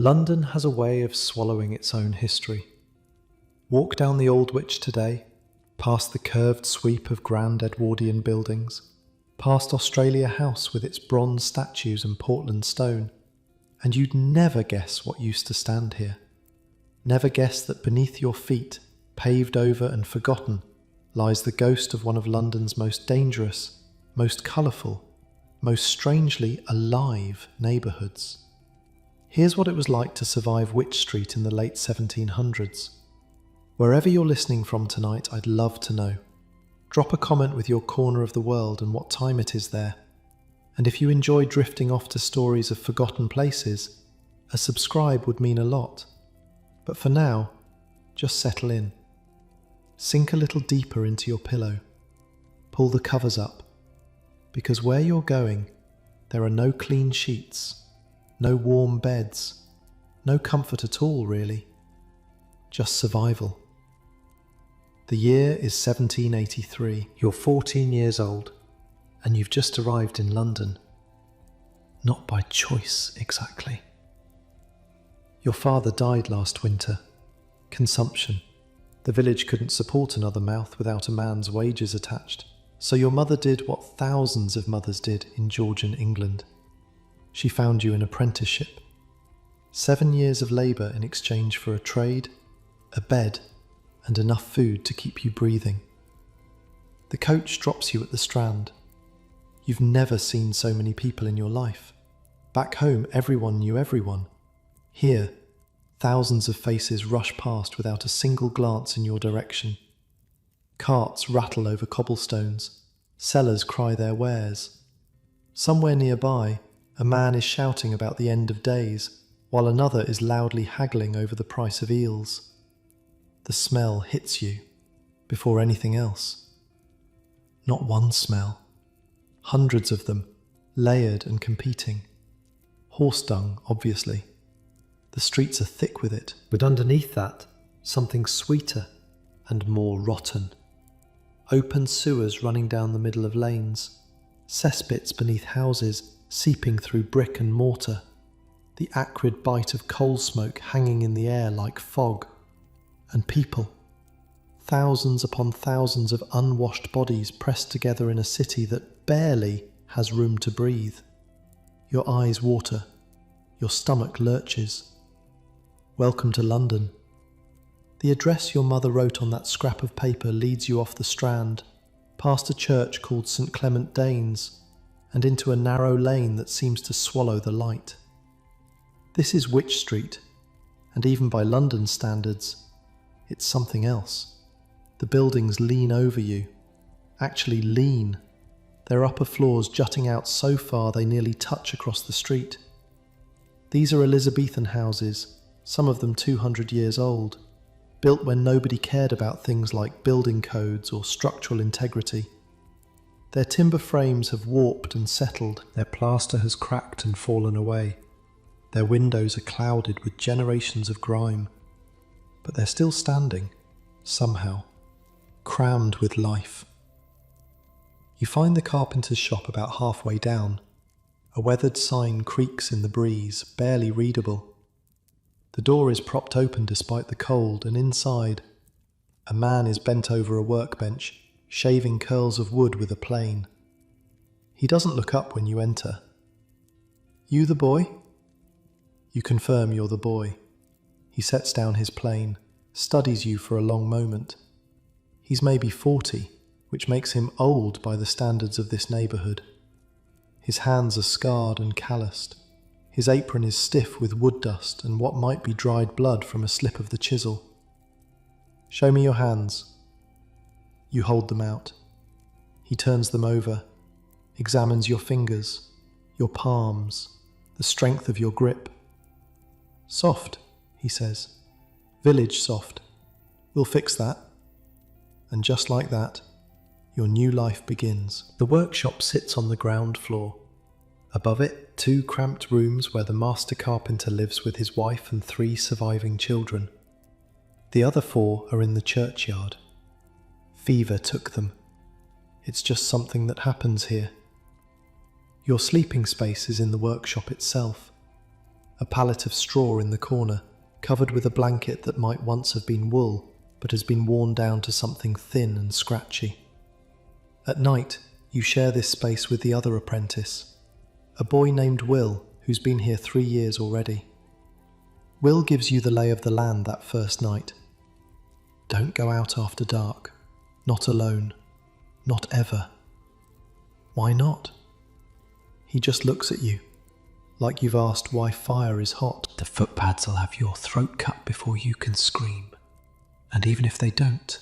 London has a way of swallowing its own history. Walk down the Aldwych today, past the curved sweep of grand Edwardian buildings, past Australia House with its bronze statues and Portland stone, and you'd never guess what used to stand here. Never guess that beneath your feet, paved over and forgotten, lies the ghost of one of London's most dangerous, most colourful, most strangely alive neighbourhoods. Here's what it was like to survive Wych Street in the late 1700s. Wherever you're listening from tonight, I'd love to know. Drop a comment with your corner of the world and what time it is there. And if you enjoy drifting off to stories of forgotten places, a subscribe would mean a lot. But for now, just settle in. Sink a little deeper into your pillow. Pull the covers up. Because where you're going, there are no clean sheets, no warm beds, no comfort at all, really. Just survival. The year is 1783. You're 14 years old, and you've just arrived in London. Not by choice, exactly. Your father died last winter. Consumption. The village couldn't support another mouth without a man's wages attached, so your mother did what thousands of mothers did in Georgian England. She found you an apprenticeship. 7 years of labour in exchange for a trade, a bed, and enough food to keep you breathing. The coach drops you at the Strand. You've never seen so many people in your life. Back home, everyone knew everyone. Here, thousands of faces rush past without a single glance in your direction. Carts rattle over cobblestones. Sellers cry their wares. Somewhere nearby, a man is shouting about the end of days, while another is loudly haggling over the price of eels. The smell hits you before anything else. Not one smell. Hundreds of them, layered and competing. Horse dung, obviously. The streets are thick with it, but underneath that, something sweeter and more rotten. Open sewers running down the middle of lanes, cesspits beneath houses seeping through brick and mortar, the acrid bite of coal smoke hanging in the air like fog, and people. Thousands upon thousands of unwashed bodies pressed together in a city that barely has room to breathe. Your eyes water, your stomach lurches. Welcome to London. The address your mother wrote on that scrap of paper leads you off the Strand, past a church called St. Clement Danes, and into a narrow lane that seems to swallow the light. This is Wych Street, and even by London standards, it's something else. The buildings lean over you. Actually lean. Their upper floors jutting out so far they nearly touch across the street. These are Elizabethan houses, some of them 200 years old, built when nobody cared about things like building codes or structural integrity. Their timber frames have warped and settled, their plaster has cracked and fallen away. Their windows are clouded with generations of grime, but they're still standing, somehow, crammed with life. You find the carpenter's shop about halfway down. A weathered sign creaks in the breeze, barely readable. The door is propped open despite the cold, and inside, a man is bent over a workbench, shaving curls of wood with a plane. He doesn't look up when you enter. You the boy? You confirm you're the boy. He sets down his plane, studies you for a long moment. He's maybe 40, which makes him old by the standards of this neighbourhood. His hands are scarred and calloused. His apron is stiff with wood dust and what might be dried blood from a slip of the chisel. Show me your hands. You hold them out. He turns them over, examines your fingers, your palms, the strength of your grip. Soft, he says. Village soft. We'll fix that. And just like that, your new life begins. The workshop sits on the ground floor. Above it, 2 cramped rooms where the master carpenter lives with his wife and 3 surviving children. The other 4 are in the churchyard. Fever took them. It's just something that happens here. Your sleeping space is in the workshop itself. a pallet of straw in the corner, covered with a blanket that might once have been wool, but has been worn down to something thin and scratchy. At night, you share this space with the other apprentice, a boy named Will, who's been here 3 years already. Will gives you the lay of the land that first night. Don't go out after dark. Not alone. Not ever. Why not? He just looks at you, like you've asked why fire is hot. The footpads will have your throat cut before you can scream. And even if they don't,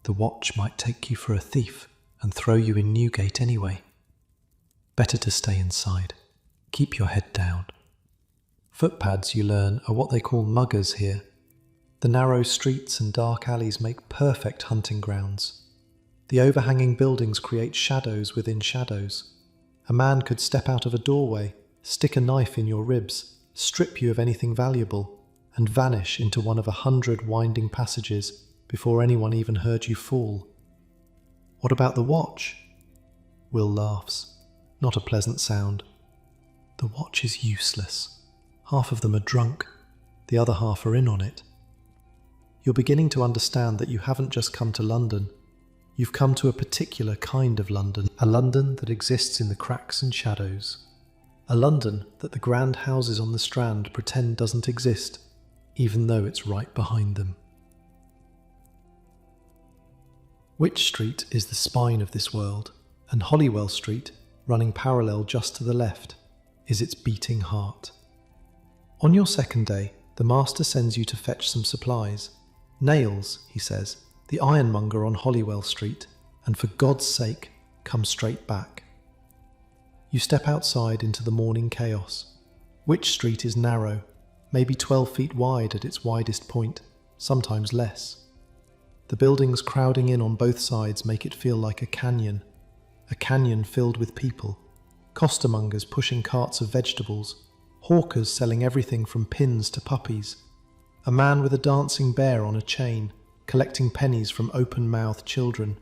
the watch might take you for a thief and throw you in Newgate anyway. Better to stay inside. Keep your head down. Footpads, you learn, are what they call muggers here. The narrow streets and dark alleys make perfect hunting grounds. The overhanging buildings create shadows within shadows. A man could step out of a doorway, stick a knife in your ribs, strip you of anything valuable, and vanish into one of 100 winding passages before anyone even heard you fall. What about the watch? Will laughs. Not a pleasant sound. The watch is useless. Half of them are drunk, the other half are in on it. You're beginning to understand that you haven't just come to London. You've come to a particular kind of London, a London that exists in the cracks and shadows. A London that the grand houses on the Strand pretend doesn't exist, even though it's right behind them. Wych Street is the spine of this world, and Holywell Street, running parallel just to the left, is its beating heart. On your second day, the master sends you to fetch some supplies. Nails, he says, the ironmonger on Holywell Street, and for God's sake, come straight back. You step outside into the morning chaos. Wych Street is narrow, maybe 12 feet wide at its widest point, sometimes less. The buildings crowding in on both sides make it feel like a canyon filled with people, costermongers pushing carts of vegetables, hawkers selling everything from pins to puppies, a man with a dancing bear on a chain, collecting pennies from open-mouthed children,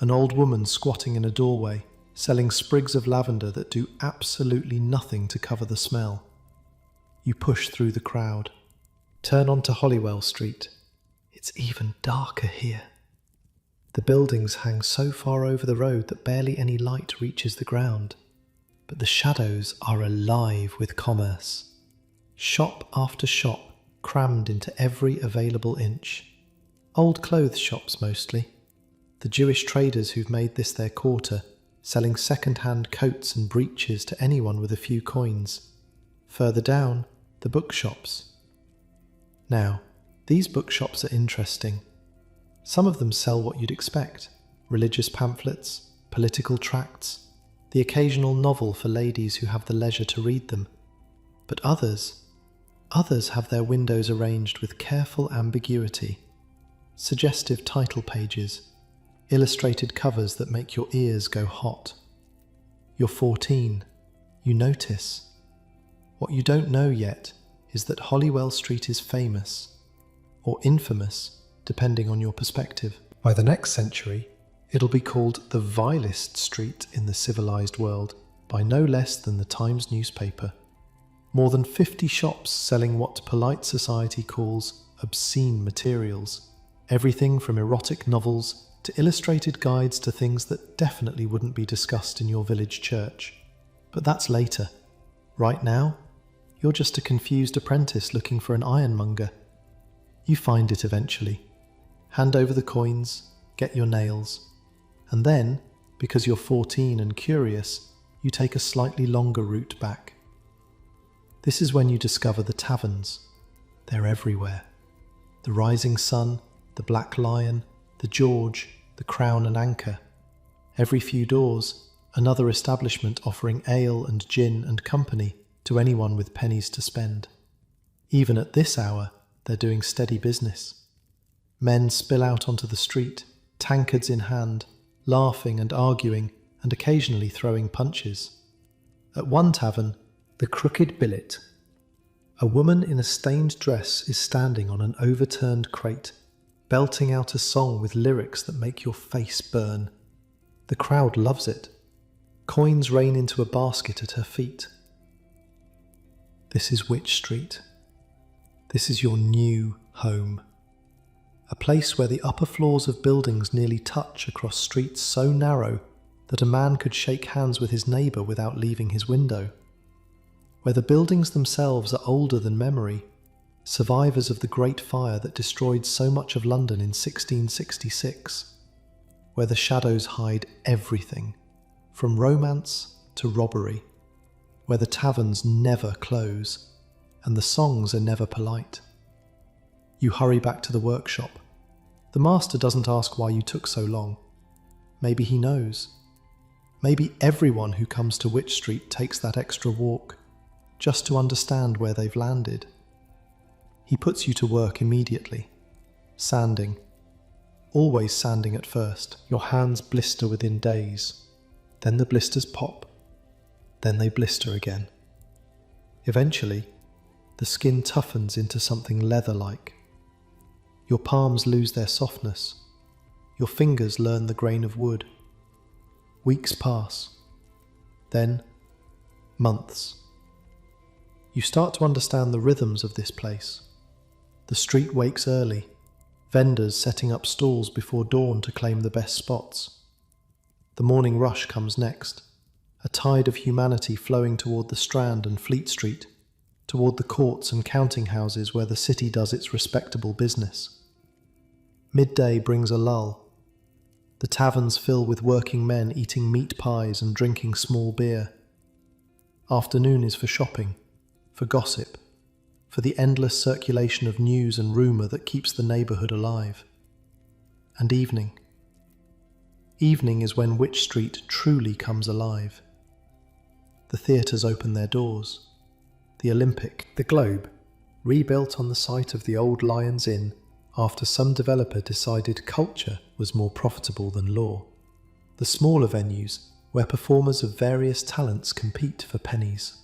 an old woman squatting in a doorway, selling sprigs of lavender that do absolutely nothing to cover the smell. You push through the crowd. Turn onto Holywell Street. It's even darker here. The buildings hang so far over the road that barely any light reaches the ground. But the shadows are alive with commerce. Shop after shop crammed into every available inch. Old clothes shops mostly. The Jewish traders who've made this their quarter, selling second-hand coats and breeches to anyone with a few coins. Further down, the bookshops. Now, these bookshops are interesting. Some of them sell what you'd expect: religious pamphlets, political tracts, the occasional novel for ladies who have the leisure to read them. But others have their windows arranged with careful ambiguity, suggestive title pages, illustrated covers that make your ears go hot. You're 14. You notice. What you don't know yet is that Holywell Street is famous, or infamous, depending on your perspective. By the next century, it'll be called the vilest street in the civilized world by no less than the Times newspaper. More than 50 shops selling what polite society calls obscene materials. Everything from erotic novels to illustrated guides to things that definitely wouldn't be discussed in your village church. But that's later. Right now, you're just a confused apprentice looking for an ironmonger. You find it eventually. Hand over the coins, get your nails. And then, because you're 14 and curious, you take a slightly longer route back. This is when you discover the taverns. They're everywhere. The Rising Sun, the Black Lion, the George, the Crown and Anchor. Every few doors, another establishment offering ale and gin and company to anyone with pennies to spend. Even at this hour, they're doing steady business. Men spill out onto the street, tankards in hand, laughing and arguing and occasionally throwing punches. At one tavern, the Crooked Billet, a woman in a stained dress is standing on an overturned crate, belting out a song with lyrics that make your face burn. The crowd loves it. Coins rain into a basket at her feet. This is Wych Street. This is your new home. A place where the upper floors of buildings nearly touch across streets so narrow that a man could shake hands with his neighbour without leaving his window. Where the buildings themselves are older than memory, survivors of the Great Fire that destroyed so much of London in 1666. Where the shadows hide everything, from romance to robbery. Where the taverns never close, and the songs are never polite. You hurry back to the workshop. The master doesn't ask why you took so long. Maybe he knows. Maybe everyone who comes to Wych Street takes that extra walk, just to understand where they've landed. He puts you to work immediately, sanding. Always sanding at first. Your hands blister within days. Then the blisters pop. Then they blister again. Eventually, the skin toughens into something leather-like. Your palms lose their softness. Your fingers learn the grain of wood. Weeks pass. Then, months. You start to understand the rhythms of this place. The street wakes early, vendors setting up stalls before dawn to claim the best spots. The morning rush comes next, a tide of humanity flowing toward the Strand and Fleet Street, toward the courts and counting houses where the city does its respectable business. Midday brings a lull. The taverns fill with working men eating meat pies and drinking small beer. Afternoon is for shopping, for gossip, for the endless circulation of news and rumour that keeps the neighbourhood alive. And evening. Evening is when Wych Street truly comes alive. The theatres open their doors. The Olympic, the Globe, rebuilt on the site of the old Lion's Inn after some developer decided culture was more profitable than law. The smaller venues, where performers of various talents compete for pennies.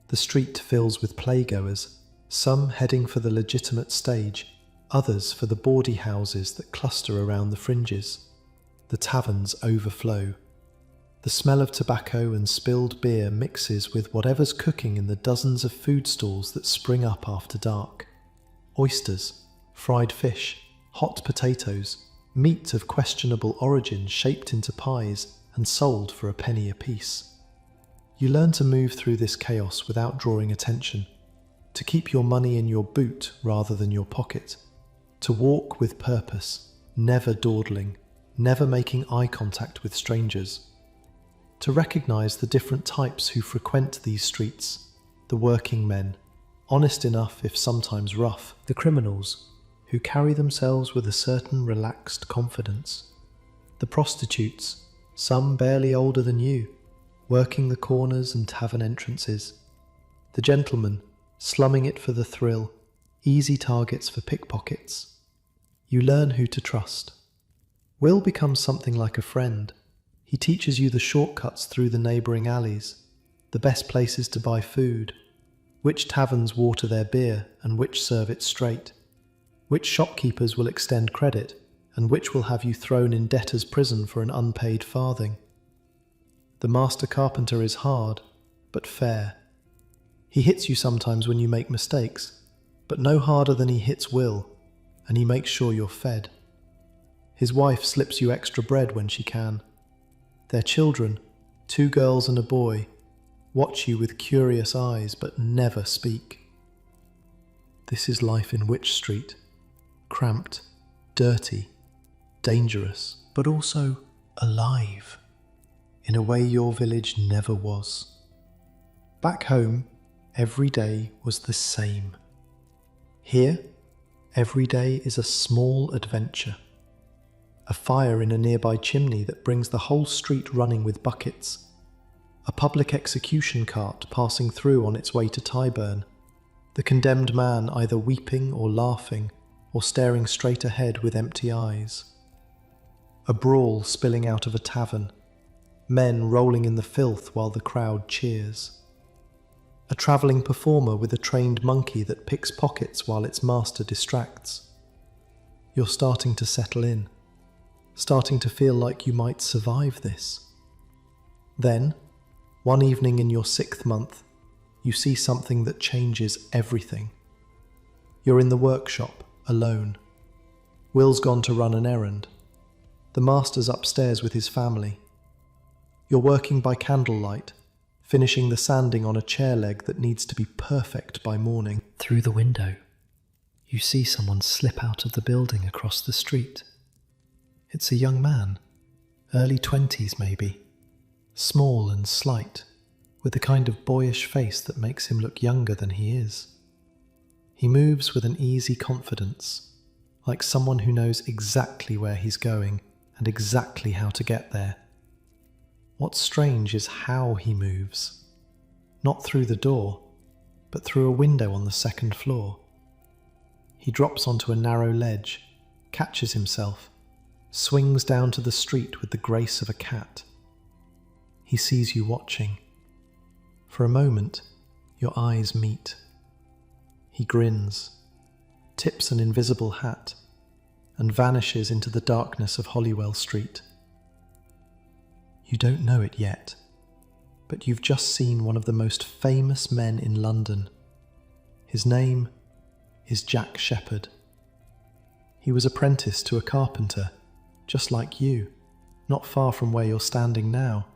The street fills with playgoers, some heading for the legitimate stage, others for the bawdy houses that cluster around the fringes. The taverns overflow. The smell of tobacco and spilled beer mixes with whatever's cooking in the dozens of food stalls that spring up after dark. Oysters, fried fish, hot potatoes, meat of questionable origin shaped into pies and sold for a penny apiece. You learn to move through this chaos without drawing attention, to keep your money in your boot rather than your pocket, to walk with purpose, never dawdling, never making eye contact with strangers, to recognize the different types who frequent these streets, the working men, honest enough if sometimes rough, the criminals, who carry themselves with a certain relaxed confidence, the prostitutes, some barely older than you, working the corners and tavern entrances, the gentlemen, slumming it for the thrill, easy targets for pickpockets. You learn who to trust. Will becomes something like a friend. He teaches you the shortcuts through the neighbouring alleys, the best places to buy food, which taverns water their beer and which serve it straight, which shopkeepers will extend credit and which will have you thrown in debtor's prison for an unpaid farthing. The master carpenter is hard, but fair. He hits you sometimes when you make mistakes, but no harder than he hits Will, and he makes sure you're fed. His wife slips you extra bread when she can. Their children, 2 girls and a boy, watch you with curious eyes but never speak. This is life in Wych Street. Cramped, dirty, dangerous, but also alive, in a way your village never was. Back home, every day was the same. Here, every day is a small adventure. A fire in a nearby chimney that brings the whole street running with buckets. A public execution cart passing through on its way to Tyburn. The condemned man either weeping or laughing, or staring straight ahead with empty eyes. A brawl spilling out of a tavern. Men rolling in the filth while the crowd cheers. A travelling performer with a trained monkey that picks pockets while its master distracts. You're starting to settle in. Starting to feel like you might survive this. Then, one evening in your 6th month, you see something that changes everything. You're in the workshop, alone. Will's gone to run an errand. The master's upstairs with his family. You're working by candlelight, finishing the sanding on a chair leg that needs to be perfect by morning. Through the window, you see someone slip out of the building across the street. It's a young man, early 20s maybe, small and slight, with the kind of boyish face that makes him look younger than he is. He moves with an easy confidence, like someone who knows exactly where he's going and exactly how to get there. What's strange is how he moves. Not through the door, but through a window on the second floor. He drops onto a narrow ledge, catches himself, swings down to the street with the grace of a cat. He sees you watching. For a moment, your eyes meet. He grins, tips an invisible hat, and vanishes into the darkness of Holywell Street. You don't know it yet, but you've just seen one of the most famous men in London. His name is Jack Shepherd. He was apprenticed to a carpenter, just like you, not far from where you're standing now.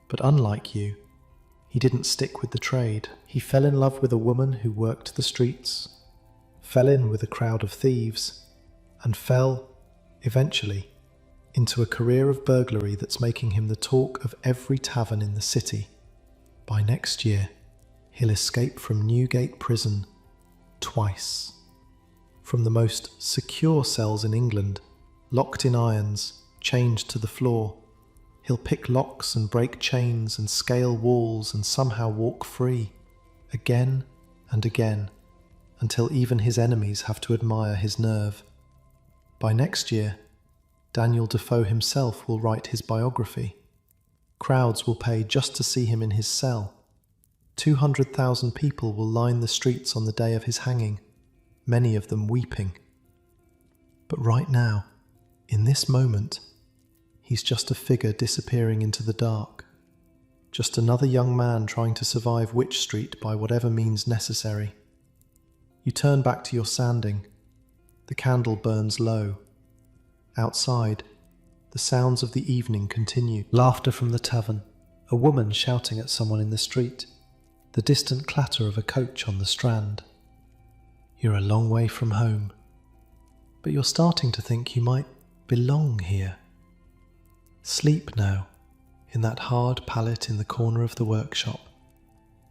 But unlike you, he didn't stick with the trade. He fell in love with a woman who worked the streets, fell in with a crowd of thieves, and fell, eventually, into a career of burglary that's making him the talk of every tavern in the city. By next year, he'll escape from Newgate Prison twice. From the most secure cells in England, locked in irons, chained to the floor, he'll pick locks and break chains and scale walls and somehow walk free, again and again, until even his enemies have to admire his nerve. By next year, Daniel Defoe himself will write his biography. Crowds will pay just to see him in his cell. 200,000 people will line the streets on the day of his hanging, many of them weeping. But right now, in this moment, he's just a figure disappearing into the dark. Just another young man trying to survive Wych Street by whatever means necessary. You turn back to your sanding. The candle burns low. Outside, the sounds of the evening continue. Laughter from the tavern, a woman shouting at someone in the street, the distant clatter of a coach on the Strand. You're a long way from home, but you're starting to think you might belong here. Sleep now, in that hard pallet in the corner of the workshop.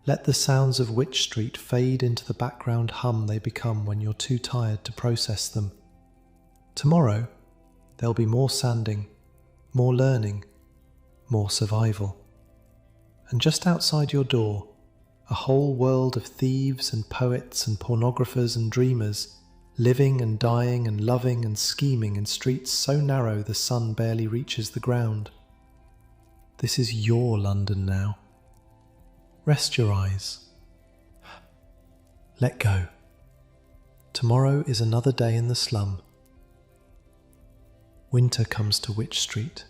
Let the sounds of Wych Street fade into the background hum they become when you're too tired to process them. Tomorrow, there'll be more sanding, more learning, more survival. And just outside your door, a whole world of thieves and poets and pornographers and dreamers, living and dying and loving and scheming in streets so narrow the sun barely reaches the ground. This is your London now. Rest your eyes. Let go. Tomorrow is another day in the slum. Winter comes to Wych Street,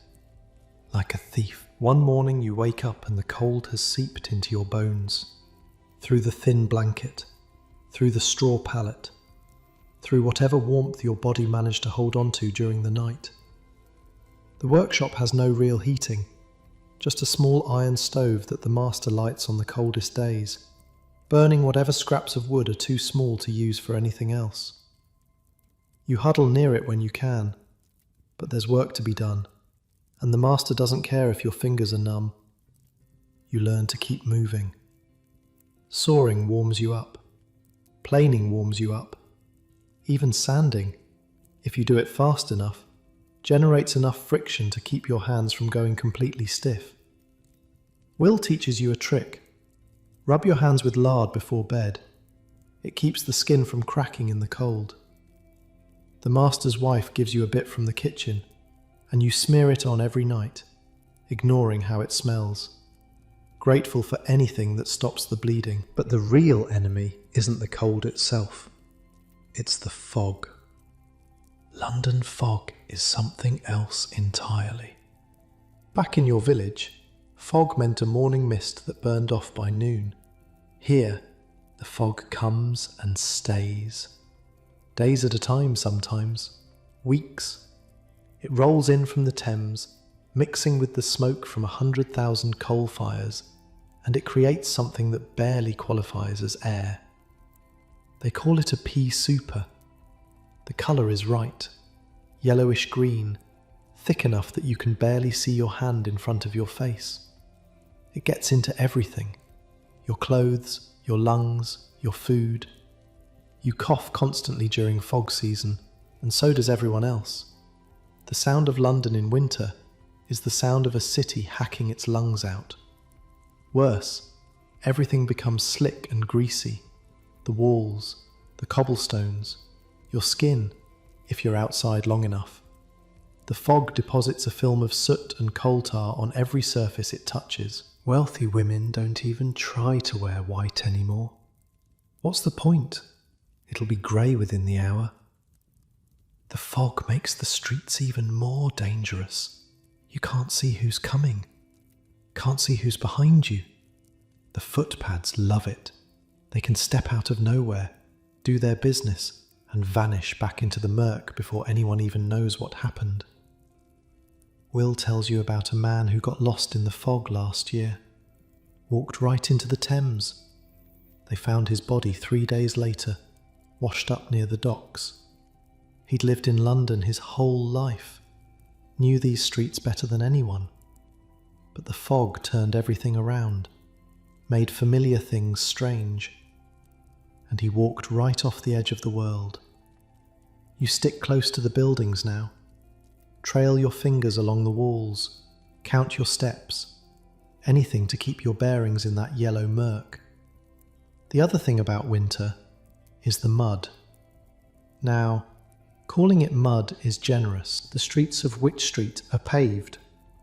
like a thief. One morning you wake up and the cold has seeped into your bones, through the thin blanket, through the straw pallet, through whatever warmth your body managed to hold on to during the night. The workshop has no real heating, just a small iron stove that the master lights on the coldest days, burning whatever scraps of wood are too small to use for anything else. You huddle near it when you can, but there's work to be done, and the master doesn't care if your fingers are numb. You learn to keep moving. Sawing warms you up. Planing warms you up. Even sanding, if you do it fast enough, generates enough friction to keep your hands from going completely stiff. Will teaches you a trick. Rub your hands with lard before bed. It keeps the skin from cracking in the cold. The master's wife gives you a bit from the kitchen, and you smear it on every night, ignoring how it smells, grateful for anything that stops the bleeding. But the real enemy isn't the cold itself. It's the fog. London fog is something else entirely. Back in your village, fog meant a morning mist that burned off by noon. Here, the fog comes and stays. Days at a time sometimes, weeks. It rolls in from the Thames, mixing with the smoke from 100,000 coal fires, and it creates something that barely qualifies as air. They call it a pea super. The colour is right, yellowish green, thick enough that you can barely see your hand in front of your face. It gets into everything, your clothes, your lungs, your food. You cough constantly during fog season, and so does everyone else. The sound of London in winter is the sound of a city hacking its lungs out. Worse, everything becomes slick and greasy. The walls, the cobblestones, your skin, if you're outside long enough. The fog deposits a film of soot and coal tar on every surface it touches. Wealthy women don't even try to wear white anymore. What's the point? It'll be grey within the hour. The fog makes the streets even more dangerous. You can't see who's coming. Can't see who's behind you. The footpads love it. They can step out of nowhere, do their business, and vanish back into the murk before anyone even knows what happened. Will tells you about a man who got lost in the fog last year. Walked right into the Thames. They found his body 3 days later, washed up near the docks. He'd lived in London his whole life, knew these streets better than anyone. But the fog turned everything around, made familiar things strange, and he walked right off the edge of the world. You stick close to the buildings now. Trail your fingers along the walls, count your steps, anything to keep your bearings in that yellow murk. The other thing about winter is the mud. Now, calling it mud is generous. The streets of Wych Street are paved,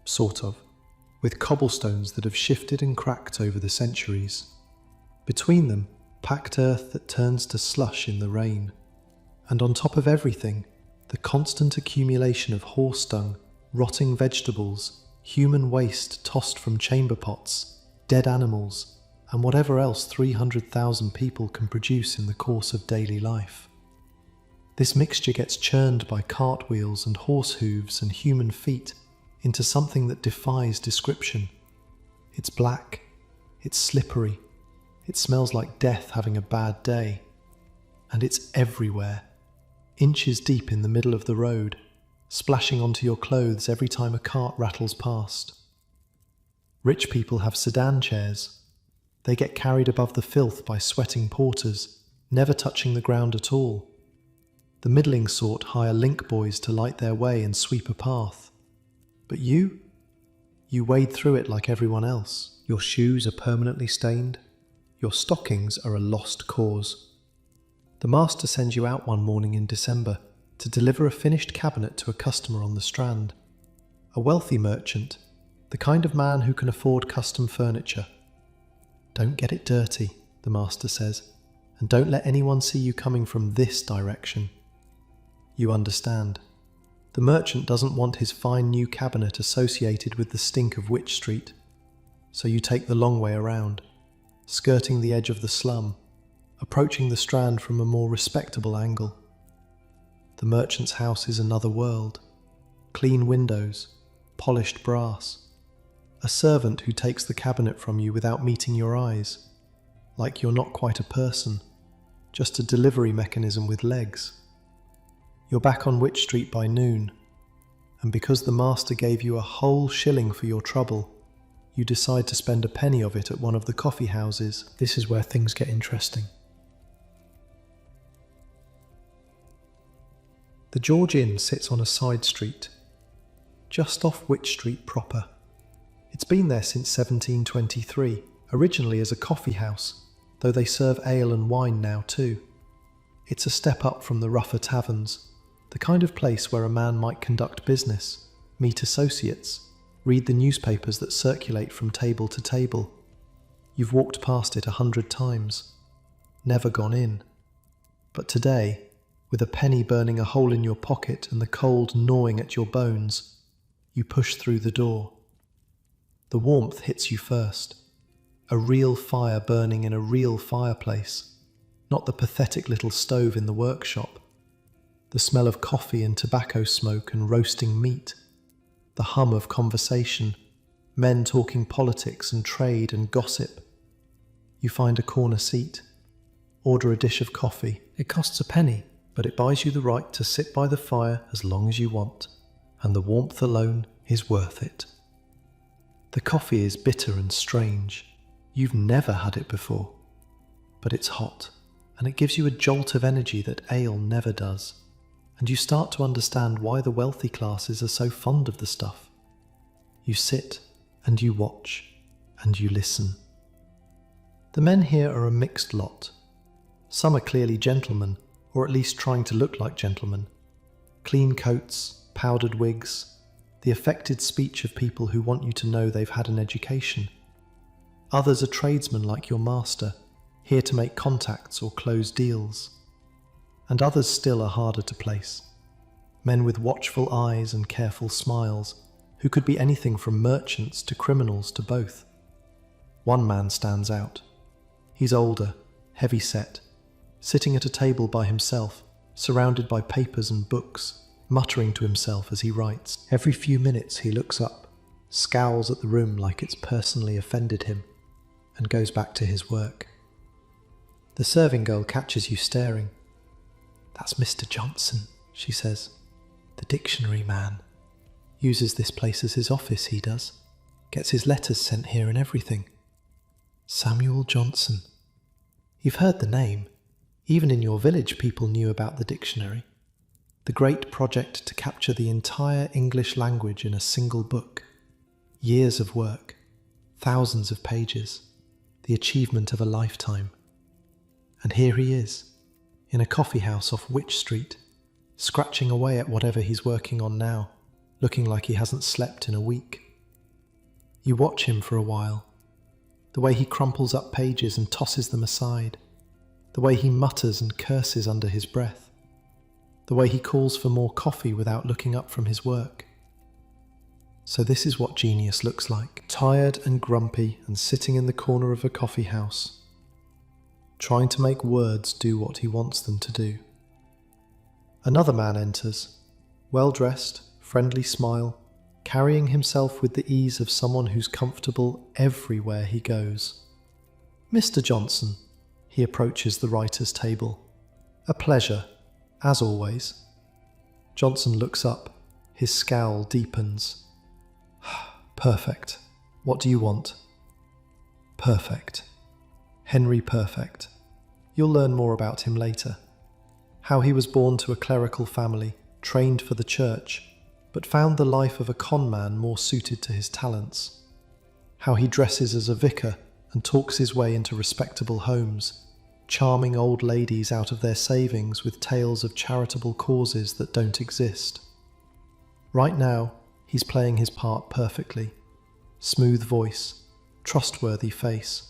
sort of, with cobblestones that have shifted and cracked over the centuries. Between them, packed earth that turns to slush in the rain. And on top of everything, the constant accumulation of horse dung, rotting vegetables, human waste tossed from chamber pots, dead animals, and whatever else 300,000 people can produce in the course of daily life. This mixture gets churned by cartwheels and horse hooves and human feet into something that defies description. It's black, it's slippery, it smells like death having a bad day, and it's everywhere, inches deep in the middle of the road, splashing onto your clothes every time a cart rattles past. Rich people have sedan chairs. They get carried above the filth by sweating porters, never touching the ground at all. The middling sort hire link boys to light their way and sweep a path. But you wade through it like everyone else. Your shoes are permanently stained. Your stockings are a lost cause. The master sends you out one morning in December to deliver a finished cabinet to a customer on the Strand. A wealthy merchant, the kind of man who can afford custom furniture. Don't get it dirty, the master says, and don't let anyone see you coming from this direction. You understand. The merchant doesn't want his fine new cabinet associated with the stink of Wych Street, so you take the long way around, skirting the edge of the slum, approaching the Strand from a more respectable angle. The merchant's house is another world. Clean windows, polished brass. A servant who takes the cabinet from you without meeting your eyes, like you're not quite a person, just a delivery mechanism with legs. You're back on Wych Street by noon, and because the master gave you a whole shilling for your trouble, you decide to spend a penny of it at one of the coffee houses. This is where things get interesting. The George Inn sits on a side street, just off Wych Street proper. It's been there since 1723, originally as a coffee house, though they serve ale and wine now too. It's a step up from the rougher taverns, the kind of place where a man might conduct business, meet associates, read the newspapers that circulate from table to table. You've walked past it 100 times, never gone in. But today, with a penny burning a hole in your pocket and the cold gnawing at your bones, you push through the door. The warmth hits you first. a real fire burning in a real fireplace, not the pathetic little stove in the workshop. The smell of coffee and tobacco smoke and roasting meat. The hum of conversation, men talking politics and trade and gossip. You find a corner seat, order a dish of coffee. It costs a penny, but it buys you the right to sit by the fire as long as you want, and the warmth alone is worth it. The coffee is bitter and strange. You've never had it before, but it's hot, and it gives you a jolt of energy that ale never does, and you start to understand why the wealthy classes are so fond of the stuff. You sit, and you watch, and you listen. The men here are a mixed lot. Some are clearly gentlemen, or at least trying to look like gentlemen. Clean coats, powdered wigs, the affected speech of people who want you to know they've had an education. Others are tradesmen like your master, here to make contacts or close deals. And others still are harder to place. Men with watchful eyes and careful smiles, who could be anything from merchants to criminals to both. One man stands out. He's older, heavy-set, sitting at a table by himself, surrounded by papers and books, muttering to himself as he writes. Every few minutes he looks up, scowls at the room like it's personally offended him, and goes back to his work. The serving girl catches you staring. "That's Mr. Johnson," she says. "The dictionary man. Uses this place as his office, he does. Gets his letters sent here and everything. Samuel Johnson. You've heard the name. Even in your village people knew about the dictionary. The great project to capture the entire English language in a single book. Years of work. Thousands of pages. The achievement of a lifetime. And here he is, in a coffee house off Wych Street, scratching away at whatever he's working on now, looking like he hasn't slept in a week. You watch him for a while. The way he crumples up pages and tosses them aside. The way he mutters and curses under his breath. The way he calls for more coffee without looking up from his work. So this is what genius looks like. Tired and grumpy and sitting in the corner of a coffee house, trying to make words do what he wants them to do. Another man enters, well-dressed, friendly smile, carrying himself with the ease of someone who's comfortable everywhere he goes. "Mr. Johnson," he approaches the writer's table. "A pleasure, as always." Johnson looks up, his scowl deepens. "Perfect. What do you want?" "Perfect. Henry Perfect. You'll learn more about him later. How he was born to a clerical family, trained for the church, but found the life of a con man more suited to his talents. How he dresses as a vicar and talks his way into respectable homes, charming old ladies out of their savings with tales of charitable causes that don't exist. Right now, he's playing his part perfectly. Smooth voice, trustworthy face.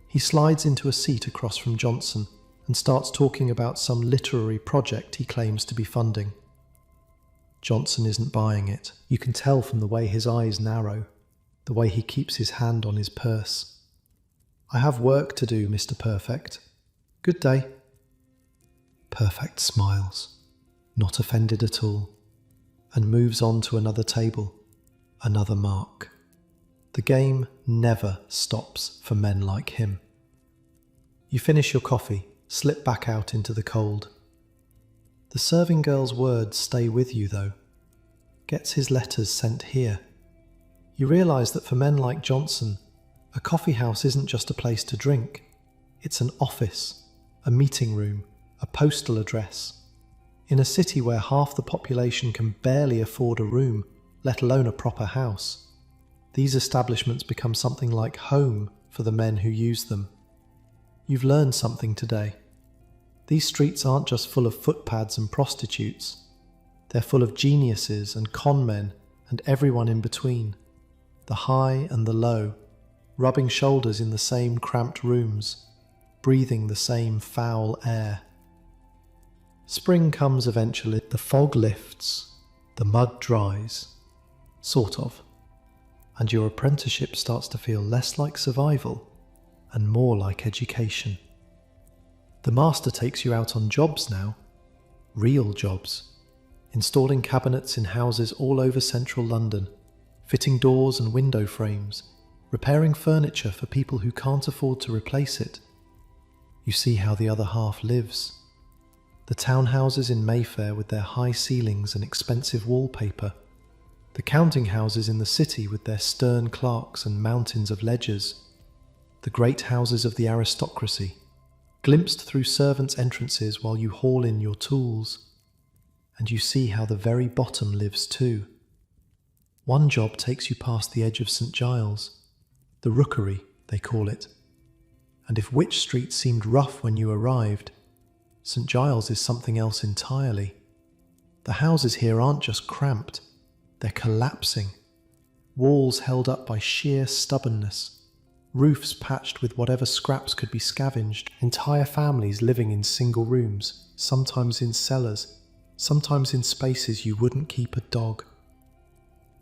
He slides into a seat across from Johnson and starts talking about some literary project he claims to be funding. Johnson isn't buying it. You can tell from the way his eyes narrow, the way he keeps his hand on his purse. "I have work to do, Mr. Perfect. Good day." Perfect smiles, not offended at all, and moves on to another table, another mark. The game never stops for men like him. You finish your coffee, slip back out into the cold. The serving girl's words stay with you, though. Gets his letters sent here. You realise that for men like Johnson, a coffee house isn't just a place to drink. It's an office, a meeting room, a postal address. In a city where half the population can barely afford a room, let alone a proper house, these establishments become something like home for the men who use them. You've learned something today. These streets aren't just full of footpads and prostitutes. They're full of geniuses and con men and everyone in between, the high and the low, rubbing shoulders in the same cramped rooms, breathing the same foul air. Spring comes eventually, the fog lifts, the mud dries, sort of, and your apprenticeship starts to feel less like survival and more like education. The master takes you out on jobs now, real jobs, installing cabinets in houses all over central London, fitting doors and window frames, repairing furniture for people who can't afford to replace it. You see how the other half lives. The townhouses in Mayfair with their high ceilings and expensive wallpaper, the counting houses in the city with their stern clerks and mountains of ledgers, the great houses of the aristocracy, glimpsed through servants' entrances while you haul in your tools. And you see how the very bottom lives too. One job takes you past the edge of St. Giles, the Rookery, they call it. And if Wych Street seemed rough when you arrived, St. Giles is something else entirely. The houses here aren't just cramped, they're collapsing. Walls held up by sheer stubbornness, roofs patched with whatever scraps could be scavenged, entire families living in single rooms, sometimes in cellars, sometimes in spaces you wouldn't keep a dog.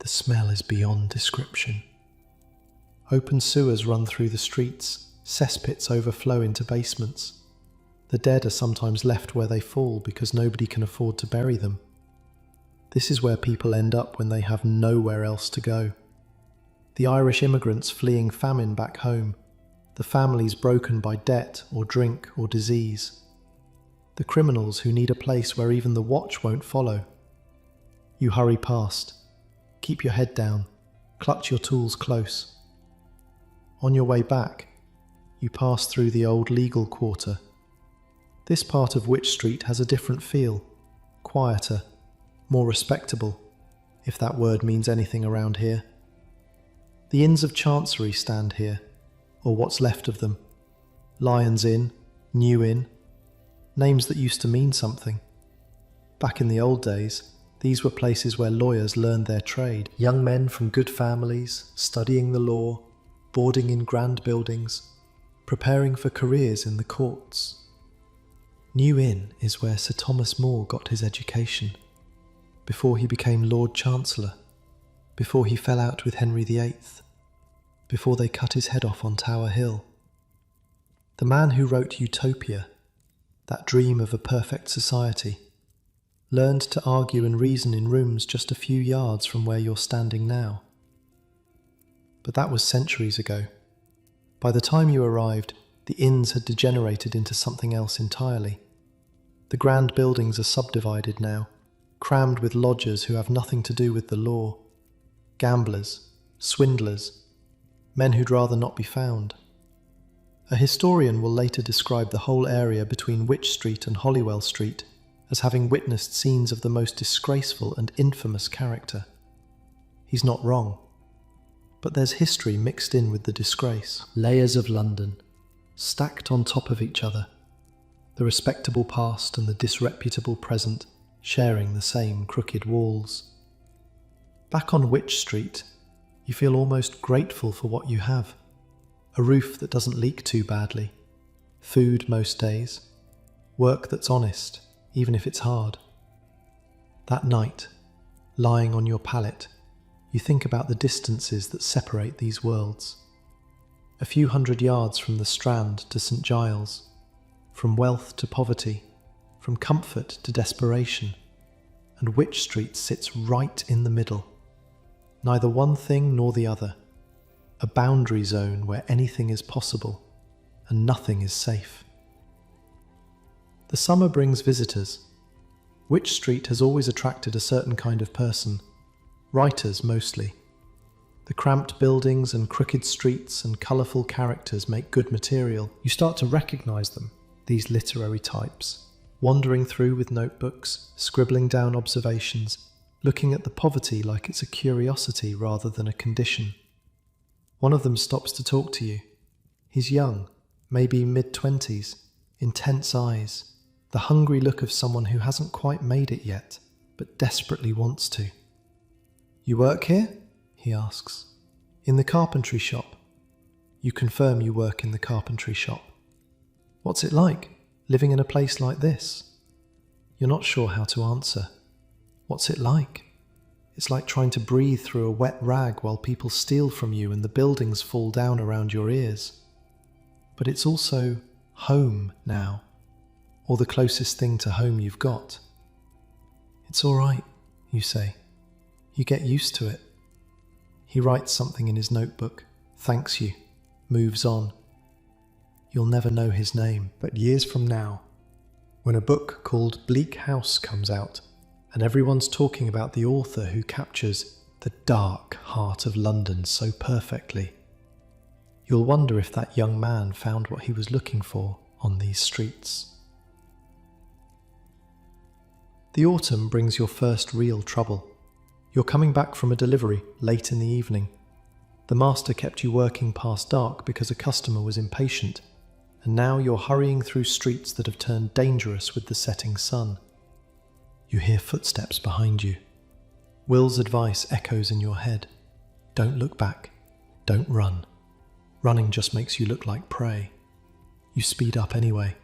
The smell is beyond description. Open sewers run through the streets, cesspits overflow into basements. The dead are sometimes left where they fall because nobody can afford to bury them. This is where people end up when they have nowhere else to go. The Irish immigrants fleeing famine back home, the families broken by debt or drink or disease, the criminals who need a place where even the watch won't follow. You hurry past, keep your head down, clutch your tools close. On your way back, you pass through the old legal quarter. This part of Wych Street has a different feel, quieter, more respectable, if that word means anything around here. The Inns of Chancery stand here, or what's left of them. Lion's Inn, New Inn, names that used to mean something. Back in the old days, these were places where lawyers learned their trade. Young men from good families, studying the law, boarding in grand buildings, preparing for careers in the courts. New Inn is where Sir Thomas More got his education, before he became Lord Chancellor, before he fell out with Henry VIII, before they cut his head off on Tower Hill. The man who wrote Utopia, that dream of a perfect society, learned to argue and reason in rooms just a few yards from where you're standing now. But that was centuries ago. By the time you arrived, the inns had degenerated into something else entirely. The grand buildings are subdivided now, crammed with lodgers who have nothing to do with the law, gamblers, swindlers, men who'd rather not be found. A historian will later describe the whole area between Wych Street and Holywell Street as having witnessed scenes of the most disgraceful and infamous character. He's not wrong. But there's history mixed in with the disgrace. Layers of London, stacked on top of each other. The respectable past and the disreputable present sharing the same crooked walls. Back on Wych Street, you feel almost grateful for what you have. A roof that doesn't leak too badly, food most days, work that's honest, even if it's hard. That night, lying on your pallet, you think about the distances that separate these worlds. A few hundred yards from the Strand to St. Giles, from wealth to poverty, from comfort to desperation, and Wych Street sits right in the middle. Neither one thing nor the other. A boundary zone where anything is possible and nothing is safe. The summer brings visitors. Wych Street has always attracted a certain kind of person, writers mostly. The cramped buildings and crooked streets and colourful characters make good material. You start to recognise them, these literary types, wandering through with notebooks, scribbling down observations, looking at the poverty like it's a curiosity rather than a condition. One of them stops to talk to you. He's young, maybe mid-20s, intense eyes, the hungry look of someone who hasn't quite made it yet, but desperately wants to. "You work here?" he asks. "In the carpentry shop." You confirm you work in the carpentry shop. "What's it like, living in a place like this?" You're not sure how to answer. What's it like? It's like trying to breathe through a wet rag while people steal from you and the buildings fall down around your ears. but it's also home now, or the closest thing to home you've got. It's all right, you say. You get used to it. He writes something in his notebook, thanks you, moves on. You'll never know his name, but years from now, when a book called Bleak House comes out, and everyone's talking about the author who captures the dark heart of London so perfectly, you'll wonder if that young man found what he was looking for on these streets. The autumn brings your first real trouble. You're coming back from a delivery late in the evening. The master kept you working past dark because a customer was impatient, and now you're hurrying through streets that have turned dangerous with the setting sun. You hear footsteps behind you. Will's advice echoes in your head. Don't look back. Don't run. Running just makes you look like prey. You speed up anyway.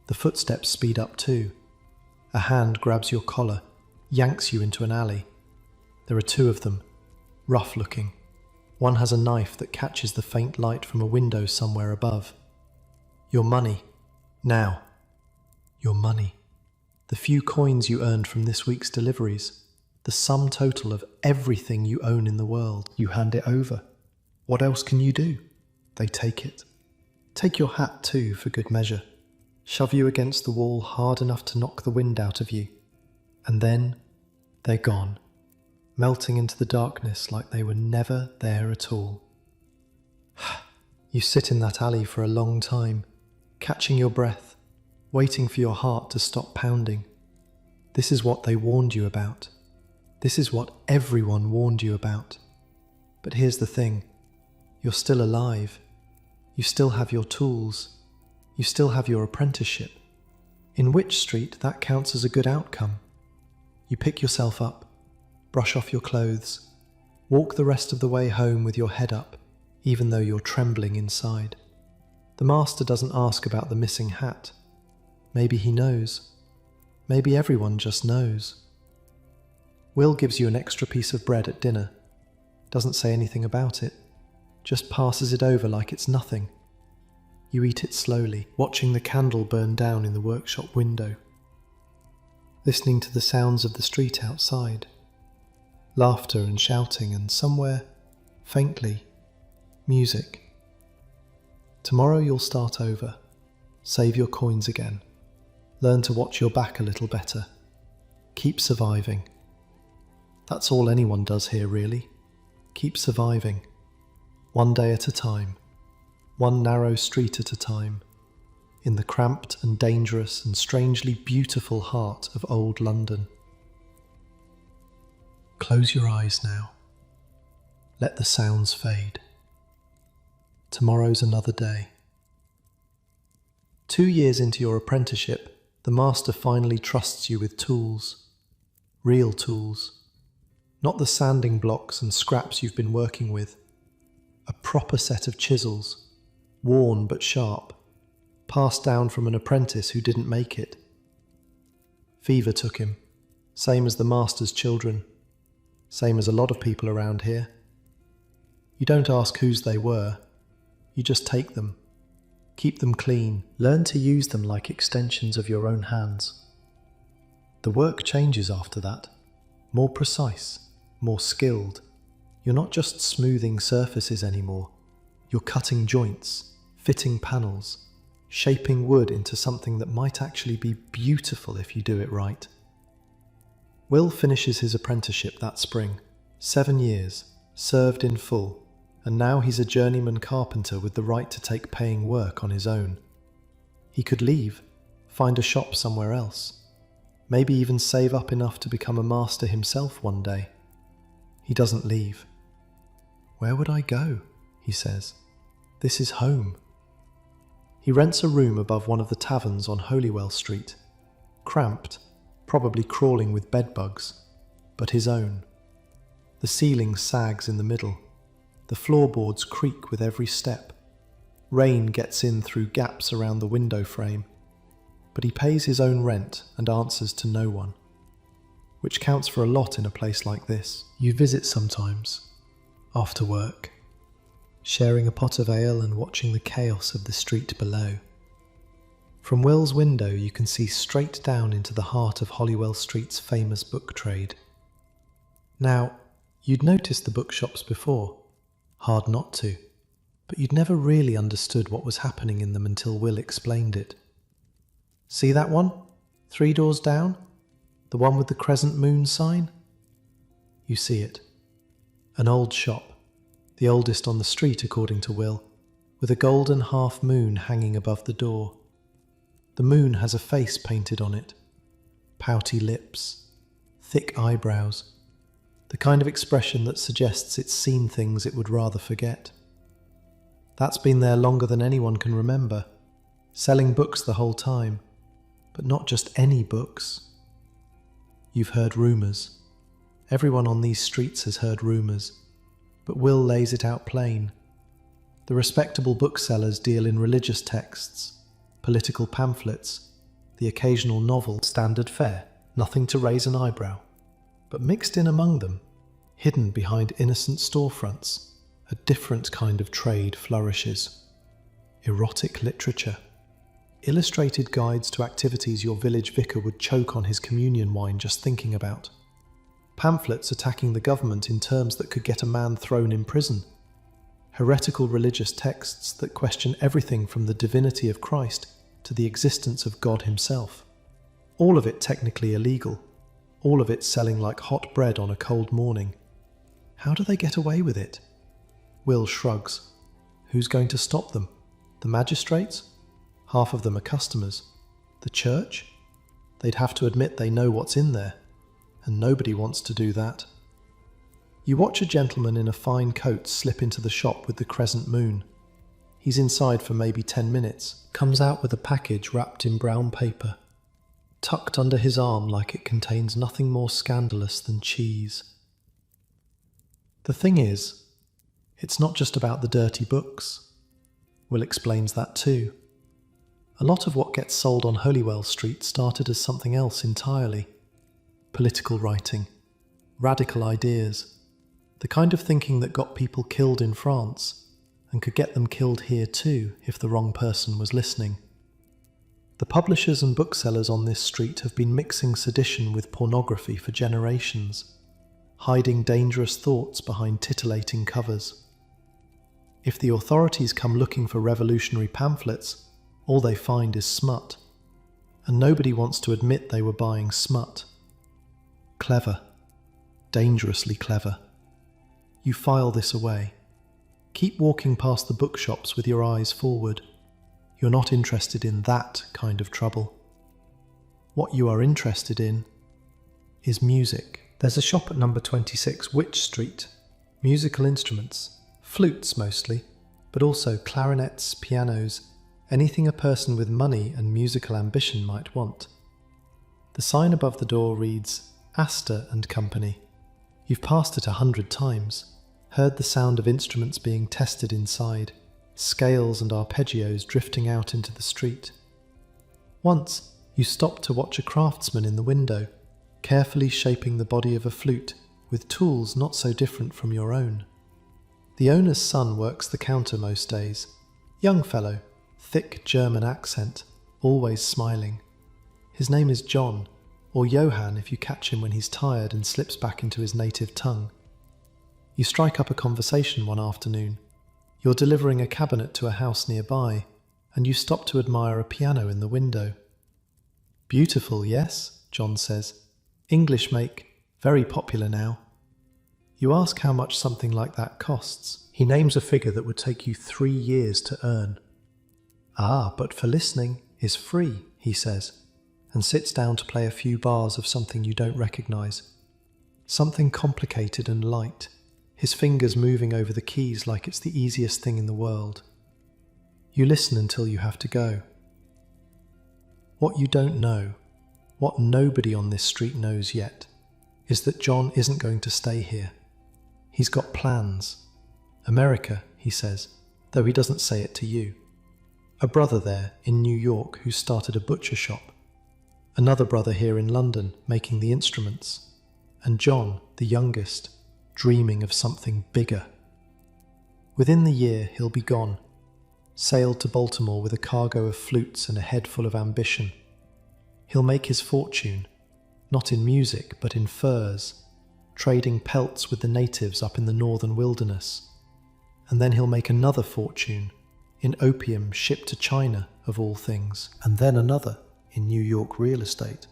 The footsteps speed up too. A hand grabs your collar, yanks you into an alley. There are two of them, rough looking. One has a knife that catches the faint light from a window somewhere above. Your money. Now. Your money. The few coins you earned from this week's deliveries. The sum total of everything you own in the world. You hand it over. What else can you do? They take it. Take your hat too, for good measure. Shove you against the wall hard enough to knock the wind out of you. And then they're gone, melting into the darkness like they were never there at all. You sit in that alley for a long time, catching your breath, waiting for your heart to stop pounding. This is what they warned you about. This is what everyone warned you about. But here's the thing. You're still alive. You still have your tools. You still have your apprenticeship. In Wych Street, that counts as a good outcome. You pick yourself up, brush off your clothes, walk the rest of the way home with your head up, even though you're trembling inside. The master doesn't ask about the missing hat. Maybe he knows. Maybe everyone just knows. Will gives you an extra piece of bread at dinner. Doesn't say anything about it. Just passes it over like it's nothing. You eat it slowly, watching the candle burn down in the workshop window. Listening to the sounds of the street outside. Laughter and shouting, and somewhere, faintly, music. Tomorrow you'll start over. Save your coins again. Learn to watch your back a little better. Keep surviving. That's all anyone does here, really. Keep surviving. One day at a time. One narrow street at a time. In the cramped and dangerous and strangely beautiful heart of old London. Close your eyes now. Let the sounds fade. Tomorrow's another day. 2 years into your apprenticeship, the master finally trusts you with tools. Real tools. Not the sanding blocks and scraps you've been working with. A proper set of chisels, worn but sharp, passed down from an apprentice who didn't make it. Fever took him, same as the master's children, same as a lot of people around here. You don't ask whose they were, you just take them. Keep them clean, learn to use them like extensions of your own hands. The work changes after that, more precise, more skilled. You're not just smoothing surfaces anymore, you're cutting joints, fitting panels, shaping wood into something that might actually be beautiful if you do it right. Will finishes his apprenticeship that spring, 7 years, served in full. And now he's a journeyman carpenter with the right to take paying work on his own. He could leave, find a shop somewhere else, maybe even save up enough to become a master himself one day. He doesn't leave. Where would I go? He says. This is home. He rents a room above one of the taverns on Holywell Street. Cramped, probably crawling with bedbugs, but his own. The ceiling sags in the middle. The floorboards creak with every step. Rain gets in through gaps around the window frame. But he pays his own rent and answers to no one. Which counts for a lot in a place like this. You visit sometimes, after work. sharing a pot of ale and watching the chaos of the street below. From Will's window you can see straight down into the heart of Holywell Street's famous book trade. Now, you'd noticed the bookshops before. Hard not to. But you'd never really understood what was happening in them until Will explained it. See that one? 3 doors down? The one with the crescent moon sign? You see it. An old shop, the oldest on the street according to Will, with a golden half moon hanging above the door. The moon has a face painted on it. Pouty lips, thick eyebrows, the kind of expression that suggests it's seen things it would rather forget. That's been there longer than anyone can remember, selling books the whole time, but not just any books. You've heard rumours. Everyone on these streets has heard rumours, but Will lays it out plain. The respectable booksellers deal in religious texts, political pamphlets, the occasional novel, standard fare, nothing to raise an eyebrow. But mixed in among them, hidden behind innocent storefronts, a different kind of trade flourishes. Erotic literature. Illustrated guides to activities your village vicar would choke on his communion wine just thinking about. Pamphlets attacking the government in terms that could get a man thrown in prison. Heretical religious texts that question everything from the divinity of Christ to the existence of God himself. All of it technically illegal. All of it selling like hot bread on a cold morning. How do they get away with it? Will shrugs. Who's going to stop them? The magistrates? Half of them are customers. The church? They'd have to admit they know what's in there, and nobody wants to do that. You watch a gentleman in a fine coat slip into the shop with the crescent moon. He's inside for maybe 10 minutes, comes out with a package wrapped in brown paper, tucked under his arm like it contains nothing more scandalous than cheese. The thing is, it's not just about the dirty books. Will explains that too. A lot of what gets sold on Holywell Street started as something else entirely. Political writing, radical ideas, the kind of thinking that got people killed in France and could get them killed here too if the wrong person was listening. The publishers and booksellers on this street have been mixing sedition with pornography for generations, hiding dangerous thoughts behind titillating covers. If the authorities come looking for revolutionary pamphlets, all they find is smut. And nobody wants to admit they were buying smut. Clever. Dangerously clever. You file this away. Keep walking past the bookshops with your eyes forward. You're not interested in that kind of trouble. What you are interested in is music. There's a shop at number 26 Wych Street. Musical instruments. Flutes mostly, but also clarinets, pianos, anything a person with money and musical ambition might want. The sign above the door reads, Astor and Company. You've passed it 100 times, heard the sound of instruments being tested inside, scales and arpeggios drifting out into the street. Once, you stopped to watch a craftsman in the window, carefully shaping the body of a flute with tools not so different from your own. The owner's son works the counter most days. Young fellow, thick German accent, always smiling. His name is John, or Johann if you catch him when he's tired and slips back into his native tongue. You strike up a conversation one afternoon. You're delivering a cabinet to a house nearby, and you stop to admire a piano in the window. Beautiful, yes, John says. English make, very popular now. You ask how much something like that costs. He names a figure that would take you 3 years to earn. Ah, but for listening is free, he says, and sits down to play a few bars of something you don't recognise. Something complicated and light, his fingers moving over the keys like it's the easiest thing in the world. You listen until you have to go. What you don't know, what nobody on this street knows yet, is that John isn't going to stay here. He's got plans. America, he says, though he doesn't say it to you. A brother there in New York who started a butcher shop. Another brother here in London making the instruments. And John, the youngest, dreaming of something bigger. Within the year, he'll be gone. Sailed to Baltimore with a cargo of flutes and a head full of ambition. He'll make his fortune, not in music, but in furs, trading pelts with the natives up in the northern wilderness. And then he'll make another fortune in opium shipped to China, of all things, and then another in New York real estate.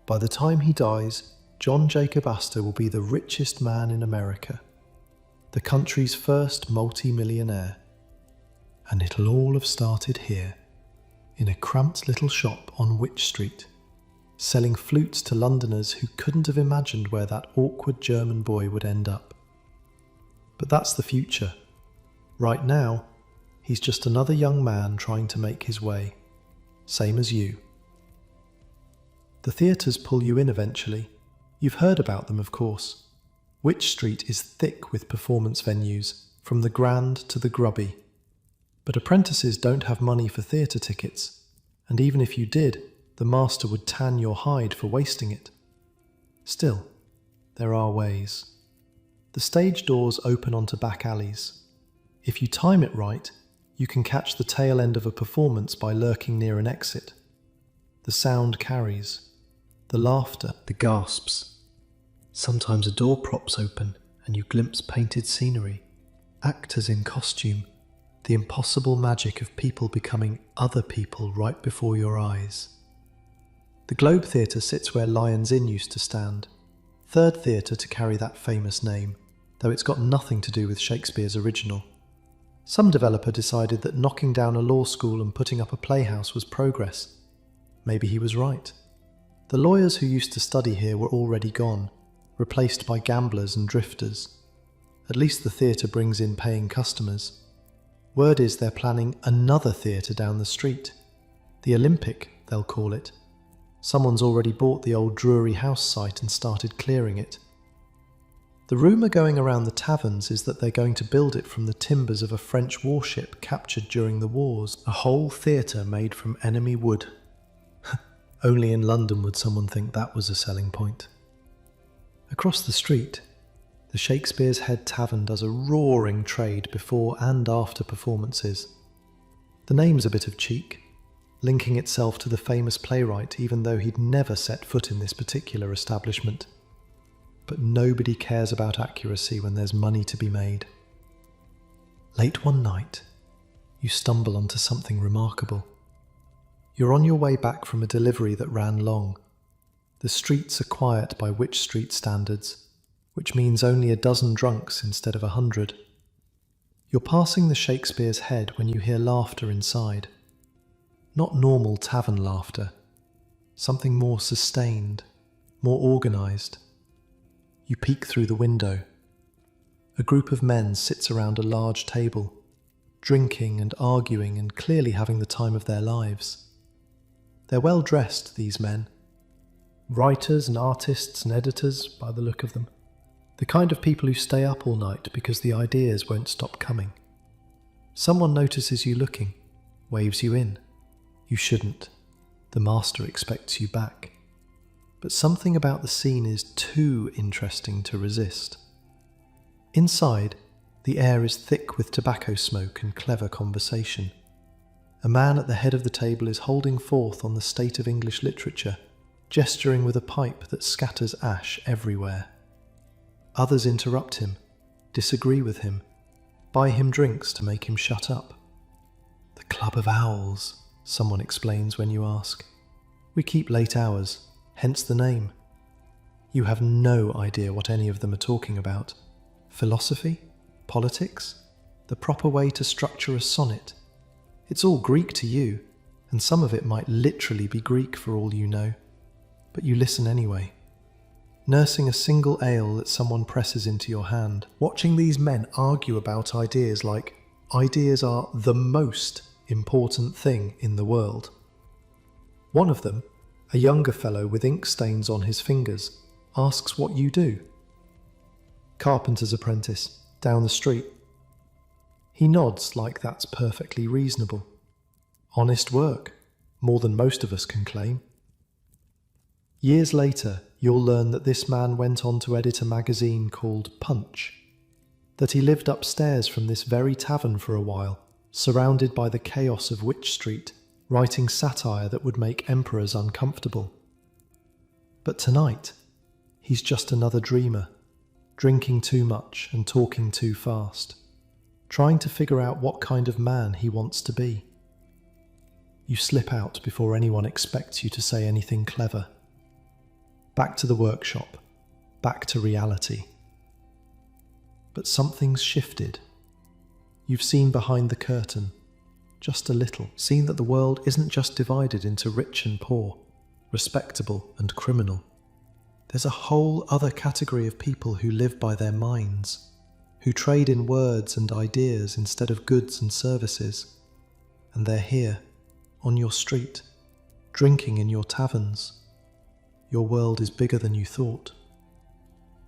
By the time he dies, John Jacob Astor will be the richest man in America, the country's first multi-millionaire. And it'll all have started here, in a cramped little shop on Wych Street, selling flutes to Londoners who couldn't have imagined where that awkward German boy would end up. But that's the future. Right now, he's just another young man trying to make his way, same as you. The theatres pull you in eventually. You've heard about them, of course. Wych Street is thick with performance venues, from the grand to the grubby. But apprentices don't have money for theatre tickets, and even if you did, the master would tan your hide for wasting it. Still, there are ways. The stage doors open onto back alleys. If you time it right, you can catch the tail end of a performance by lurking near an exit. The sound carries. The laughter, the gasps. Sometimes a door props open and you glimpse painted scenery, actors in costume, the impossible magic of people becoming other people right before your eyes. The Globe Theatre sits where Lions Inn used to stand, third theatre to carry that famous name, though it's got nothing to do with Shakespeare's original. Some developer decided that knocking down a law school and putting up a playhouse was progress. Maybe he was right. The lawyers who used to study here were already gone, replaced by gamblers and drifters. At least the theatre brings in paying customers. Word is they're planning another theatre down the street. The Olympic, they'll call it. Someone's already bought the old Drury House site and started clearing it. The rumour going around the taverns is that they're going to build it from the timbers of a French warship captured during the wars, a whole theatre made from enemy wood. Only in London would someone think that was a selling point. Across the street, the Shakespeare's Head Tavern does a roaring trade before and after performances. The name's a bit of cheek, linking itself to the famous playwright even though he'd never set foot in this particular establishment. But nobody cares about accuracy when there's money to be made. Late one night, you stumble onto something remarkable. You're on your way back from a delivery that ran long. The streets are quiet by Wych Street standards, which means only a dozen drunks instead of 100. You're passing the Shakespeare's Head when you hear laughter inside. Not normal tavern laughter. Something more sustained, more organised. You peek through the window. A group of men sits around a large table, drinking and arguing and clearly having the time of their lives. They're well dressed, these men. Writers and artists and editors, by the look of them. The kind of people who stay up all night because the ideas won't stop coming. Someone notices you looking, waves you in. You shouldn't. The master expects you back. But something about the scene is too interesting to resist. Inside, the air is thick with tobacco smoke and clever conversation. A man at the head of the table is holding forth on the state of English literature, gesturing with a pipe that scatters ash everywhere. Others interrupt him, disagree with him, buy him drinks to make him shut up. The Club of Owls, someone explains when you ask. We keep late hours, hence the name. You have no idea what any of them are talking about. Philosophy? Politics? The proper way to structure a sonnet? It's all Greek to you, and some of it might literally be Greek for all you know. But you listen anyway, nursing a single ale that someone presses into your hand, watching these men argue about ideas like ideas are the most important thing in the world. One of them, a younger fellow with ink stains on his fingers, asks what you do. Carpenter's apprentice, down the street. He nods like that's perfectly reasonable. Honest work, more than most of us can claim. Years later, you'll learn that this man went on to edit a magazine called Punch. that he lived upstairs from this very tavern for a while, surrounded by the chaos of Wych Street, writing satire that would make emperors uncomfortable. But tonight, he's just another dreamer, drinking too much and talking too fast, trying to figure out what kind of man he wants to be. You slip out before anyone expects you to say anything clever. Back to the workshop, back to reality. But something's shifted. You've seen behind the curtain, just a little, seen that the world isn't just divided into rich and poor, respectable and criminal. There's a whole other category of people who live by their minds, who trade in words and ideas instead of goods and services. And they're here, on your street, drinking in your taverns. Your world is bigger than you thought.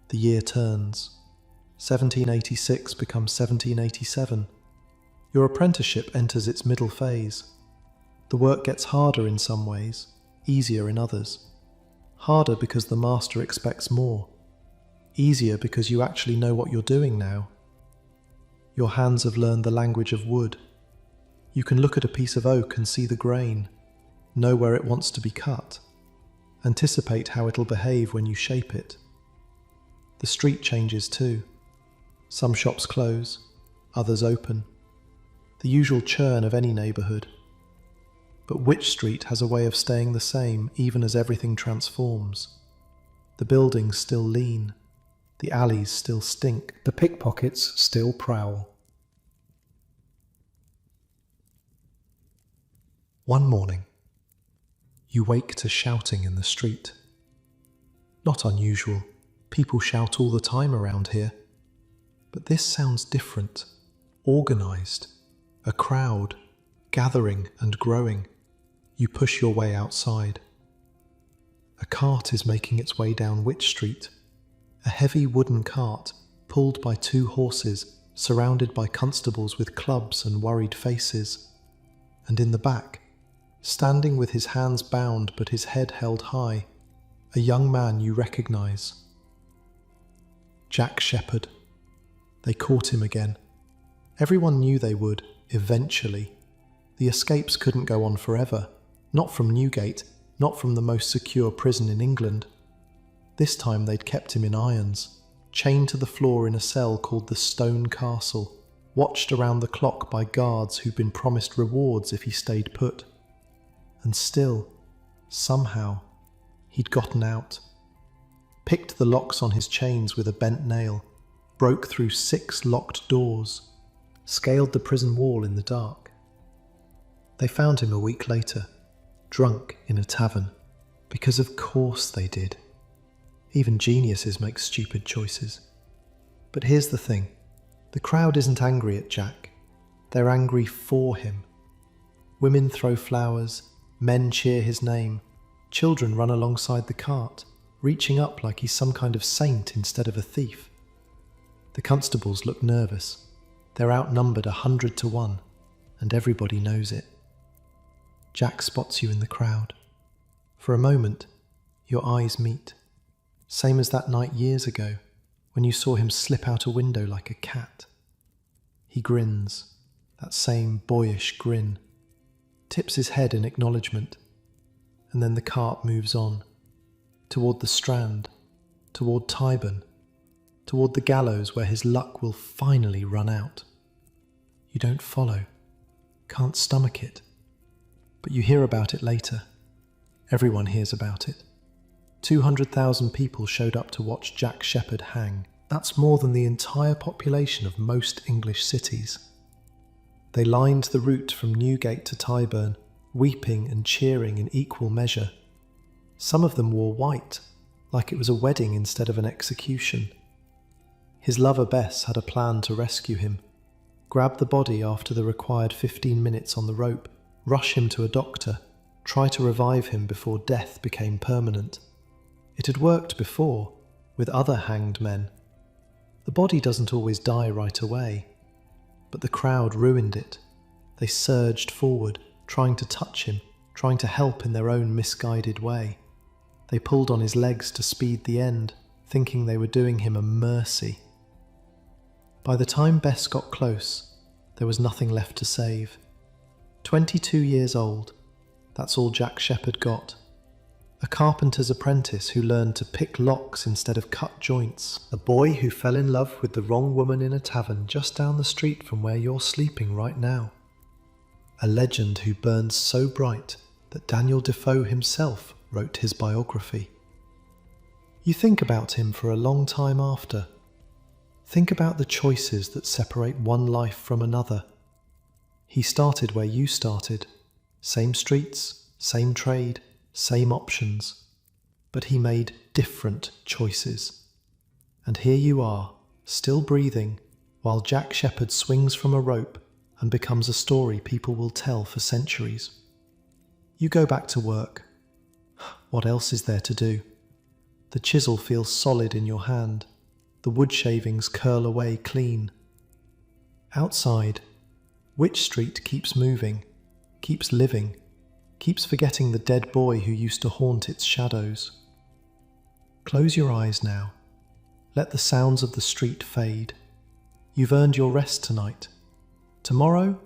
The year turns. 1786 becomes 1787. Your apprenticeship enters its middle phase. The work gets harder in some ways, easier in others. Harder because the master expects more. Easier because you actually know what you're doing now. Your hands have learned the language of wood. You can look at a piece of oak and see the grain, know where it wants to be cut, anticipate how it'll behave when you shape it. The street changes too. Some shops close, others open. The usual churn of any neighbourhood. But Wych Street has a way of staying the same even as everything transforms. The buildings still lean. The alleys still stink. The pickpockets still prowl. One morning, you wake to shouting in the street. Not unusual. People shout all the time around here. But this sounds different, organised, a crowd, gathering and growing. You push your way outside. A cart is making its way down Wych Street, a heavy wooden cart pulled by 2 horses, surrounded by constables with clubs and worried faces. And in the back, standing with his hands bound but his head held high, a young man you recognise. Jack Shepherd. They caught him again. Everyone knew they would, eventually. The escapes couldn't go on forever. Not from Newgate, not from the most secure prison in England. This time they'd kept him in irons, chained to the floor in a cell called the Stone Castle, watched around the clock by guards who'd been promised rewards if he stayed put. And still, somehow, he'd gotten out. Picked the locks on his chains with a bent nail, broke through 6 locked doors, scaled the prison wall in the dark. They found him a week later, drunk in a tavern, because of course they did. Even geniuses make stupid choices. But here's the thing, the crowd isn't angry at Jack, they're angry for him. Women throw flowers, men cheer his name, children run alongside the cart, reaching up like he's some kind of saint instead of a thief. The constables look nervous. They're outnumbered 100 to 1, and everybody knows it. Jack spots you in the crowd. For a moment, your eyes meet. Same as that night years ago, when you saw him slip out a window like a cat. He grins, that same boyish grin, tips his head in acknowledgement, and then the cart moves on, toward the Strand, toward Tyburn, toward the gallows where his luck will finally run out. You don't follow, can't stomach it, but you hear about it later. Everyone hears about it. 200,000 people showed up to watch Jack Shepherd hang. That's more than the entire population of most English cities. They lined the route from Newgate to Tyburn, weeping and cheering in equal measure. Some of them wore white, like it was a wedding instead of an execution. His lover Bess had a plan to rescue him, grab the body after the required 15 minutes on the rope, rush him to a doctor, try to revive him before death became permanent. It had worked before, with other hanged men. The body doesn't always die right away, but the crowd ruined it. They surged forward, trying to touch him, trying to help in their own misguided way. They pulled on his legs to speed the end, thinking they were doing him a mercy. By the time Bess got close, there was nothing left to save. 22 years old, that's all Jack Shepherd got. A carpenter's apprentice who learned to pick locks instead of cut joints. A boy who fell in love with the wrong woman in a tavern just down the street from where you're sleeping right now. A legend who burns so bright that Daniel Defoe himself wrote his biography. You think about him for a long time after. Think about the choices that separate one life from another. He started where you started. Same streets, same trade, same options. But he made different choices. And here you are, still breathing, while Jack Shepherd swings from a rope and becomes a story people will tell for centuries. You go back to work. What else is there to do? The chisel feels solid in your hand. The wood shavings curl away clean. Outside, Wych Street keeps moving, keeps living, keeps forgetting the dead boy who used to haunt its shadows. Close your eyes now. Let the sounds of the street fade. You've earned your rest tonight. Tomorrow,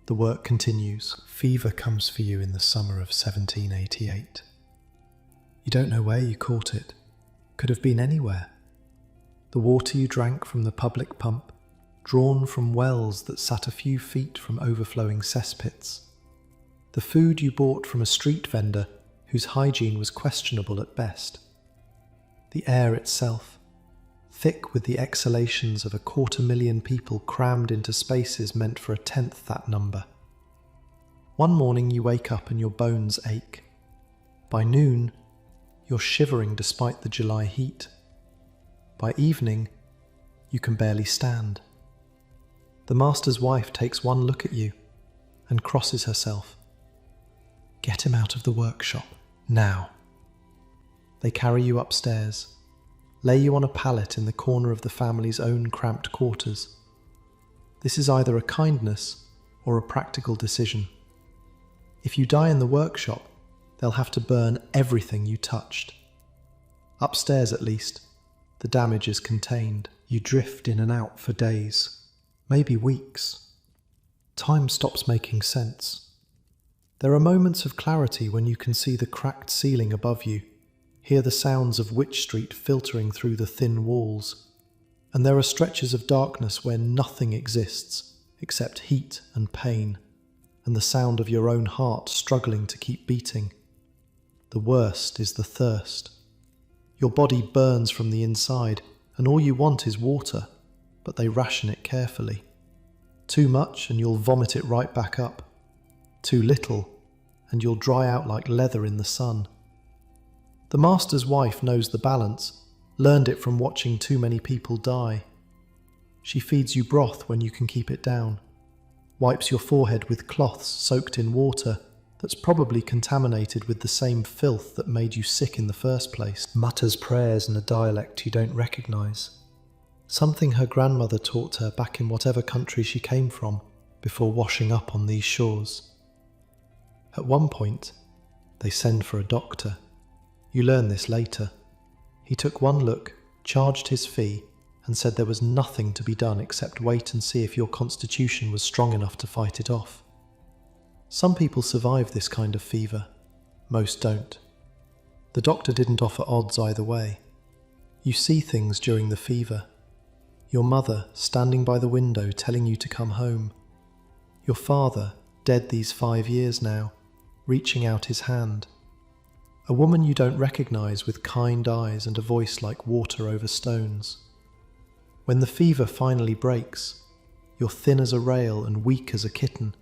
the work continues. Fever comes for you in the summer of 1788. You don't know where you caught it. Could have been anywhere. The water you drank from the public pump, drawn from wells that sat a few feet from overflowing cesspits. The food you bought from a street vendor whose hygiene was questionable at best. The air itself, thick with the exhalations of 250,000 people crammed into spaces meant for 1/10 that number. One morning you wake up and your bones ache. By noon, you're shivering despite the July heat. By evening, you can barely stand. The master's wife takes one look at you and crosses herself. Get him out of the workshop, now. They carry you upstairs, lay you on a pallet in the corner of the family's own cramped quarters. This is either a kindness or a practical decision. If you die in the workshop, they'll have to burn everything you touched. Upstairs, at least, the damage is contained. You drift in and out for days, maybe weeks. Time stops making sense. There are moments of clarity when you can see the cracked ceiling above you, hear the sounds of Wych Street filtering through the thin walls, and there are stretches of darkness where nothing exists except heat and pain, and the sound of your own heart struggling to keep beating. The worst is the thirst. Your body burns from the inside, and all you want is water, but they ration it carefully. Too much and you'll vomit it right back up. Too little, and you'll dry out like leather in the sun. The master's wife knows the balance, learned it from watching too many people die. She feeds you broth when you can keep it down, wipes your forehead with cloths soaked in water that's probably contaminated with the same filth that made you sick in the first place, mutters prayers in a dialect you don't recognise. Something her grandmother taught her back in whatever country she came from before washing up on these shores. At one point, they send for a doctor. You learn this later. He took one look, charged his fee, and said there was nothing to be done except wait and see if your constitution was strong enough to fight it off. Some people survive this kind of fever. Most don't. The doctor didn't offer odds either way. You see things during the fever. Your mother standing by the window telling you to come home. Your father, dead these 5 years now, reaching out his hand. A woman you don't recognise with kind eyes and a voice like water over stones. When the fever finally breaks, you're thin as a rail and weak as a kitten,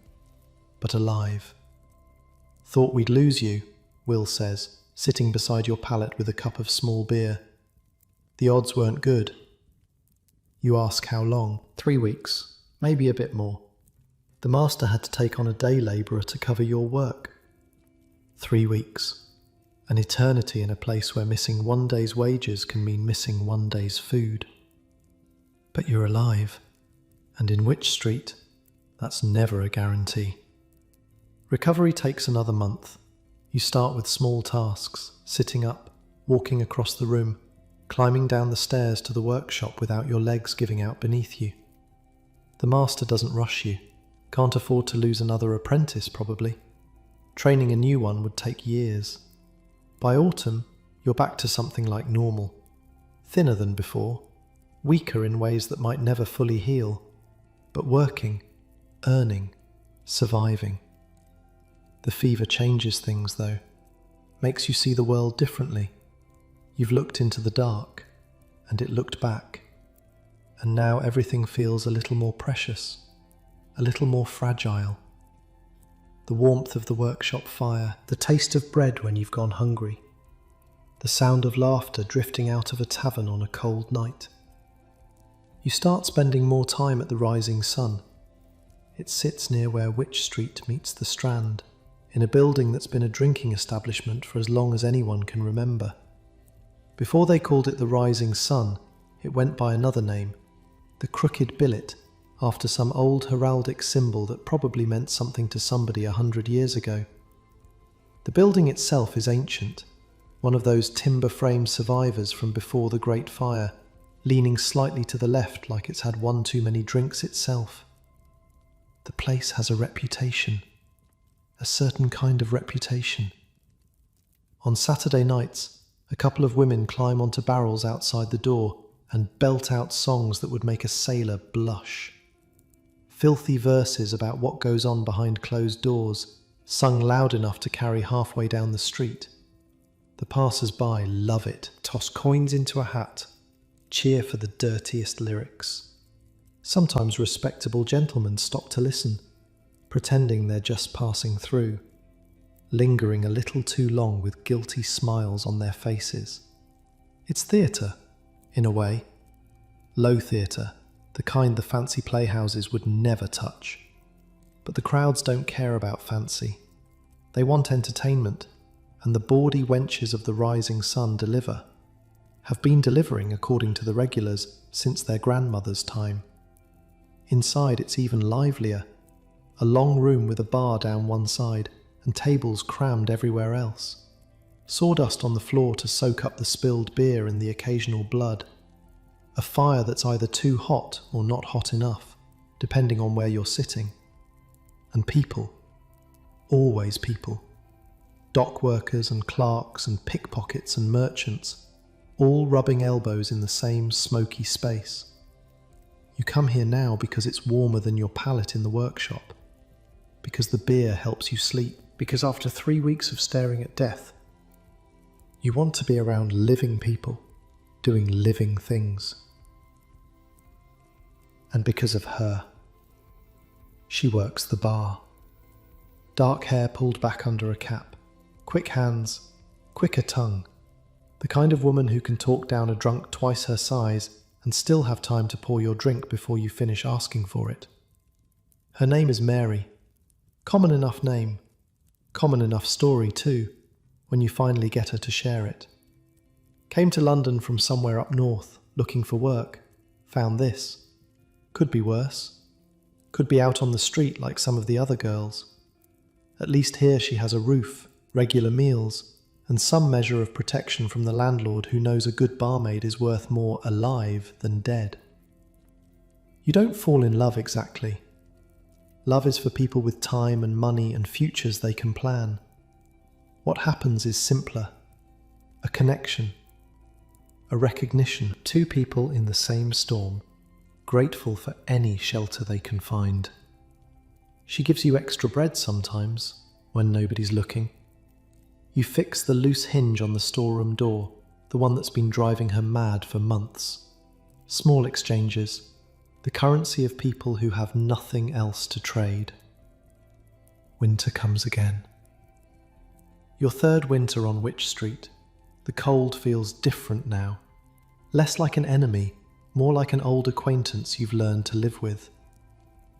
but alive. Thought we'd lose you, Will says, sitting beside your pallet with a cup of small beer. The odds weren't good. You ask how long. 3 weeks, maybe a bit more. The master had to take on a day labourer to cover your work. 3 weeks. An eternity in a place where missing one day's wages can mean missing one day's food. But you're alive, and in Wych Street, that's never a guarantee. Recovery takes another month. You start with small tasks, sitting up, walking across the room, climbing down the stairs to the workshop without your legs giving out beneath you. The master doesn't rush you. Can't afford to lose another apprentice, probably. Training a new one would take years. By autumn, you're back to something like normal. Thinner than before, weaker in ways that might never fully heal, but working, earning, surviving. The fever changes things, though. Makes you see the world differently. You've looked into the dark, and it looked back. And now everything feels a little more precious, a little more fragile. The warmth of the workshop fire, the taste of bread when you've gone hungry, the sound of laughter drifting out of a tavern on a cold night. You start spending more time at the rising sun. It sits near where Wych Street meets the Strand, in a building that's been a drinking establishment for as long as anyone can remember. Before they called it the Rising Sun, it went by another name, the Crooked Billet, after some old heraldic symbol that probably meant something to somebody 100 years ago. The building itself is ancient, one of those timber frame survivors from before the Great Fire, leaning slightly to the left like it's had one too many drinks itself. The place has a reputation, a certain kind of reputation. On Saturday nights, a couple of women climb onto barrels outside the door and belt out songs that would make a sailor blush. Filthy verses about what goes on behind closed doors, sung loud enough to carry halfway down the street. The passers-by love it, toss coins into a hat, cheer for the dirtiest lyrics. Sometimes respectable gentlemen stop to listen, pretending they're just passing through, lingering a little too long with guilty smiles on their faces. It's theatre, in a way. Low theatre, the kind the fancy playhouses would never touch. But the crowds don't care about fancy. They want entertainment, and the bawdy wenches of the Rising Sun deliver. Have been delivering, according to the regulars, since their grandmother's time. Inside it's even livelier. A long room with a bar down one side, and tables crammed everywhere else. Sawdust on the floor to soak up the spilled beer and the occasional blood. A fire that's either too hot or not hot enough, depending on where you're sitting. And people. Always people. Dock workers and clerks and pickpockets and merchants, all rubbing elbows in the same smoky space. You come here now because it's warmer than your pallet in the workshop, because the beer helps you sleep, because after 3 weeks of staring at death, you want to be around living people, doing living things. And because of her. She works the bar. Dark hair pulled back under a cap, quick hands, quicker tongue, the kind of woman who can talk down a drunk twice her size and still have time to pour your drink before you finish asking for it. Her name is Mary. Common enough name. Common enough story too, when you finally get her to share it. Came to London from somewhere up north, looking for work. Found this. Could be worse. Could be out on the street like some of the other girls. At least here she has a roof, regular meals, and some measure of protection from the landlord who knows a good barmaid is worth more alive than dead. You don't fall in love exactly. Love is for people with time and money and futures they can plan. What happens is simpler. A connection. A recognition. Two people in the same storm, grateful for any shelter they can find. She gives you extra bread sometimes, when nobody's looking. You fix the loose hinge on the storeroom door, the one that's been driving her mad for months. Small exchanges, the currency of people who have nothing else to trade. Winter comes again. Your third winter on Wych Street. The cold feels different now. Less like an enemy, more like an old acquaintance you've learned to live with.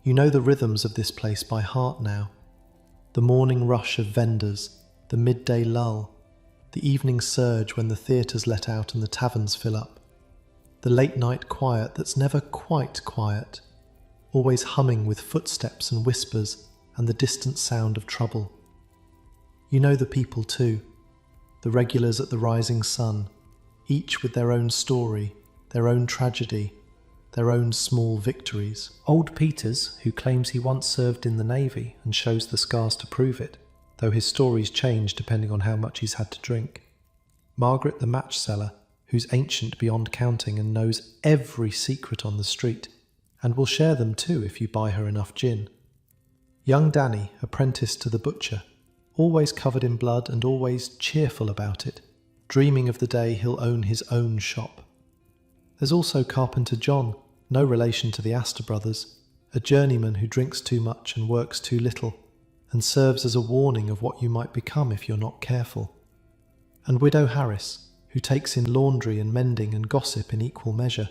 You know the rhythms of this place by heart now. The morning rush of vendors, the midday lull, the evening surge when the theatres let out and the taverns fill up, the late night quiet that's never quite quiet, always humming with footsteps and whispers and the distant sound of trouble. You know the people too, the regulars at the Rising Sun, each with their own story, their own tragedy, their own small victories. Old Peters, who claims he once served in the Navy and shows the scars to prove it, though his stories change depending on how much he's had to drink. Margaret the match seller, who's ancient beyond counting and knows every secret on the street, and will share them too if you buy her enough gin. Young Danny, apprenticed to the butcher, always covered in blood and always cheerful about it, dreaming of the day he'll own his own shop. There's also Carpenter John, no relation to the Astor brothers, a journeyman who drinks too much and works too little, and serves as a warning of what you might become if you're not careful. And Widow Harris, who takes in laundry and mending and gossip in equal measure,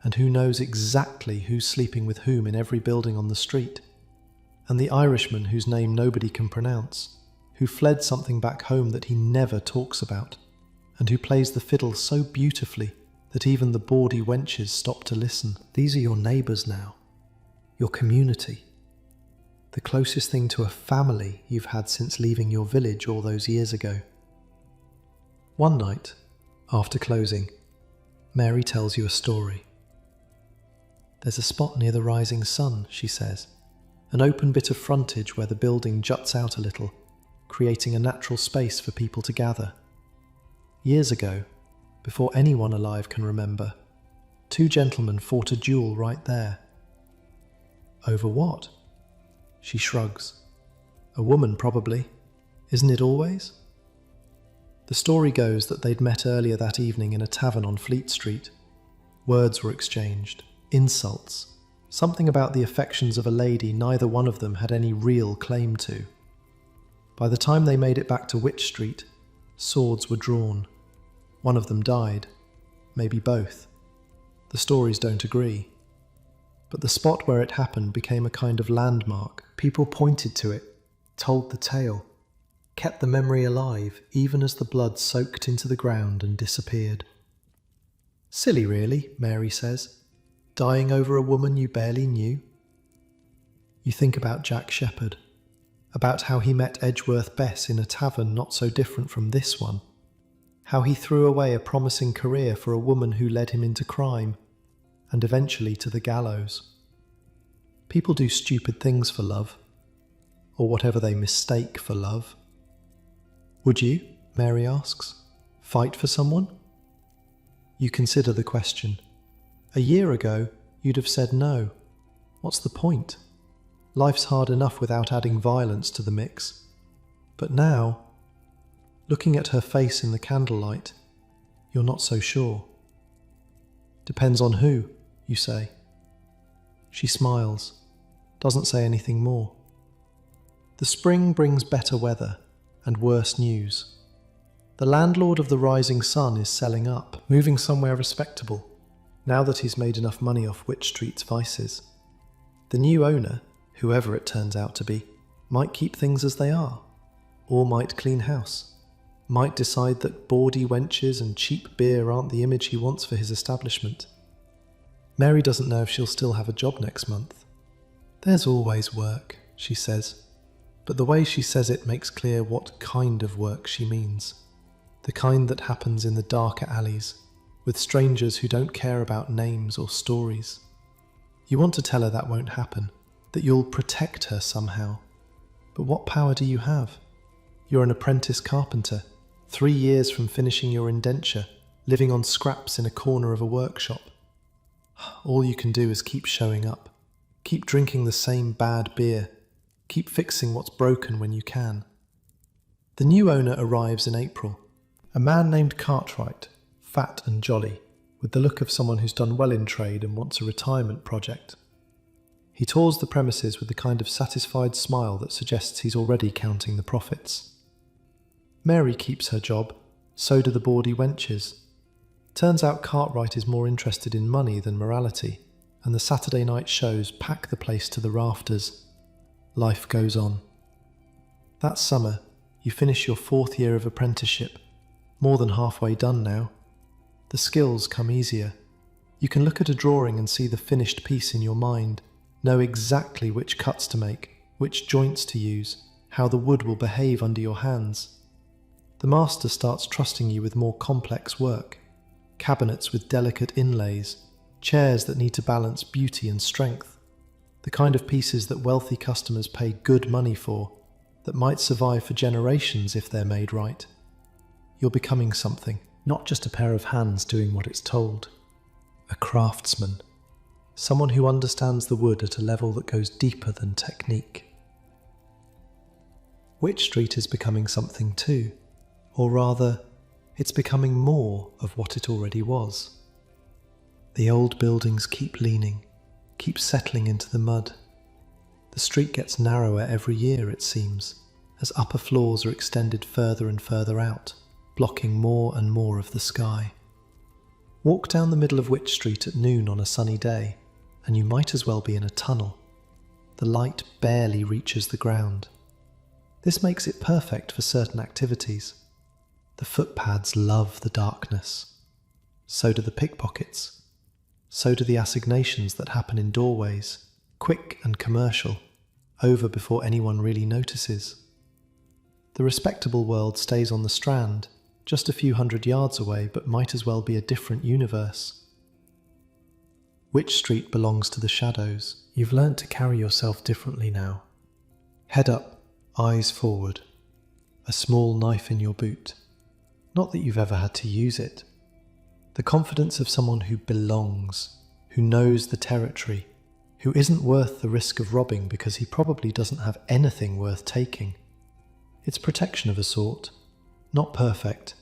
and who knows exactly who's sleeping with whom in every building on the street. And the Irishman whose name nobody can pronounce, who fled something back home that he never talks about, and who plays the fiddle so beautifully that even the bawdy wenches stop to listen. These are your neighbours now, your community, the closest thing to a family you've had since leaving your village all those years ago. One night, after closing, Mary tells you a story. There's a spot near the rising sun, she says, an open bit of frontage where the building juts out a little, creating a natural space for people to gather. Years ago, before anyone alive can remember, two gentlemen fought a duel right there. Over what? She shrugs. A woman, probably. Isn't it always? The story goes that they'd met earlier that evening in a tavern on Fleet Street. Words were exchanged, insults, something about the affections of a lady neither one of them had any real claim to. By the time they made it back to Wych Street, swords were drawn. One of them died, maybe both. The stories don't agree. But the spot where it happened became a kind of landmark. People pointed to it, told the tale, kept the memory alive even as the blood soaked into the ground and disappeared. Silly really, Mary says, dying over a woman you barely knew. You think about Jack Shepherd, about how he met Edgeworth Bess in a tavern not so different from this one, how he threw away a promising career for a woman who led him into crime, and eventually to the gallows. People do stupid things for love, or whatever they mistake for love. Would you, Mary asks, fight for someone? You consider the question. A year ago, you'd have said no. What's the point? Life's hard enough without adding violence to the mix. But now, looking at her face in the candlelight, you're not so sure. Depends on who, you say. She smiles, doesn't say anything more. The spring brings better weather and worse news. The landlord of the Rising Sun is selling up, moving somewhere respectable, now that he's made enough money off Wych Street's vices. The new owner, whoever it turns out to be, might keep things as they are, or might clean house. Might decide that bawdy wenches and cheap beer aren't the image he wants for his establishment. Mary doesn't know if she'll still have a job next month. There's always work, she says, but the way she says it makes clear what kind of work she means. The kind that happens in the darker alleys, with strangers who don't care about names or stories. You want to tell her that won't happen, that you'll protect her somehow. But what power do you have? You're an apprentice carpenter, 3 years from finishing your indenture, living on scraps in a corner of a workshop. All you can do is keep showing up, keep drinking the same bad beer, keep fixing what's broken when you can. The new owner arrives in April, a man named Cartwright, fat and jolly, with the look of someone who's done well in trade and wants a retirement project. He tours the premises with the kind of satisfied smile that suggests he's already counting the profits. Mary keeps her job, so do the bawdy wenches. Turns out Cartwright is more interested in money than morality, and the Saturday night shows pack the place to the rafters. Life goes on. That summer, you finish your 4th year of apprenticeship, more than halfway done now. The skills come easier. You can look at a drawing and see the finished piece in your mind, know exactly which cuts to make, which joints to use, how the wood will behave under your hands. The master starts trusting you with more complex work, cabinets with delicate inlays, chairs that need to balance beauty and strength, the kind of pieces that wealthy customers pay good money for, that might survive for generations if they're made right. You're becoming something, not just a pair of hands doing what it's told. A craftsman. Someone who understands the wood at a level that goes deeper than technique. Wych Street is becoming something too, or rather, it's becoming more of what it already was. The old buildings keep leaning, keep settling into the mud. The street gets narrower every year, it seems, as upper floors are extended further and further out, blocking more and more of the sky. Walk down the middle of Wych Street at noon on a sunny day, and you might as well be in a tunnel. The light barely reaches the ground. This makes it perfect for certain activities. The footpads love the darkness. So do the pickpockets. So do the assignations that happen in doorways, quick and commercial, over before anyone really notices. The respectable world stays on the Strand, just a few hundred yards away, but might as well be a different universe. Wych Street belongs to the shadows. You've learnt to carry yourself differently now. Head up, eyes forward. A small knife in your boot. Not that you've ever had to use it. The confidence of someone who belongs, who knows the territory, who isn't worth the risk of robbing because he probably doesn't have anything worth taking. It's protection of a sort. Not perfect.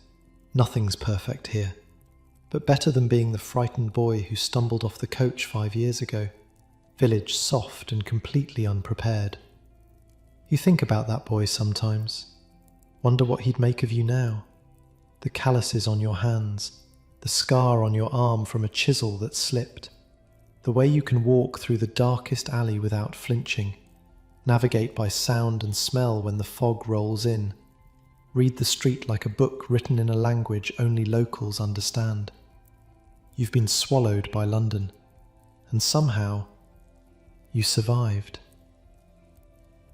Nothing's perfect here. But better than being the frightened boy who stumbled off the coach 5 years ago. Village soft and completely unprepared. You think about that boy sometimes. Wonder what he'd make of you now. The calluses on your hands. The scar on your arm from a chisel that slipped. The way you can walk through the darkest alley without flinching. Navigate by sound and smell when the fog rolls in. Read the street like a book written in a language only locals understand. You've been swallowed by London, and somehow you survived.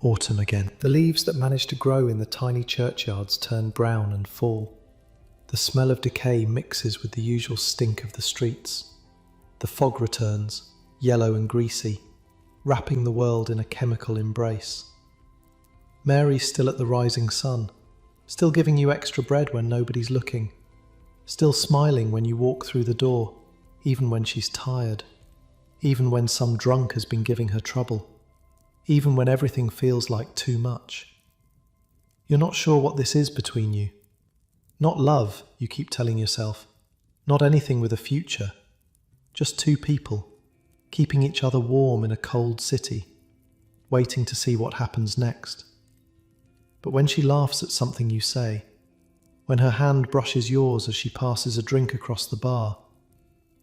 Autumn again. The leaves that managed to grow in the tiny churchyards turn brown and fall. The smell of decay mixes with the usual stink of the streets. The fog returns, yellow and greasy, wrapping the world in a chemical embrace. Mary's still at the rising sun, still giving you extra bread when nobody's looking, still smiling when you walk through the door, even when she's tired, even when some drunk has been giving her trouble, even when everything feels like too much. You're not sure what this is between you. Not love, you keep telling yourself. Not anything with a future. Just two people, keeping each other warm in a cold city, waiting to see what happens next. But when she laughs at something you say, when her hand brushes yours as she passes a drink across the bar,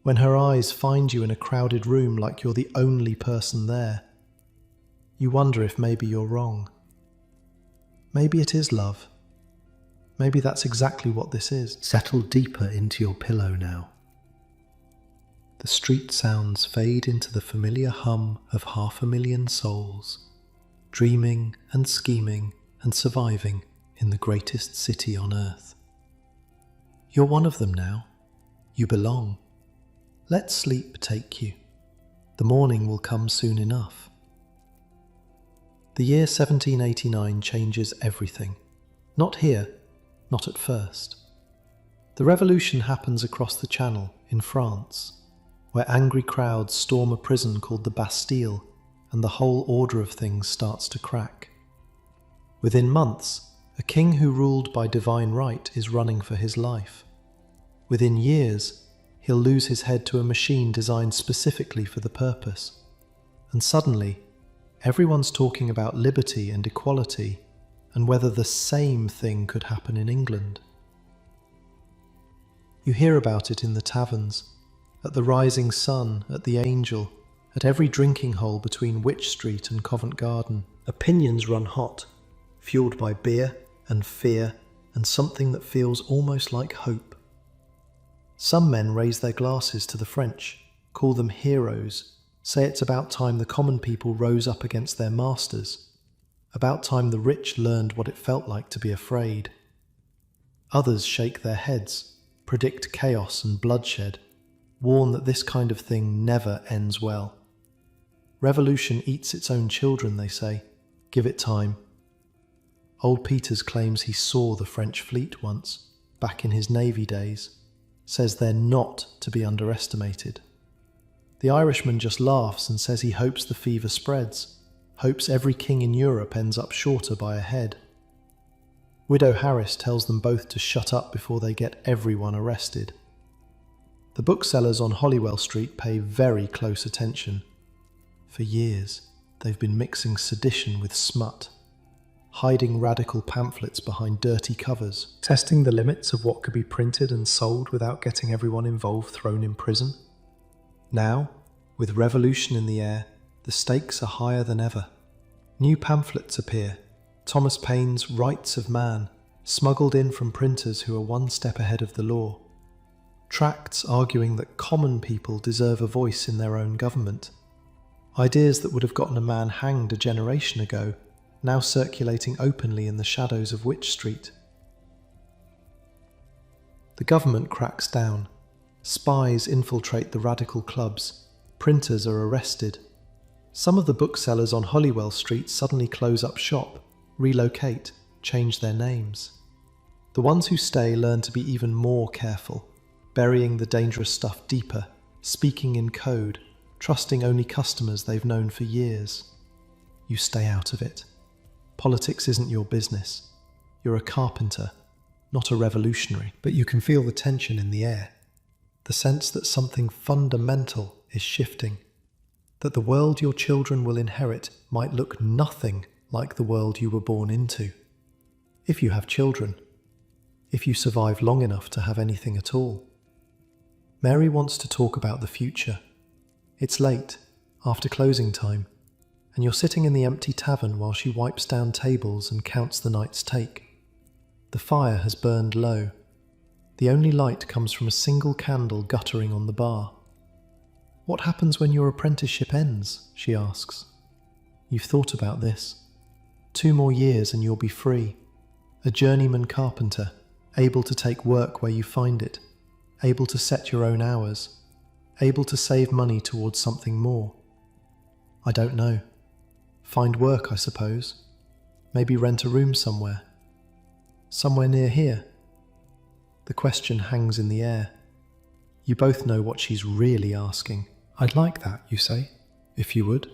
when her eyes find you in a crowded room like you're the only person there, you wonder if maybe you're wrong. Maybe it is love. Maybe that's exactly what this is. Settle deeper into your pillow now. The street sounds fade into the familiar hum of 500,000 souls, dreaming and scheming and surviving in the greatest city on earth. You're one of them now. You belong. Let sleep take you. The morning will come soon enough. The year 1789 changes everything. Not here, not at first. The revolution happens across the Channel, in France, where angry crowds storm a prison called the Bastille, and the whole order of things starts to crack. Within months, a king who ruled by divine right is running for his life. Within years, he'll lose his head to a machine designed specifically for the purpose. And suddenly, everyone's talking about liberty and equality, and whether the same thing could happen in England. You hear about it in the taverns, at the Rising Sun, at the Angel, at every drinking hole between Wych Street and Covent Garden. Opinions run hot, fueled by beer and fear and something that feels almost like hope. Some men raise their glasses to the French, call them heroes, say it's about time the common people rose up against their masters. About time the rich learned what it felt like to be afraid. Others shake their heads, predict chaos and bloodshed, warn that this kind of thing never ends well. Revolution eats its own children, they say. Give it time. Old Peters claims he saw the French fleet once, back in his Navy days. Says they're not to be underestimated. The Irishman just laughs and says he hopes the fever spreads, hopes every king in Europe ends up shorter by a head. Widow Harris tells them both to shut up before they get everyone arrested. The booksellers on Holywell Street pay very close attention. For years, they've been mixing sedition with smut, hiding radical pamphlets behind dirty covers, testing the limits of what could be printed and sold without getting everyone involved thrown in prison. Now, with revolution in the air, the stakes are higher than ever. New pamphlets appear, Thomas Paine's Rights of Man, smuggled in from printers who are one step ahead of the law. Tracts arguing that common people deserve a voice in their own government. Ideas that would have gotten a man hanged a generation ago, now circulating openly in the shadows of Wych Street. The government cracks down. Spies infiltrate the radical clubs. Printers are arrested. Some of the booksellers on Holywell Street suddenly close up shop, relocate, change their names. The ones who stay learn to be even more careful, burying the dangerous stuff deeper, speaking in code, trusting only customers they've known for years. You stay out of it. Politics isn't your business. You're a carpenter, not a revolutionary, but you can feel the tension in the air, the sense that something fundamental is shifting, that the world your children will inherit might look nothing like the world you were born into. If you have children, if you survive long enough to have anything at all. Mary wants to talk about the future. It's late, after closing time, and you're sitting in the empty tavern while she wipes down tables and counts the night's take. The fire has burned low. The only light comes from a single candle guttering on the bar. What happens when your apprenticeship ends? She asks. You've thought about this. 2 more years and you'll be free. A journeyman carpenter, able to take work where you find it, able to set your own hours, able to save money towards something more. I don't know. Find work, I suppose. Maybe rent a room somewhere. Somewhere near here. The question hangs in the air. You both know what she's really asking. I'd like that, you say, if you would.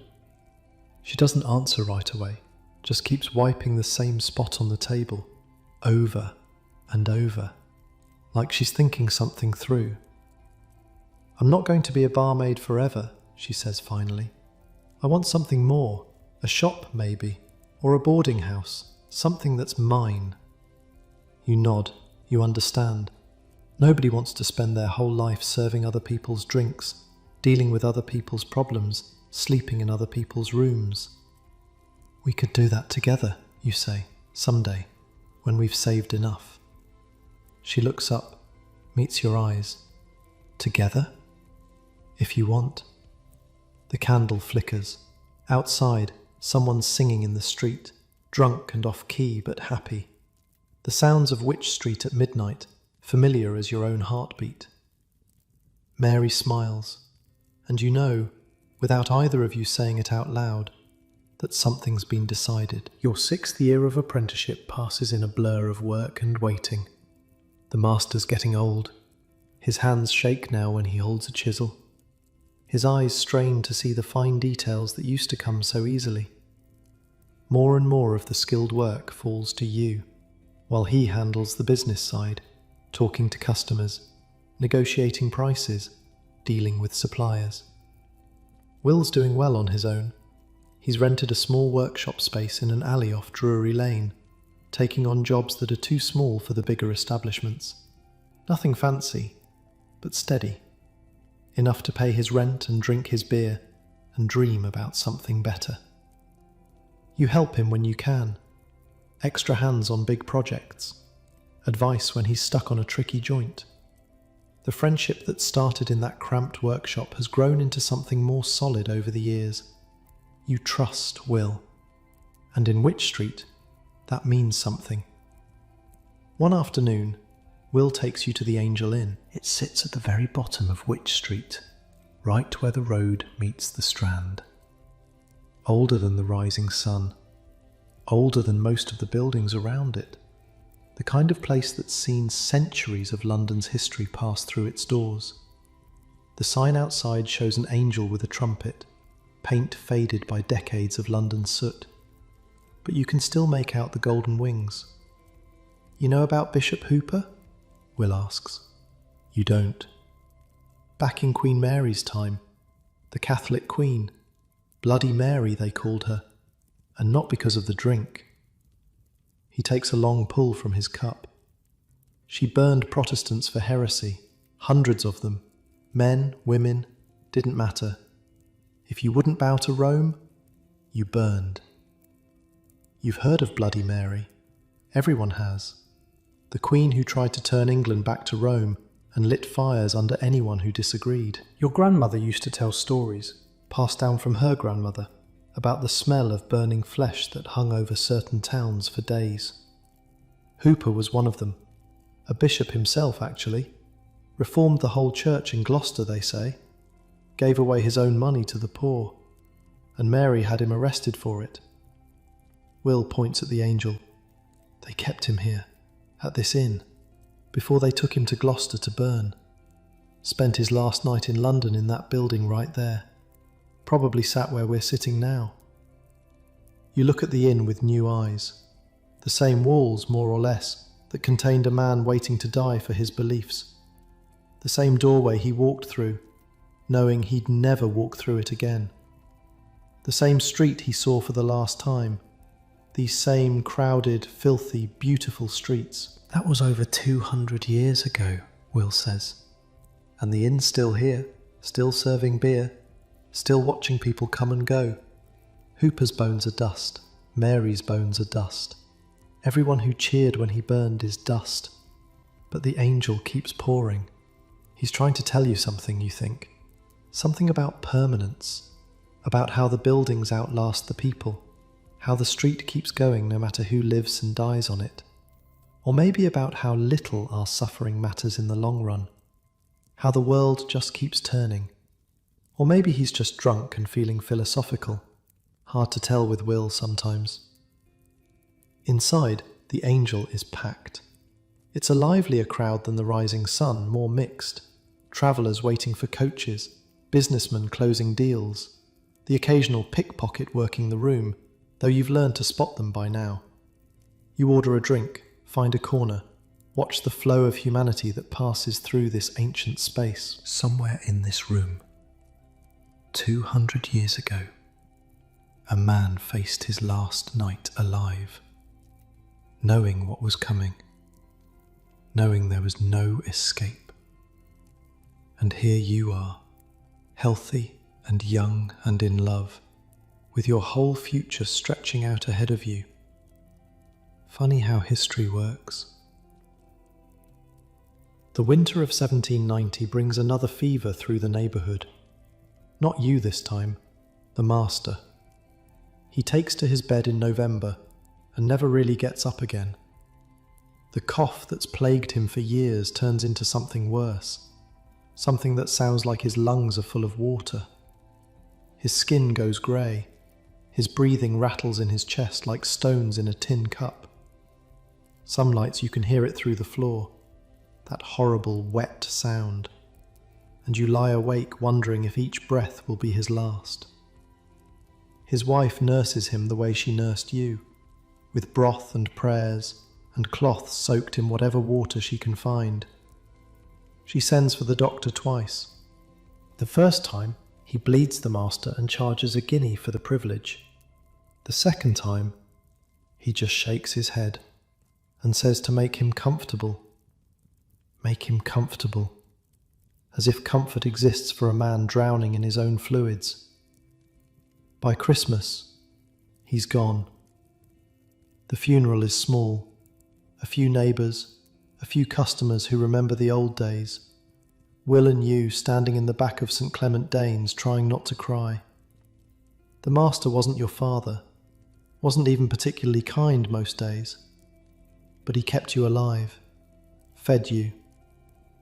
She doesn't answer right away, just keeps wiping the same spot on the table, over and over, like she's thinking something through. I'm not going to be a barmaid forever, she says finally. I want something more, a shop maybe, or a boarding house, something that's mine. You nod, you understand. Nobody wants to spend their whole life serving other people's drinks, dealing with other people's problems, sleeping in other people's rooms. We could do that together, you say, someday, when we've saved enough. She looks up, meets your eyes. Together? If you want. The candle flickers. Outside, someone's singing in the street, drunk and off-key but happy. The sounds of Wych Street at midnight, familiar as your own heartbeat. Mary smiles, and you know, without either of you saying it out loud, that something's been decided. Your 6th year of apprenticeship passes in a blur of work and waiting. The master's getting old. His hands shake now when he holds a chisel. His eyes strain to see the fine details that used to come so easily. More and more of the skilled work falls to you, while he handles the business side, talking to customers, negotiating prices, dealing with suppliers. Will's doing well on his own. He's rented a small workshop space in an alley off Drury Lane, taking on jobs that are too small for the bigger establishments. Nothing fancy, but steady. Enough to pay his rent and drink his beer and dream about something better. You help him when you can. Extra hands on big projects. Advice when he's stuck on a tricky joint. The friendship that started in that cramped workshop has grown into something more solid over the years. You trust Will. And in Wych Street, that means something. One afternoon, Will takes you to the Angel Inn. It sits at the very bottom of Wych Street, right where the road meets the Strand. Older than the rising sun, older than most of the buildings around it. The kind of place that's seen centuries of London's history pass through its doors. The sign outside shows an angel with a trumpet, paint faded by decades of London soot. But you can still make out the golden wings. You know about Bishop Hooper? Will asks. You don't. Back in Queen Mary's time, the Catholic Queen, Bloody Mary they called her, and not because of the drink. He takes a long pull from his cup. She burned Protestants for heresy, hundreds of them. Men, women, didn't matter. If you wouldn't bow to Rome, you burned. You've heard of Bloody Mary. Everyone has. The Queen who tried to turn England back to Rome and lit fires under anyone who disagreed. Your grandmother used to tell stories, passed down from her grandmother, about the smell of burning flesh that hung over certain towns for days. Hooper was one of them. A bishop himself, actually. Reformed the whole church in Gloucester, they say. Gave away his own money to the poor. And Mary had him arrested for it. Will points at the angel. They kept him here, at this inn, before they took him to Gloucester to burn. Spent his last night in London in that building right there. Probably sat where we're sitting now. You look at the inn with new eyes. The same walls, more or less, that contained a man waiting to die for his beliefs. The same doorway he walked through, knowing he'd never walk through it again. The same street he saw for the last time. These same crowded, filthy, beautiful streets. That was over 200 years ago, Will says. And the inn's still here, still serving beer, still watching people come and go. Hooper's bones are dust. Mary's bones are dust. Everyone who cheered when he burned is dust. But the angel keeps pouring. He's trying to tell you something, you think. Something about permanence. About how the buildings outlast the people. How the street keeps going no matter who lives and dies on it. Or maybe about how little our suffering matters in the long run. How the world just keeps turning. Or maybe he's just drunk and feeling philosophical. Hard to tell with Will sometimes. Inside, the angel is packed. It's a livelier crowd than the rising sun, more mixed. Travellers waiting for coaches, businessmen closing deals, the occasional pickpocket working the room, though you've learned to spot them by now. You order a drink, find a corner, watch the flow of humanity that passes through this ancient space. Somewhere in this room, 200 years ago, a man faced his last night alive, knowing what was coming, knowing there was no escape. And here you are, healthy and young and in love, with your whole future stretching out ahead of you. Funny how history works. The winter of 1790 brings another fever through the neighbourhood. Not you this time, the master. He takes to his bed in November and never really gets up again. The cough that's plagued him for years turns into something worse. Something that sounds like his lungs are full of water. His skin goes grey. His breathing rattles in his chest like stones in a tin cup. Some nights you can hear it through the floor, that horrible wet sound, and you lie awake wondering if each breath will be his last. His wife nurses him the way she nursed you, with broth and prayers and cloths soaked in whatever water she can find. She sends for the doctor twice. The first time, he bleeds the master and charges a guinea for the privilege. The second time, he just shakes his head and says to make him comfortable. Make him comfortable. As if comfort exists for a man drowning in his own fluids. By Christmas, he's gone. The funeral is small. A few neighbours, a few customers who remember the old days. Will and you standing in the back of St. Clement Danes trying not to cry. The master wasn't your father, wasn't even particularly kind most days, but he kept you alive, fed you,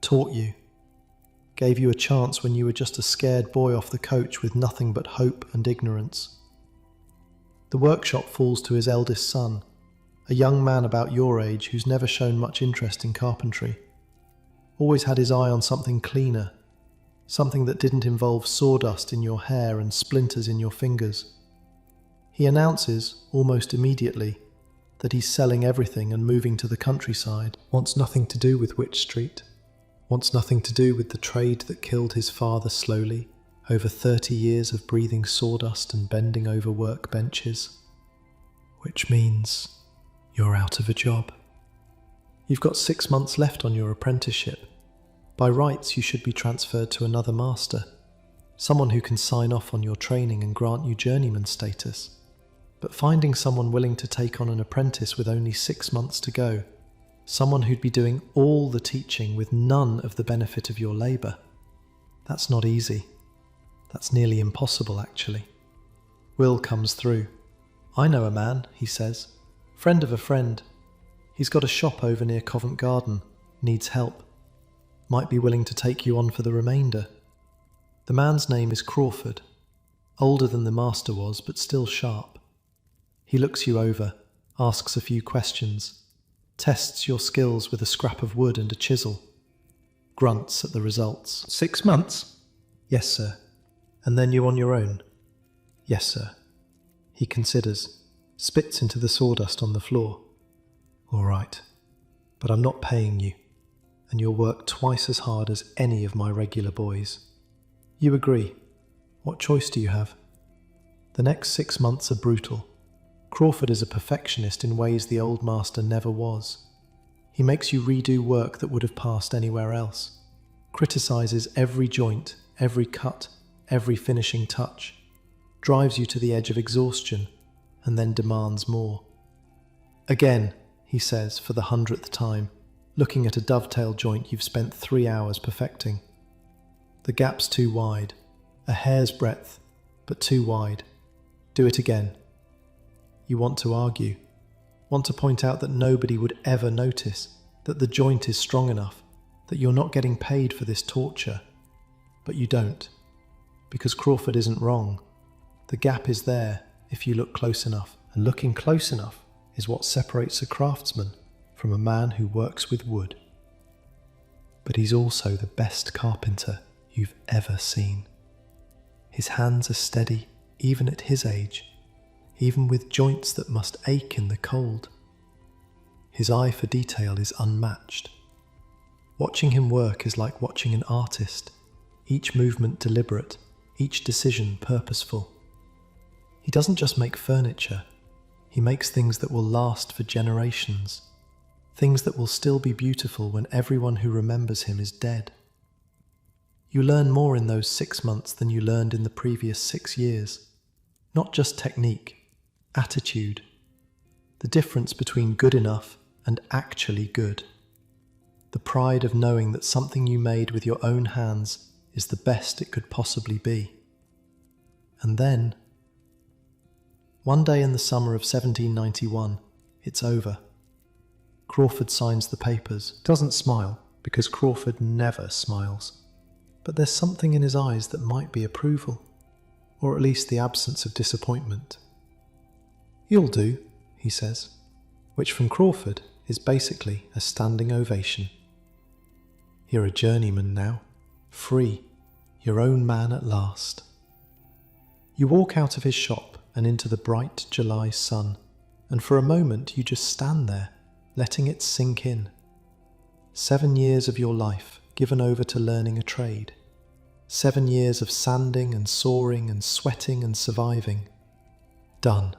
taught you, gave you a chance when you were just a scared boy off the coach with nothing but hope and ignorance. The workshop falls to his eldest son, a young man about your age who's never shown much interest in carpentry. Always had his eye on something cleaner, something that didn't involve sawdust in your hair and splinters in your fingers. He announces, almost immediately, that he's selling everything and moving to the countryside, wants nothing to do with Wych Street, wants nothing to do with the trade that killed his father slowly, over 30 years of breathing sawdust and bending over workbenches. Which means you're out of a job. You've got 6 months left on your apprenticeship. By rights, you should be transferred to another master, someone who can sign off on your training and grant you journeyman status. But finding someone willing to take on an apprentice with only 6 months to go, someone who'd be doing all the teaching with none of the benefit of your labour, that's not easy. That's nearly impossible, actually. Will comes through. I know a man, he says. Friend of a friend. He's got a shop over near Covent Garden. Needs help. Might be willing to take you on for the remainder. The man's name is Crawford. Older than the master was, but still sharp. He looks you over, asks a few questions, tests your skills with a scrap of wood and a chisel. Grunts at the results. 6 months? Yes, sir. And then you on your own? Yes, sir. He considers, spits into the sawdust on the floor. All right, but I'm not paying you, and you'll work twice as hard as any of my regular boys. You agree. What choice do you have? The next 6 months are brutal. Crawford is a perfectionist in ways the old master never was. He makes you redo work that would have passed anywhere else, criticises every joint, every cut, every finishing touch, drives you to the edge of exhaustion, and then demands more. Again, he says for the 100th time, looking at a dovetail joint you've spent 3 hours perfecting. The gap's too wide, a hair's breadth, but too wide. Do it again. You want to argue, want to point out that nobody would ever notice, that the joint is strong enough, that you're not getting paid for this torture. But you don't. Because Crawford isn't wrong. The gap is there if you look close enough, and looking close enough is what separates a craftsman from a man who works with wood. But he's also the best carpenter you've ever seen. His hands are steady even at his age, even with joints that must ache in the cold. His eye for detail is unmatched. Watching him work is like watching an artist, each movement deliberate, each decision purposeful. He doesn't just make furniture, he makes things that will last for generations, things that will still be beautiful when everyone who remembers him is dead. You learn more in those 6 months than you learned in the previous 6 years. Not just technique, attitude, the difference between good enough and actually good. The pride of knowing that something you made with your own hands is the best it could possibly be. And then, one day in the summer of 1791, it's over. Crawford signs the papers, doesn't smile, because Crawford never smiles. But there's something in his eyes that might be approval, or at least the absence of disappointment. You'll do, he says, which from Crawford is basically a standing ovation. You're a journeyman now, free, your own man at last. You walk out of his shop and into the bright July sun, and for a moment you just stand there, letting it sink in. 7 years of your life given over to learning a trade. 7 years of sanding and sawing and sweating and surviving. Done.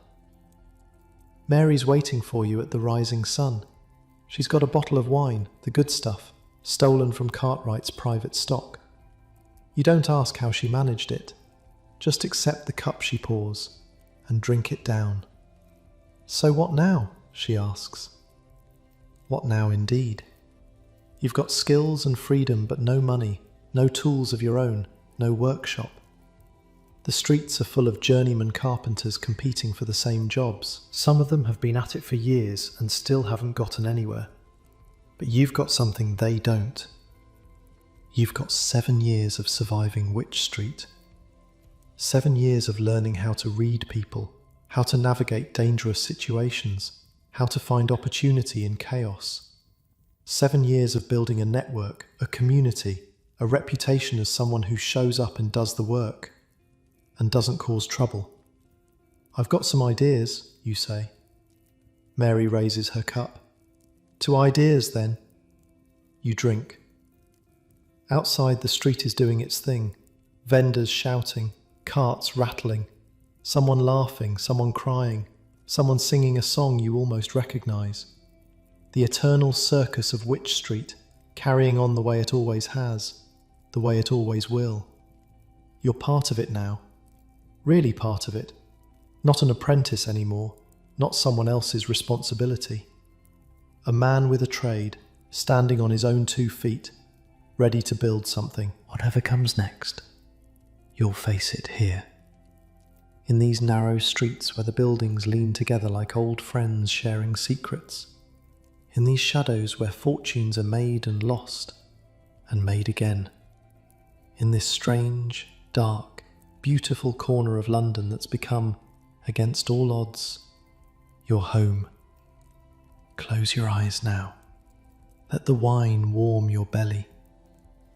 Mary's waiting for you at the Rising Sun. She's got a bottle of wine, the good stuff, stolen from Cartwright's private stock. You don't ask how she managed it. Just accept the cup she pours and drink it down. So what now? She asks. What now indeed? You've got skills and freedom but no money, no tools of your own, no workshop. The streets are full of journeyman carpenters competing for the same jobs. Some of them have been at it for years and still haven't gotten anywhere. But you've got something they don't. You've got 7 years of surviving Witch Street. 7 years of learning how to read people, how to navigate dangerous situations, how to find opportunity in chaos. 7 years of building a network, a community, a reputation as someone who shows up and does the work, and doesn't cause trouble. I've got some ideas, you say. Mary raises her cup. To ideas, then. You drink. Outside, the street is doing its thing. Vendors shouting, carts rattling, someone laughing, someone crying, someone singing a song you almost recognise. The eternal circus of Witch Street, carrying on the way it always has, the way it always will. You're part of it now. Really part of it. Not an apprentice anymore, not someone else's responsibility. A man with a trade, standing on his own 2 feet, ready to build something. Whatever comes next, you'll face it here. In these narrow streets where the buildings lean together like old friends sharing secrets. In these shadows where fortunes are made and lost, and made again. In this strange, dark, beautiful corner of London that's become, against all odds, your home. Close your eyes now. Let the wine warm your belly.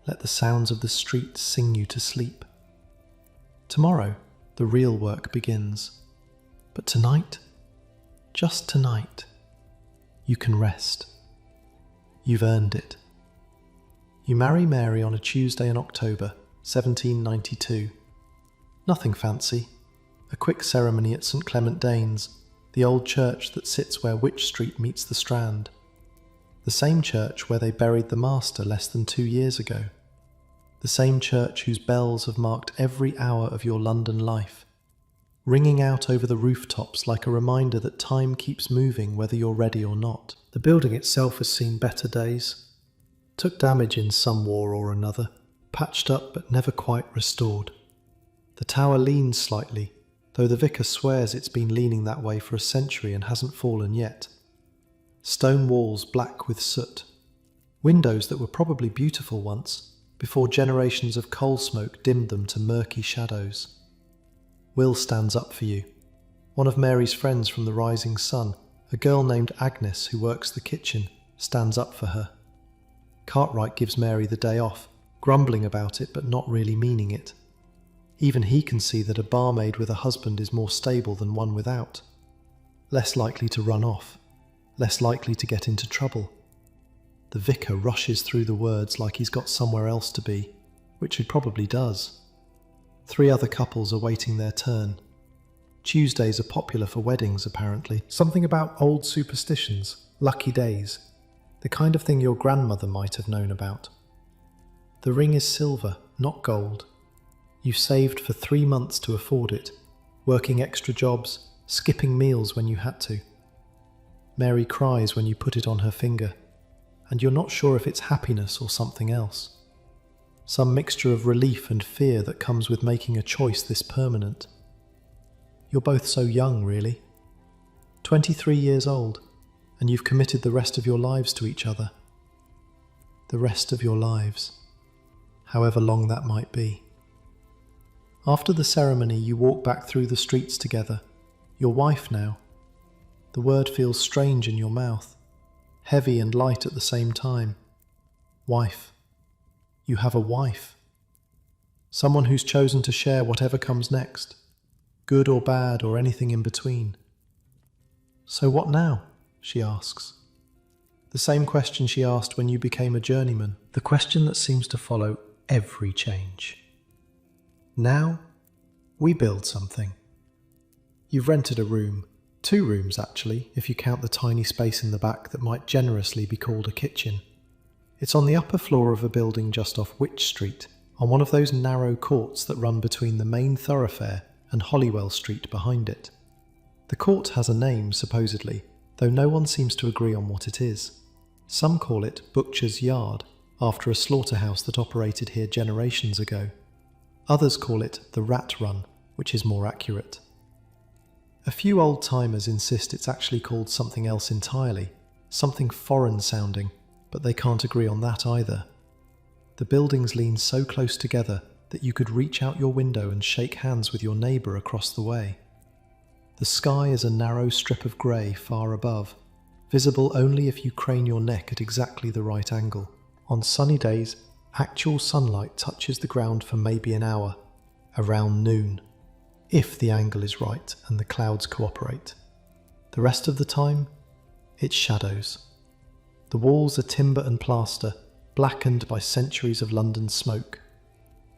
Let the sounds of the street sing you to sleep. Tomorrow, the real work begins. But tonight, just tonight, you can rest. You've earned it. You marry Mary on a Tuesday in October, 1792. Nothing fancy. A quick ceremony at St. Clement Danes, the old church that sits where Witch Street meets the Strand. The same church where they buried the Master less than 2 years ago. The same church whose bells have marked every hour of your London life, ringing out over the rooftops like a reminder that time keeps moving whether you're ready or not. The building itself has seen better days. Took damage in some war or another, patched up but never quite restored. The tower leans slightly, though the vicar swears it's been leaning that way for a century and hasn't fallen yet. Stone walls black with soot. Windows that were probably beautiful once, before generations of coal smoke dimmed them to murky shadows. Will stands up for you. One of Mary's friends from the Rising Sun, a girl named Agnes who works the kitchen, stands up for her. Cartwright gives Mary the day off, grumbling about it but not really meaning it. Even he can see that a barmaid with a husband is more stable than one without. Less likely to run off, less likely to get into trouble. The vicar rushes through the words like he's got somewhere else to be, which he probably does. 3 other couples are waiting their turn. Tuesdays are popular for weddings, apparently. Something about old superstitions, lucky days, the kind of thing your grandmother might have known about. The ring is silver, not gold. You saved for 3 months to afford it, working extra jobs, skipping meals when you had to. Mary cries when you put it on her finger, and you're not sure if it's happiness or something else. Some mixture of relief and fear that comes with making a choice this permanent. You're both so young, really. 23 years old, and you've committed the rest of your lives to each other. The rest of your lives, however long that might be. After the ceremony, you walk back through the streets together. Your wife now. The word feels strange in your mouth, heavy and light at the same time. Wife. You have a wife. Someone who's chosen to share whatever comes next, good or bad or anything in between. So what now? She asks. The same question she asked when you became a journeyman, the question that seems to follow every change. Now, we build something. You've rented a room, 2 rooms actually, if you count the tiny space in the back that might generously be called a kitchen. It's on the upper floor of a building just off Witch Street, on one of those narrow courts that run between the main thoroughfare and Holywell Street behind it. The court has a name, supposedly, though no one seems to agree on what it is. Some call it Butcher's Yard, after a slaughterhouse that operated here generations ago. Others call it the Rat Run, which is more accurate. A few old-timers insist it's actually called something else entirely, something foreign sounding, But they can't agree on that either. The buildings lean so close together that you could reach out your window and shake hands with your neighbour across the way. The sky is a narrow strip of grey far above, visible only if you crane your neck at exactly the right angle. On sunny days, actual sunlight touches the ground for maybe an hour, around noon, if the angle is right and the clouds cooperate. The rest of the time, it's shadows. The walls are timber and plaster, blackened by centuries of London smoke.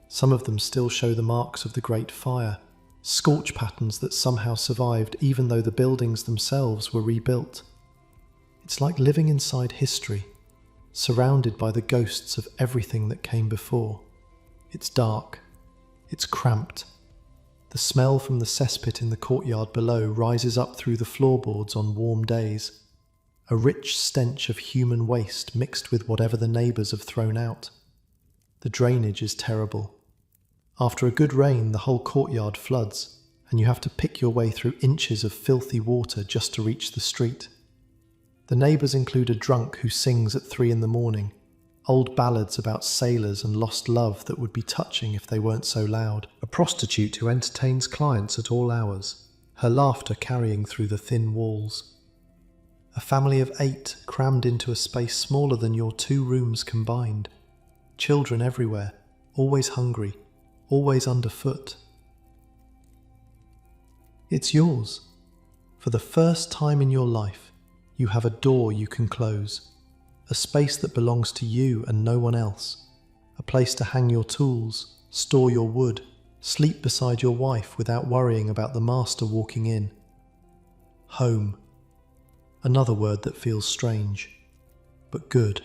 Some of them still show the marks of the Great Fire, scorch patterns that somehow survived even though the buildings themselves were rebuilt. It's like living inside history, surrounded by the ghosts of everything that came before. It's dark. It's cramped. The smell from the cesspit in the courtyard below rises up through the floorboards on warm days, a rich stench of human waste mixed with whatever the neighbours have thrown out. The drainage is terrible. After a good rain, the whole courtyard floods, and you have to pick your way through inches of filthy water just to reach the street. The neighbours include a drunk who sings at 3 a.m, old ballads about sailors and lost love that would be touching if they weren't so loud, a prostitute who entertains clients at all hours, her laughter carrying through the thin walls. A family of 8 crammed into a space smaller than your 2 rooms combined. Children everywhere, always hungry, always underfoot. It's yours. For the first time in your life, you have a door you can close, a space that belongs to you and no one else, a place to hang your tools, store your wood, sleep beside your wife without worrying about the master walking in. Home. Another word that feels strange, but good.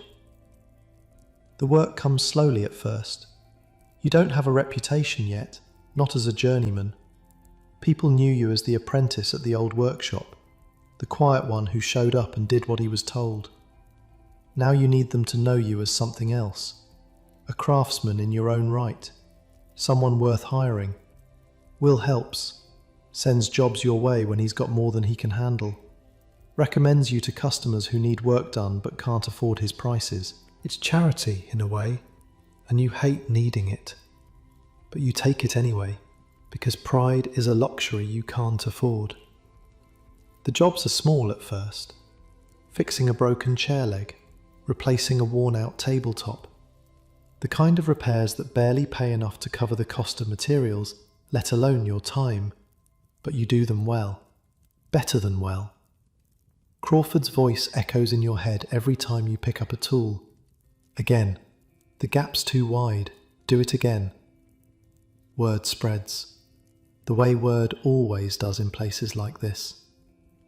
The work comes slowly at first. You don't have a reputation yet, not as a journeyman. People knew you as the apprentice at the old workshop, the quiet one who showed up and did what he was told. Now you need them to know you as something else, a craftsman in your own right, someone worth hiring. Will helps, sends jobs your way when he's got more than he can handle, recommends you to customers who need work done but can't afford his prices. It's charity in a way, and you hate needing it, but you take it anyway, because pride is a luxury you can't afford. The jobs are small at first, fixing a broken chair leg, replacing a worn-out tabletop, the kind of repairs that barely pay enough to cover the cost of materials, let alone your time, but you do them well, better than well. Crawford's voice echoes in your head every time you pick up a tool. Again, the gap's too wide, do it again. Word spreads, the way word always does in places like this.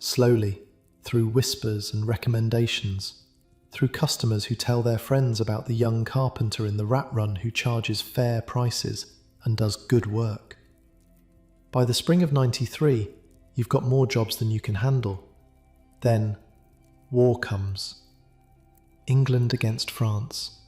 Slowly, through whispers and recommendations, through customers who tell their friends about the young carpenter in the rat run who charges fair prices and does good work. By the spring of '93, you've got more jobs than you can handle. Then, war comes. England against France.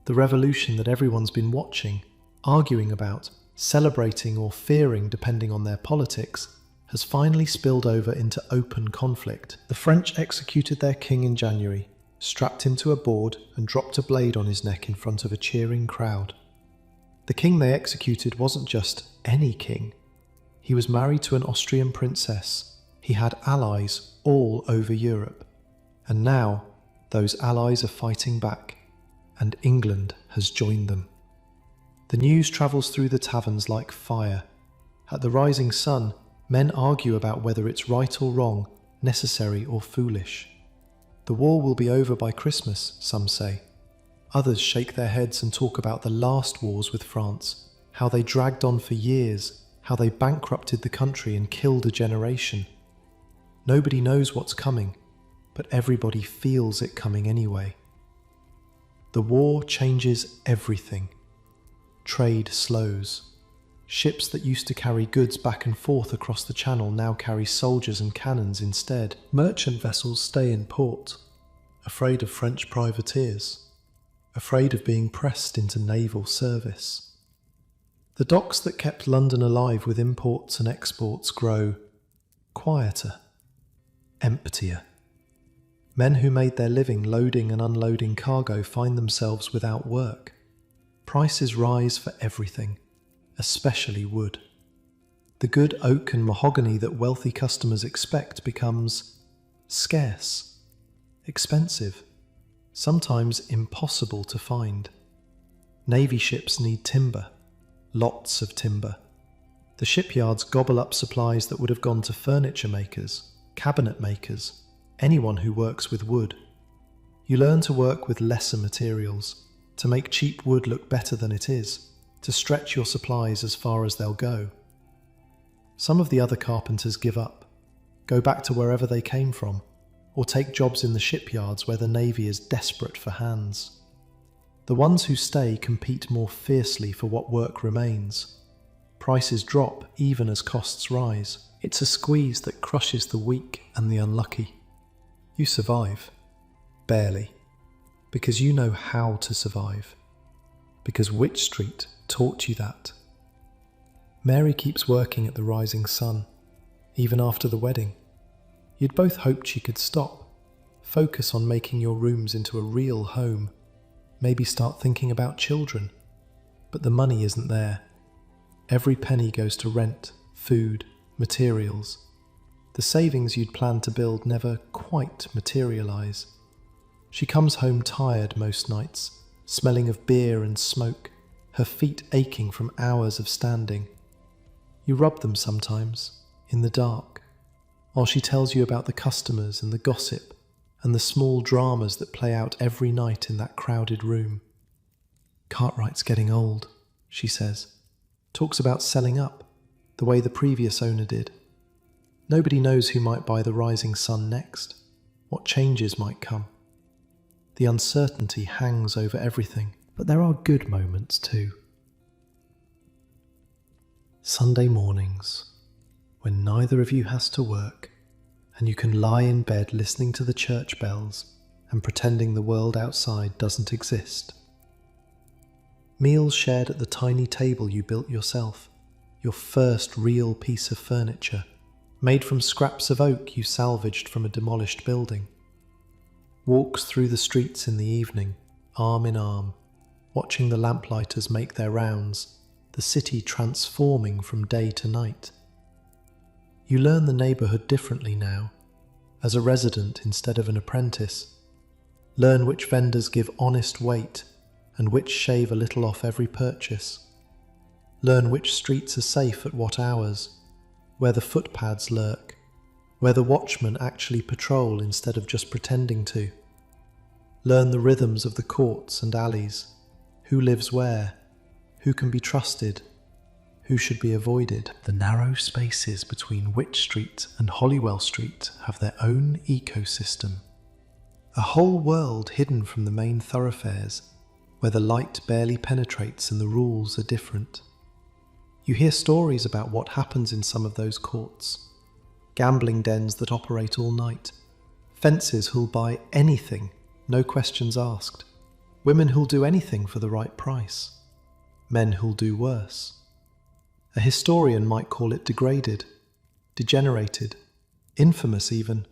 The revolution that everyone's been watching, arguing about, celebrating or fearing depending on their politics, has finally spilled over into open conflict. The French executed their king in January, strapped him to a board and dropped a blade on his neck in front of a cheering crowd. The king they executed wasn't just any king. He was married to an Austrian princess. He had allies all over Europe. And now, those allies are fighting back, and England has joined them. The news travels through the taverns like fire. At the Rising Sun, men argue about whether it's right or wrong, necessary or foolish. The war will be over by Christmas, some say. Others shake their heads and talk about the last wars with France, how they dragged on for years, how they bankrupted the country and killed a generation. Nobody knows what's coming, but everybody feels it coming anyway. The war changes everything. Trade slows. Ships that used to carry goods back and forth across the channel now carry soldiers and cannons instead. Merchant vessels stay in port, afraid of French privateers, afraid of being pressed into naval service. The docks that kept London alive with imports and exports grow quieter, emptier. Men who made their living loading and unloading cargo find themselves without work. Prices rise for everything, especially wood. The good oak and mahogany that wealthy customers expect becomes scarce, expensive, sometimes impossible to find. Navy ships need timber, lots of timber. The shipyards gobble up supplies that would have gone to furniture makers, cabinet makers, anyone who works with wood. You learn to work with lesser materials, to make cheap wood look better than it is, to stretch your supplies as far as they'll go. Some of the other carpenters give up, go back to wherever they came from, or take jobs in the shipyards where the Navy is desperate for hands. The ones who stay compete more fiercely for what work remains. Prices drop even as costs rise. It's a squeeze that crushes the weak and the unlucky. You survive. Barely. Because you know how to survive. Because Wych Street taught you that. Mary keeps working at the Rising Sun, even after the wedding. You'd both hoped she could stop, focus on making your rooms into a real home, maybe start thinking about children. But the money isn't there. Every penny goes to rent, food, materials. The savings you'd planned to build never quite materialize. She comes home tired most nights, smelling of beer and smoke, her feet aching from hours of standing. You rub them sometimes, in the dark, while she tells you about the customers and the gossip and the small dramas that play out every night in that crowded room. Cartwright's getting old, she says. Talks about selling up, the way the previous owner did. Nobody knows who might buy the Rising Sun next, what changes might come. The uncertainty hangs over everything, but there are good moments too. Sunday mornings, when neither of you has to work, and you can lie in bed listening to the church bells and pretending the world outside doesn't exist. Meals shared at the tiny table you built yourself, your first real piece of furniture, made from scraps of oak you salvaged from a demolished building. Walks through the streets in the evening, arm in arm, watching the lamplighters make their rounds, the city transforming from day to night. You learn the neighbourhood differently now, as a resident instead of an apprentice. Learn which vendors give honest weight and which shave a little off every purchase. Learn which streets are safe at what hours, where the footpads lurk, where the watchmen actually patrol instead of just pretending to. Learn the rhythms of the courts and alleys, who lives where, who can be trusted, who should be avoided. The narrow spaces between Wych Street and Holywell Street have their own ecosystem. A whole world hidden from the main thoroughfares, where the light barely penetrates and the rules are different. You hear stories about what happens in some of those courts. Gambling dens that operate all night. Fences who'll buy anything, no questions asked. Women who'll do anything for the right price. Men who'll do worse. A historian might call it degraded, degenerated, infamous even.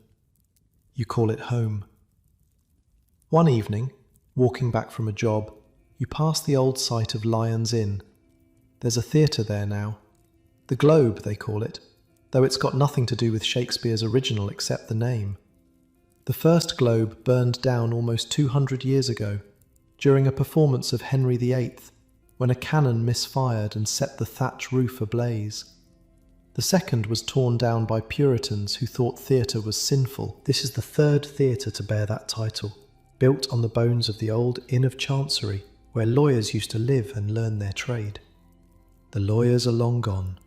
You call it home. One evening, walking back from a job, you pass the old site of Lyons Inn. There's a theatre there now. The Globe, they call it, though it's got nothing to do with Shakespeare's original except the name. The first Globe burned down almost 200 years ago, during a performance of Henry VIII, when a cannon misfired and set the thatch roof ablaze. The second was torn down by Puritans who thought theatre was sinful. This is the third theatre to bear that title, built on the bones of the old Inn of Chancery, where lawyers used to live and learn their trade. The lawyers are long gone.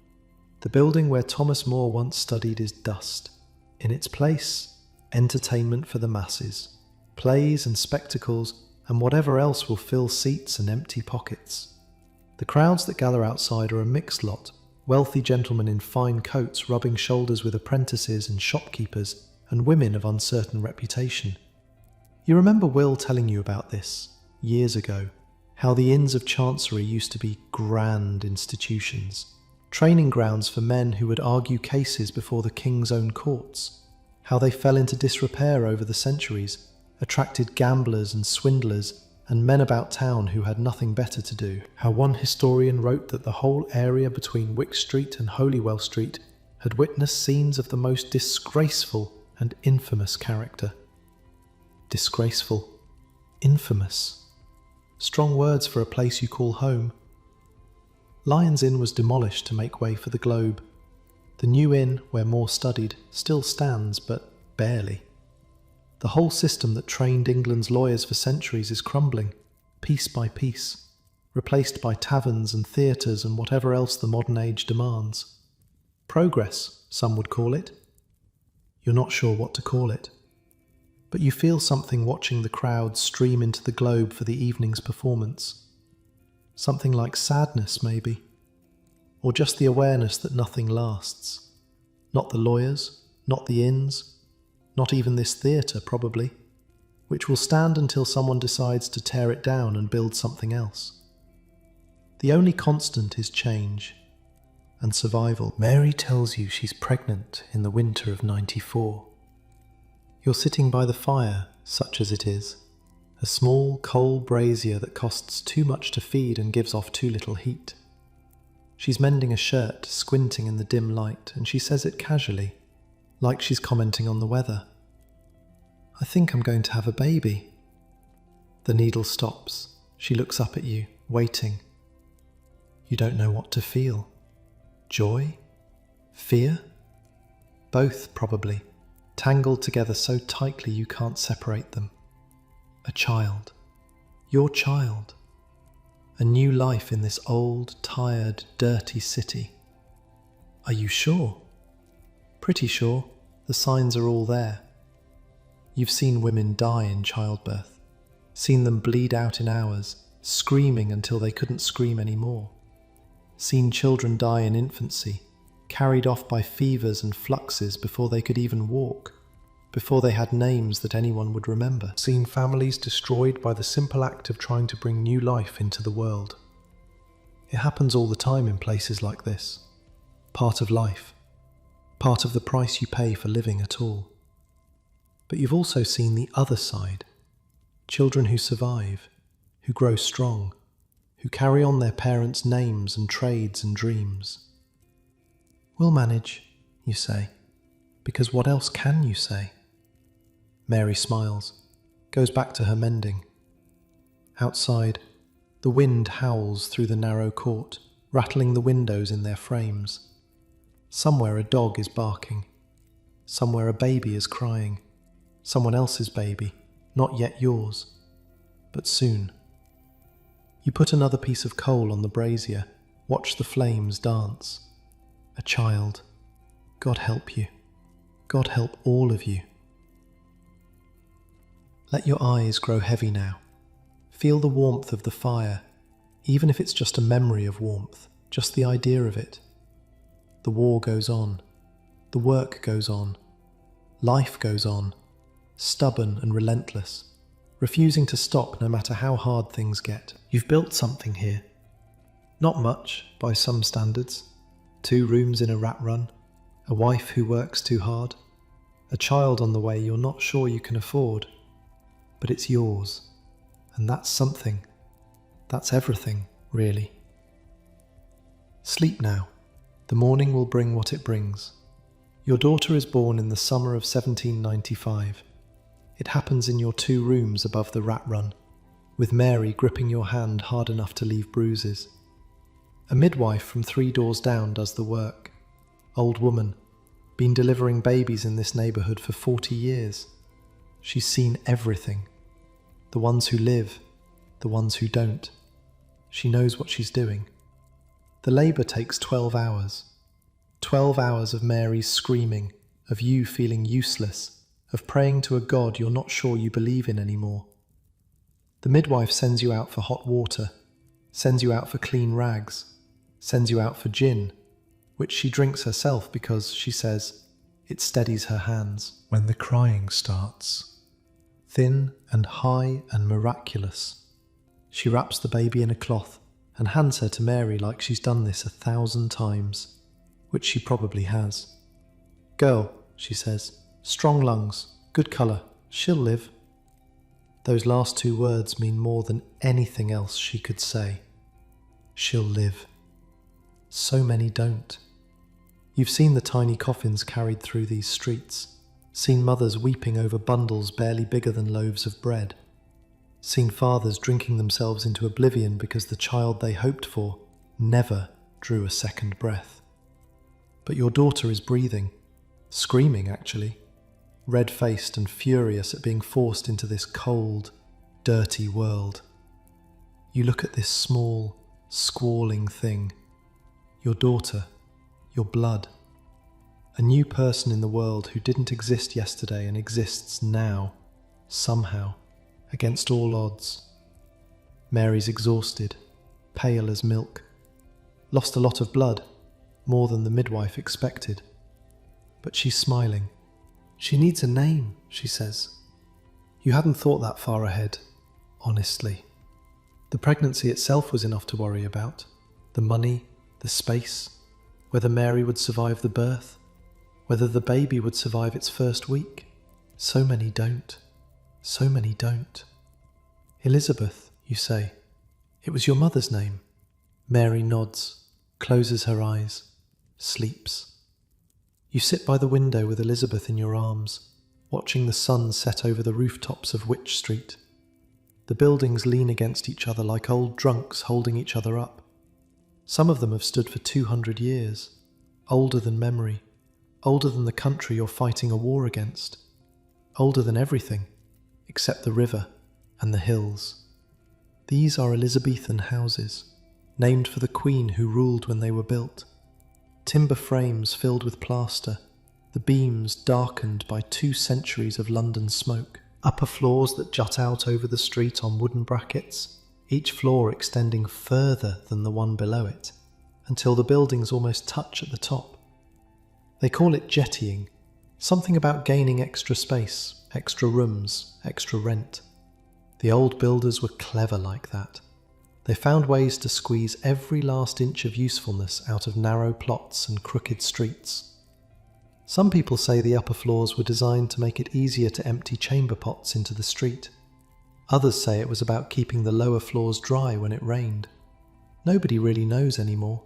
The building where Thomas More once studied is dust. In its place, entertainment for the masses, plays and spectacles, and whatever else will fill seats and empty pockets. The crowds that gather outside are a mixed lot, wealthy gentlemen in fine coats rubbing shoulders with apprentices and shopkeepers, and women of uncertain reputation. You remember Will telling you about this, years ago, how the Inns of Chancery used to be grand institutions, training grounds for men who would argue cases before the king's own courts. how they fell into disrepair over the centuries, attracted gamblers and swindlers and men about town who had nothing better to do. How one historian wrote that the whole area between Wick Street and Holywell Street had witnessed scenes of the most disgraceful and infamous character. Disgraceful. Infamous. Strong words for a place you call home. Lyons Inn was demolished to make way for the Globe. The new inn, where Moore studied, still stands, but barely. The whole system that trained England's lawyers for centuries is crumbling, piece by piece, replaced by taverns and theatres and whatever else the modern age demands. Progress, some would call it. You're not sure what to call it. But you feel something watching the crowd stream into the Globe for the evening's performance. Something like sadness, maybe. Or just the awareness that nothing lasts. Not the lawyers, not the inns, not even this theatre, probably, which will stand until someone decides to tear it down and build something else. The only constant is change and survival. Mary tells you she's pregnant in the winter of '94. You're sitting by the fire, such as it is, a small coal brazier that costs too much to feed and gives off too little heat. She's mending a shirt, squinting in the dim light, and she says it casually, like she's commenting on the weather. I think I'm going to have a baby. The needle stops. She looks up at you, waiting. You don't know what to feel. Joy? Fear? Both, probably, tangled together so tightly you can't separate them. A child. Your child. A new life in this old, tired, dirty city. Are you sure? Pretty sure. The signs are all there. You've seen women die in childbirth, seen them bleed out in hours, screaming until they couldn't scream anymore. Seen children die in infancy, carried off by fevers and fluxes before they could even walk, before they had names that anyone would remember. Seen families destroyed by the simple act of trying to bring new life into the world. It happens all the time in places like this. Part of life. Part of the price you pay for living at all. But you've also seen the other side. Children who survive, who grow strong, who carry on their parents' names and trades and dreams. We'll manage, you say, because what else can you say? Mary smiles, goes back to her mending. Outside, the wind howls through the narrow court, rattling the windows in their frames. Somewhere a dog is barking. Somewhere a baby is crying. Someone else's baby, not yet yours, but soon. You put another piece of coal on the brazier, watch the flames dance. A child. God help you. God help all of you. Let your eyes grow heavy now. Feel the warmth of the fire, even if it's just a memory of warmth, just the idea of it. The war goes on. The work goes on. Life goes on. Stubborn and relentless, refusing to stop no matter how hard things get. You've built something here. Not much, by some standards. 2 rooms in a rat run, a wife who works too hard, a child on the way you're not sure you can afford. But it's yours, and that's something. That's everything, really. Sleep now. The morning will bring what it brings. Your daughter is born in the summer of 1795. It happens in your 2 rooms above the rat run, with Mary gripping your hand hard enough to leave bruises. A midwife from 3 doors down does the work. Old woman, been delivering babies in this neighbourhood for 40 years. She's seen everything. The ones who live, the ones who don't. She knows what she's doing. The labour takes 12 hours. 12 hours of Mary's screaming, of you feeling useless, of praying to a God you're not sure you believe in anymore. The midwife sends you out for hot water, sends you out for clean rags, sends you out for gin, which she drinks herself because, she says, it steadies her hands. When the crying starts, thin and high and miraculous, she wraps the baby in a cloth and hands her to Mary like she's done this 1,000 times, which she probably has. Girl, she says, Strong lungs, good colour, she'll live. Those last two words mean more than anything else she could say. She'll live. So many don't. You've seen the tiny coffins carried through these streets, seen mothers weeping over bundles barely bigger than loaves of bread, seen fathers drinking themselves into oblivion because the child they hoped for never drew a second breath. But your daughter is breathing, screaming actually, red-faced and furious at being forced into this cold, dirty world. You look at this small, squalling thing, your daughter, your blood, a new person in the world who didn't exist yesterday and exists now, somehow, against all odds. Mary's exhausted, pale as milk, lost a lot of blood, more than the midwife expected. But she's smiling. She needs a name, she says. You hadn't thought that far ahead, honestly. The pregnancy itself was enough to worry about. The money, the space, whether Mary would survive the birth, whether the baby would survive its first week. So many don't. So many don't. Elizabeth, you say. It was your mother's name. Mary nods, closes her eyes, sleeps. You sit by the window with Elizabeth in your arms, watching the sun set over the rooftops of Wych Street. The buildings lean against each other like old drunks holding each other up. Some of them have stood for 200 years, older than memory, older than the country you're fighting a war against, older than everything, except the river and the hills. These are Elizabethan houses, named for the Queen who ruled when they were built. Timber frames filled with plaster, the beams darkened by 2 centuries of London smoke, upper floors that jut out over the street on wooden brackets, each floor extending further than the one below it, until the buildings almost touch at the top. They call it jettying, something about gaining extra space, extra rooms, extra rent. The old builders were clever like that. They found ways to squeeze every last inch of usefulness out of narrow plots and crooked streets. Some people say the upper floors were designed to make it easier to empty chamber pots into the street. Others say it was about keeping the lower floors dry when it rained. Nobody really knows anymore.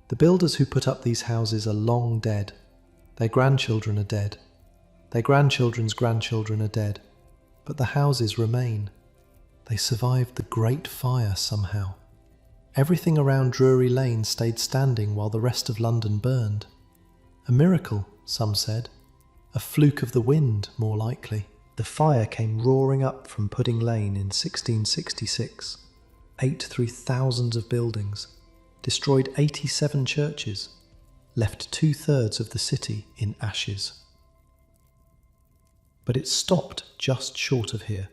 The builders who put up these houses are long dead. Their grandchildren are dead. Their grandchildren's grandchildren are dead. But the houses remain. They survived the Great Fire somehow. Everything around Drury Lane stayed standing while the rest of London burned. A miracle, some said. A fluke of the wind, more likely. The fire came roaring up from Pudding Lane in 1666, ate through thousands of buildings, destroyed 87 churches, left 2/3 of the city in ashes. But it stopped just short of here.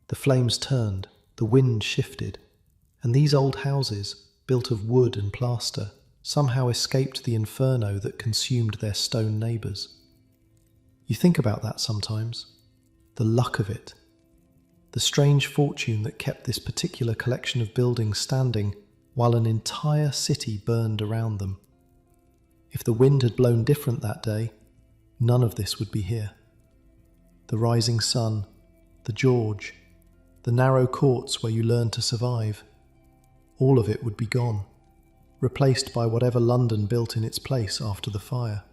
The flames turned, the wind shifted, and these old houses, built of wood and plaster, somehow escaped the inferno that consumed their stone neighbours. You think about that sometimes, the luck of it, the strange fortune that kept this particular collection of buildings standing while an entire city burned around them. If the wind had blown different that day, none of this would be here. The rising sun, the George, the narrow courts where you learned to survive, all of it would be gone, replaced by whatever London built in its place after the fire.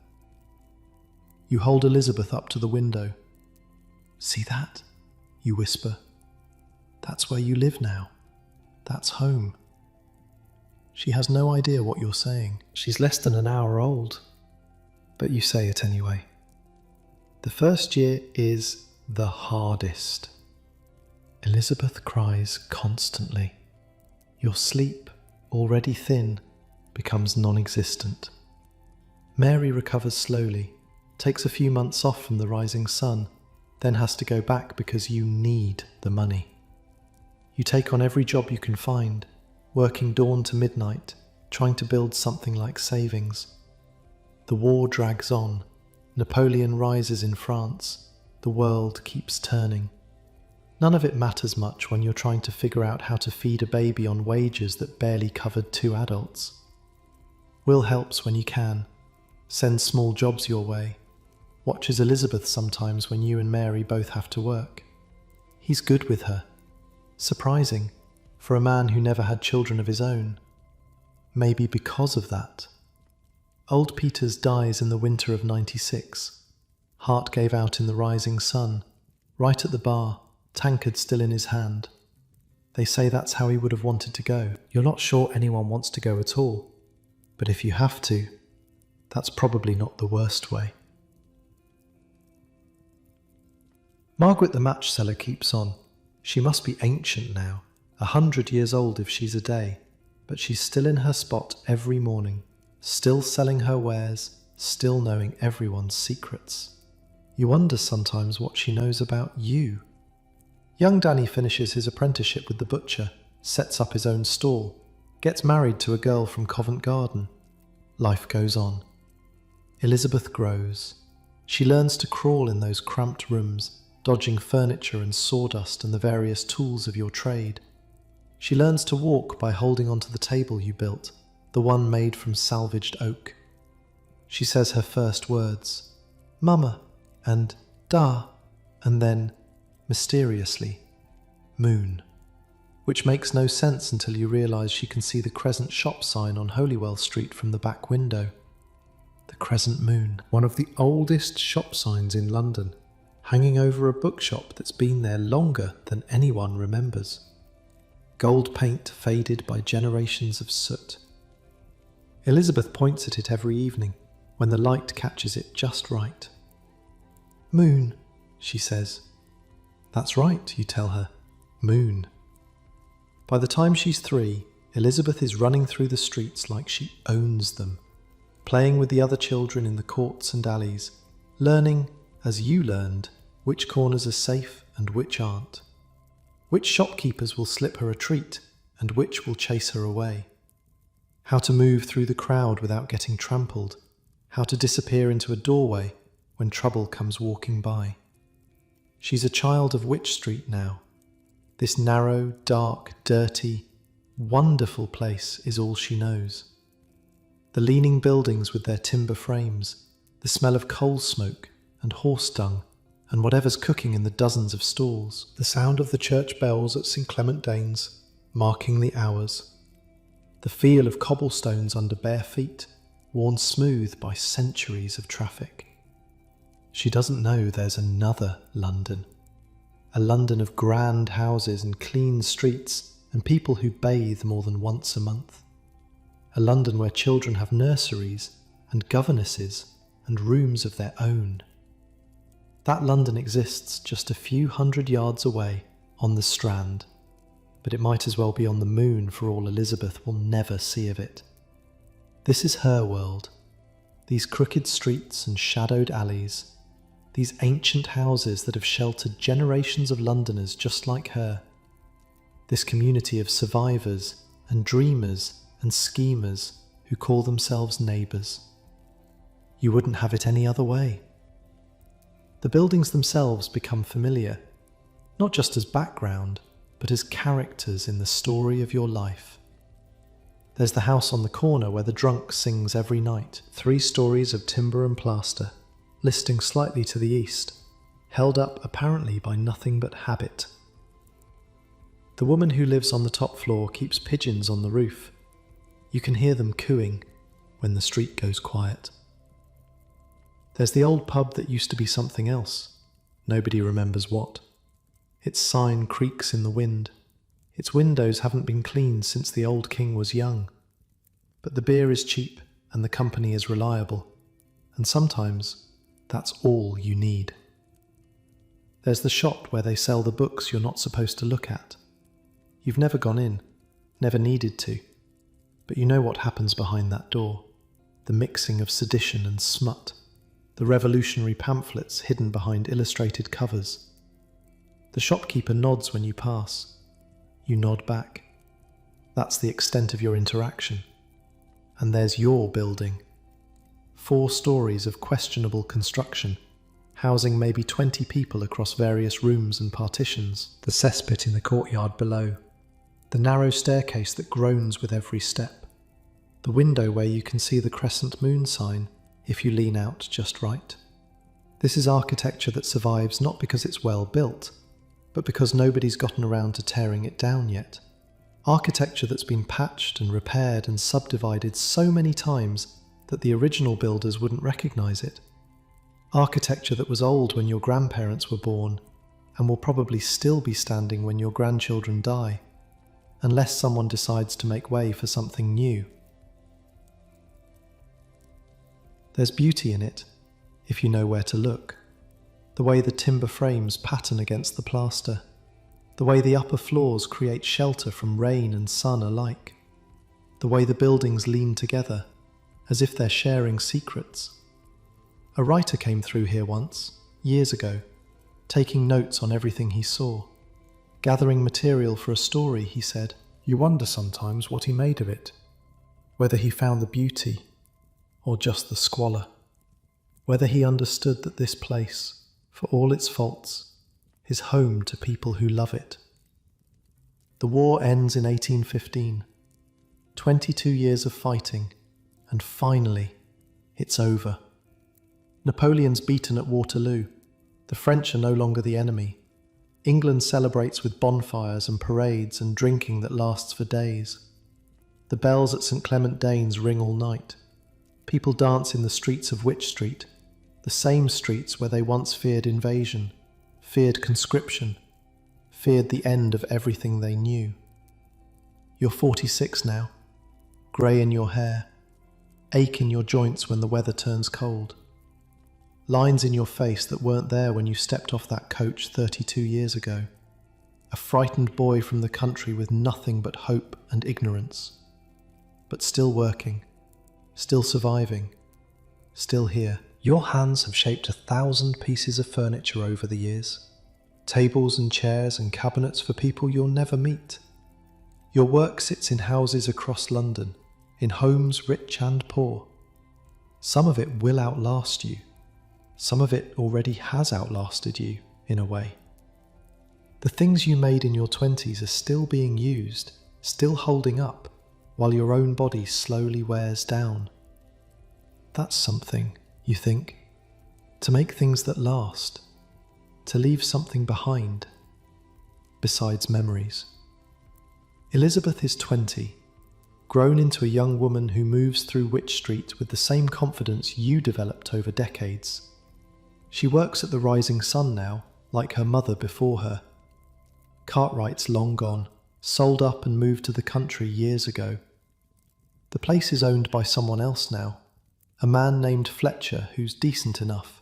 You hold Elizabeth up to the window. "See that?" you whisper. "That's where you live now. That's home." She has no idea what you're saying. She's less than an hour old. But you say it anyway. The first year is the hardest. Elizabeth cries constantly. Your sleep, already thin, becomes non-existent. Mary recovers slowly, takes a few months off from the rising sun, then has to go back because you need the money. You take on every job you can find, working dawn to midnight, trying to build something like savings. The war drags on. Napoleon rises in France. The world keeps turning. None of it matters much when you're trying to figure out how to feed a baby on wages that barely covered 2 adults. Will helps when you can, sends small jobs your way, watches Elizabeth sometimes when you and Mary both have to work. He's good with her. Surprising, for a man who never had children of his own. Maybe because of that. Old Peters dies in the winter of 96. Heart gave out in the rising sun, right at the bar, tankard still in his hand. They say that's how he would have wanted to go. You're not sure anyone wants to go at all, but if you have to, that's probably not the worst way. Margaret the match seller keeps on. She must be ancient now, 100 years old if she's a day, but she's still in her spot every morning, still selling her wares, still knowing everyone's secrets. You wonder sometimes what she knows about you. Young Danny finishes his apprenticeship with the butcher, sets up his own stall, gets married to a girl from Covent Garden. Life goes on. Elizabeth grows. She learns to crawl in those cramped rooms, dodging furniture and sawdust and the various tools of your trade. She learns to walk by holding onto the table you built, the one made from salvaged oak. She says her first words, "Mama," and "Da," and then, mysteriously, "Moon," which makes no sense until you realise she can see the Crescent shop sign on Holywell Street from the back window. The Crescent Moon, one of the oldest shop signs in London, hanging over a bookshop that's been there longer than anyone remembers. Gold paint faded by generations of soot. Elizabeth points at it every evening, when the light catches it just right. "Moon," she says. "That's right," you tell her. Moon. By the time she's 3, Elizabeth is running through the streets like she owns them, playing with the other children in the courts and alleys, learning, as you learned, which corners are safe and which aren't. Which shopkeepers will slip her a treat and which will chase her away. How to move through the crowd without getting trampled. How to disappear into a doorway when trouble comes walking by. She's a child of Wych Street now. This narrow, dark, dirty, wonderful place is all she knows. The leaning buildings with their timber frames, the smell of coal smoke and horse dung, and whatever's cooking in the dozens of stalls, the sound of the church bells at St. Clement Danes, marking the hours, the feel of cobblestones under bare feet, worn smooth by centuries of traffic. She doesn't know there's another London, a London of grand houses and clean streets and people who bathe more than once a month, a London where children have nurseries and governesses and rooms of their own. That London exists just a few hundred yards away on the Strand, but it might as well be on the moon for all Elizabeth will never see of it. This is her world, these crooked streets and shadowed alleys, these ancient houses that have sheltered generations of Londoners just like her, this community of survivors and dreamers and schemers who call themselves neighbours. You wouldn't have it any other way. The buildings themselves become familiar, not just as background, but as characters in the story of your life. There's the house on the corner where the drunk sings every night, 3 stories of timber and plaster, listing slightly to the east, held up apparently by nothing but habit. The woman who lives on the top floor keeps pigeons on the roof. You can hear them cooing when the street goes quiet. There's the old pub that used to be something else. Nobody remembers what. Its sign creaks in the wind. Its windows haven't been cleaned since the old king was young. But the beer is cheap and the company is reliable. And sometimes that's all you need. There's the shop where they sell the books you're not supposed to look at. You've never gone in, never needed to. But you know what happens behind that door. The mixing of sedition and smut. The revolutionary pamphlets hidden behind illustrated covers. The shopkeeper nods when you pass. You nod back. That's the extent of your interaction. And there's your building. 4 stories of questionable construction, housing maybe 20 people across various rooms and partitions. The cesspit in the courtyard below. The narrow staircase that groans with every step. The window where you can see the crescent moon sign if you lean out just right. This is architecture that survives not because it's well built, but because nobody's gotten around to tearing it down yet. Architecture that's been patched and repaired and subdivided so many times that the original builders wouldn't recognize it. Architecture that was old when your grandparents were born and will probably still be standing when your grandchildren die, unless someone decides to make way for something new. There's beauty in it, if you know where to look. The way the timber frames pattern against the plaster, the way the upper floors create shelter from rain and sun alike, the way the buildings lean together, as if they're sharing secrets. A writer came through here once, years ago, taking notes on everything he saw, gathering material for a story, he said. You wonder sometimes what he made of it, whether he found the beauty or just the squalor, whether he understood that this place, for all its faults, is home to people who love it. The war ends in 1815, 22 years of fighting, and finally, it's over. Napoleon's beaten at Waterloo. The French are no longer the enemy. England celebrates with bonfires and parades and drinking that lasts for days. The bells at St. Clement Danes ring all night. People dance in the streets of Wych Street, the same streets where they once feared invasion, feared conscription, feared the end of everything they knew. You're 46 now, grey in your hair, ache in your joints when the weather turns cold. Lines in your face that weren't there when you stepped off that coach 32 years ago. A frightened boy from the country with nothing but hope and ignorance. But still working, still surviving, still here. Your hands have shaped 1,000 pieces of furniture over the years. Tables and chairs and cabinets for people you'll never meet. Your work sits in houses across London, in homes rich and poor. Some of it will outlast you. Some of it already has outlasted you, in a way. The things you made in your 20s are still being used, still holding up, while your own body slowly wears down. That's something, you think, to make things that last, to leave something behind, besides memories. Elizabeth is 20, grown into a young woman who moves through Wych Street with the same confidence you developed over decades. She works at the Rising Sun now, like her mother before her. Cartwright's long gone, sold up and moved to the country years ago. The place is owned by someone else now, a man named Fletcher who's decent enough.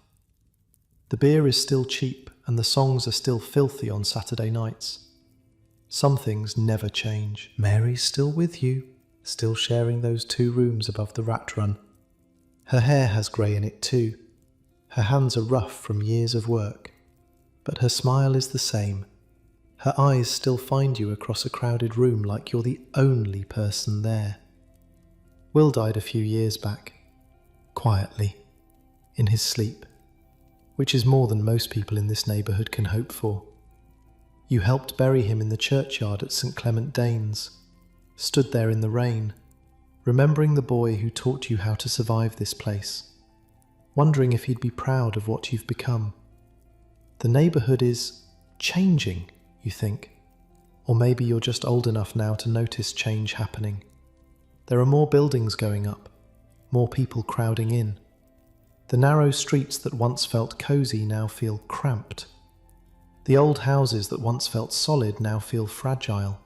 The beer is still cheap and the songs are still filthy on Saturday nights. Some things never change. Mary's still with you, still sharing those 2 rooms above the rat run. Her hair has grey in it too. Her hands are rough from years of work, but her smile is the same. Her eyes still find you across a crowded room like you're the only person there. Will died a few years back, quietly, in his sleep, which is more than most people in this neighbourhood can hope for. You helped bury him in the churchyard at St. Clement Danes, stood there in the rain, remembering the boy who taught you how to survive this place, wondering if he'd be proud of what you've become. The neighbourhood is changing, you think, or maybe you're just old enough now to notice change happening. There are more buildings going up, more people crowding in. The narrow streets that once felt cosy now feel cramped. The old houses that once felt solid now feel fragile.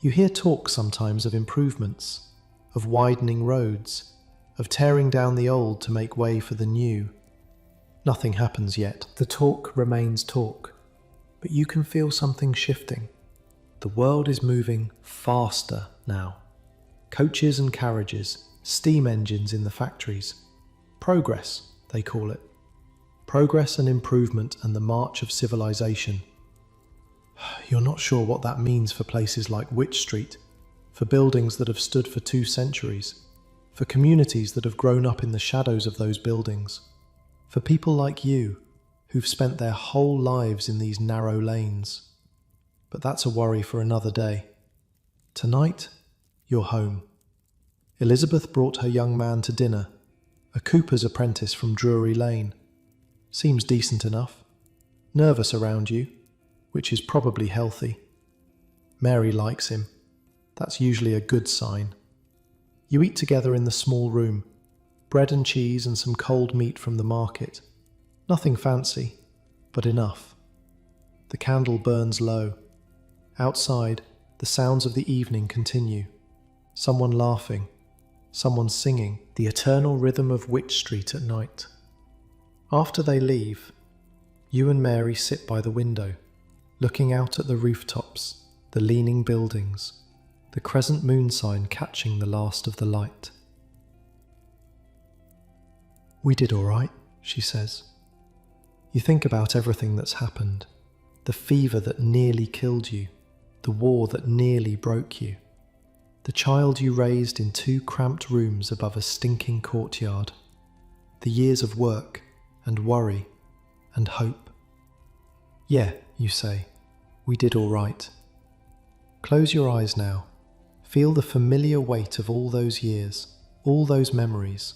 You hear talk sometimes of improvements, of widening roads, of tearing down the old to make way for the new. Nothing happens yet. The talk remains talk, but you can feel something shifting. The world is moving faster now. Coaches and carriages, steam engines in the factories. Progress, they call it. Progress and improvement and the march of civilization. You're not sure what that means for places like Wych Street, for buildings that have stood for 2 centuries, for communities that have grown up in the shadows of those buildings, for people like you who've spent their whole lives in these narrow lanes. But that's a worry for another day. Tonight, you're home. Elizabeth brought her young man to dinner, a cooper's apprentice from Drury Lane. Seems decent enough. Nervous around you, which is probably healthy. Mary likes him. That's usually a good sign. You eat together in the small room. Bread and cheese and some cold meat from the market. Nothing fancy, but enough. The candle burns low. Outside, the sounds of the evening continue. Someone laughing, someone singing, the eternal rhythm of Wych Street at night. After they leave, you and Mary sit by the window, looking out at the rooftops, the leaning buildings, the crescent moon sign catching the last of the light. "We did all right," she says. You think about everything that's happened, the fever that nearly killed you, the war that nearly broke you, the child you raised in 2 cramped rooms above a stinking courtyard, the years of work and worry and hope. "Yeah," you say, "we did all right." Close your eyes now. Feel the familiar weight of all those years, all those memories,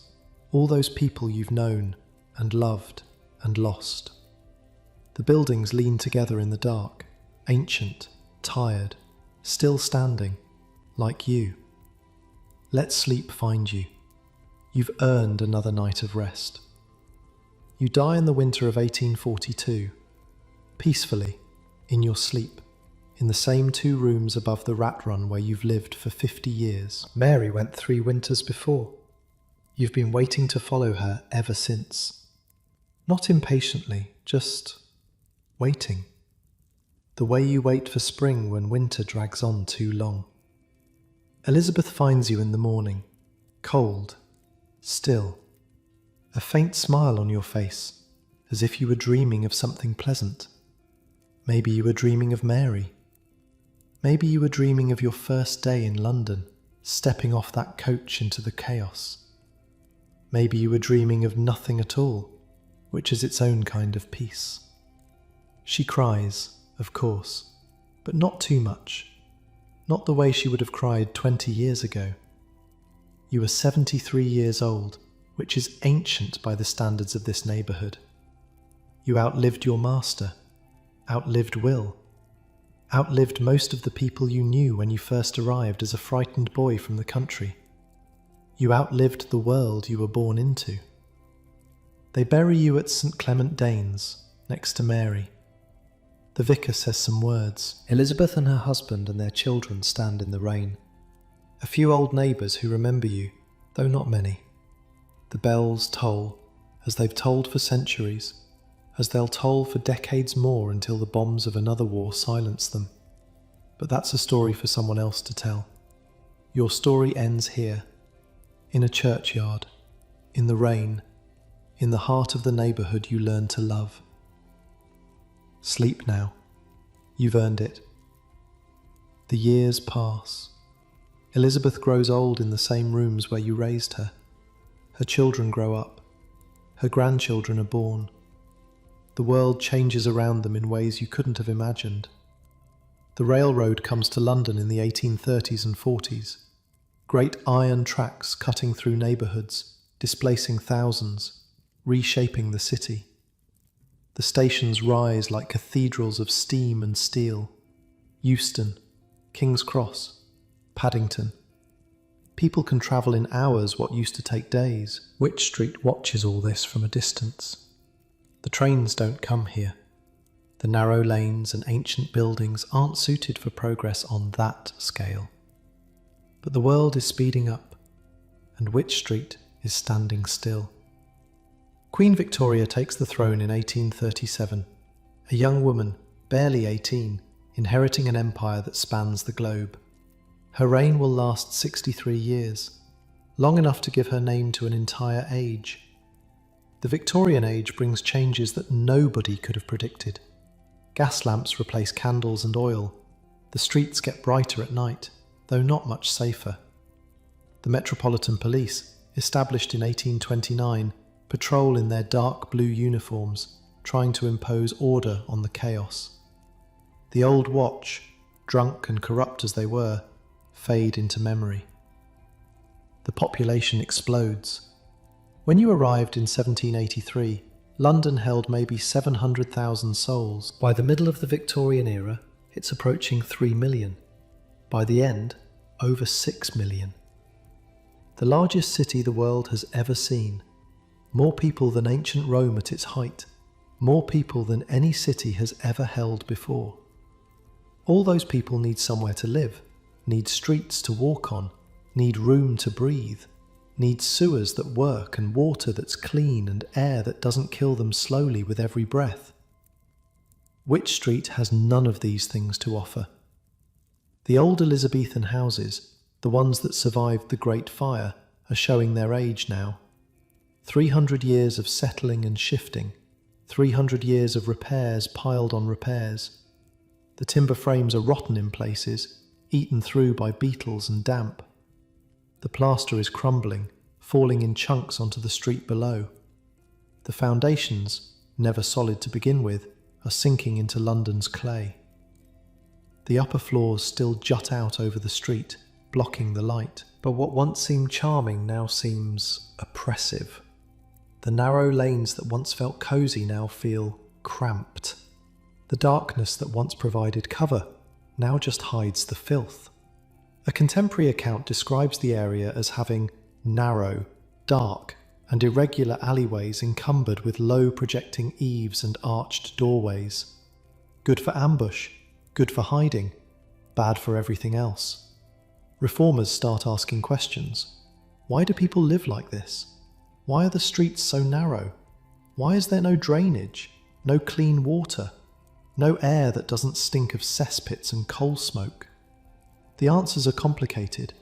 all those people you've known and loved and lost. The buildings lean together in the dark, ancient, tired, still standing, like you. Let sleep find you. You've earned another night of rest. You die in the winter of 1842, peacefully, in your sleep, in the same 2 rooms above the rat run where you've lived for 50 years. Mary went 3 winters before. You've been waiting to follow her ever since. Not impatiently, just waiting. The way you wait for spring when winter drags on too long. Elizabeth finds you in the morning, cold, still. A faint smile on your face, as if you were dreaming of something pleasant. Maybe you were dreaming of Mary. Maybe you were dreaming of your first day in London, stepping off that coach into the chaos. Maybe you were dreaming of nothing at all, which is its own kind of peace. She cries, of course, but not too much. Not the way she would have cried 20 years ago. You are 73 years old, which is ancient by the standards of this neighbourhood. You outlived your master, outlived Will, outlived most of the people you knew when you first arrived as a frightened boy from the country. You outlived the world you were born into. They bury you at St. Clement Danes, next to Mary. The vicar says some words. Elizabeth and her husband and their children stand in the rain. A few old neighbours who remember you, though not many. The bells toll, as they've tolled for centuries, as they'll toll for decades more until the bombs of another war silence them. But that's a story for someone else to tell. Your story ends here, in a churchyard, in the rain, in the heart of the neighbourhood you learned to love. Sleep now. You've earned it. The years pass. Elizabeth grows old in the same rooms where you raised her. Her children grow up. Her grandchildren are born. The world changes around them in ways you couldn't have imagined. The railroad comes to London in the 1830s and 40s. Great iron tracks cutting through neighbourhoods, displacing thousands, reshaping the city. The stations rise like cathedrals of steam and steel. Euston, King's Cross, Paddington. People can travel in hours what used to take days. Wych Street watches all this from a distance. The trains don't come here. The narrow lanes and ancient buildings aren't suited for progress on that scale. But the world is speeding up, and Wych Street is standing still. Queen Victoria takes the throne in 1837, a young woman, barely 18, inheriting an empire that spans the globe. Her reign will last 63 years, long enough to give her name to an entire age. The Victorian age brings changes that nobody could have predicted. Gas lamps replace candles and oil. The streets get brighter at night, though not much safer. The Metropolitan Police, established in 1829, patrol in their dark blue uniforms, trying to impose order on the chaos. The old watch, drunk and corrupt as they were, fade into memory. The population explodes. When you arrived in 1783, London held maybe 700,000 souls. By the middle of the Victorian era, it's approaching 3 million. By the end, over 6 million. The largest city the world has ever seen. More people than ancient Rome at its height. More people than any city has ever held before. All those people need somewhere to live, need streets to walk on, need room to breathe, need sewers that work and water that's clean and air that doesn't kill them slowly with every breath. Wych Street has none of these things to offer. The old Elizabethan houses, the ones that survived the Great Fire, are showing their age now. 300 years of settling and shifting, 300 years of repairs piled on repairs. The timber frames are rotten in places, eaten through by beetles and damp. The plaster is crumbling, falling in chunks onto the street below. The foundations, never solid to begin with, are sinking into London's clay. The upper floors still jut out over the street, blocking the light. But what once seemed charming now seems oppressive. The narrow lanes that once felt cosy now feel cramped. The darkness that once provided cover now just hides the filth. A contemporary account describes the area as having narrow, dark, and irregular alleyways encumbered with low projecting eaves and arched doorways. Good for ambush, good for hiding, bad for everything else. Reformers start asking questions. Why do people live like this? Why are the streets so narrow? Why is there no drainage, no clean water, no air that doesn't stink of cesspits and coal smoke? The answers are complicated,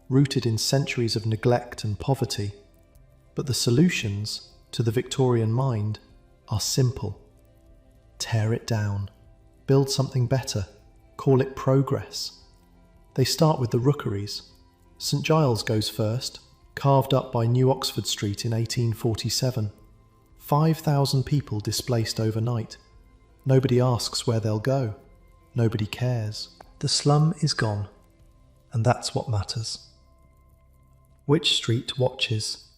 rooted in centuries of neglect and poverty, but the solutions, to the Victorian mind, are simple. Tear it down, build something better, call it progress. They start with the rookeries. St Giles goes first, carved up by New Oxford Street in 1847. 5,000 people displaced overnight. Nobody asks where they'll go. Nobody cares. The slum is gone, and that's what matters. Wych Street watches,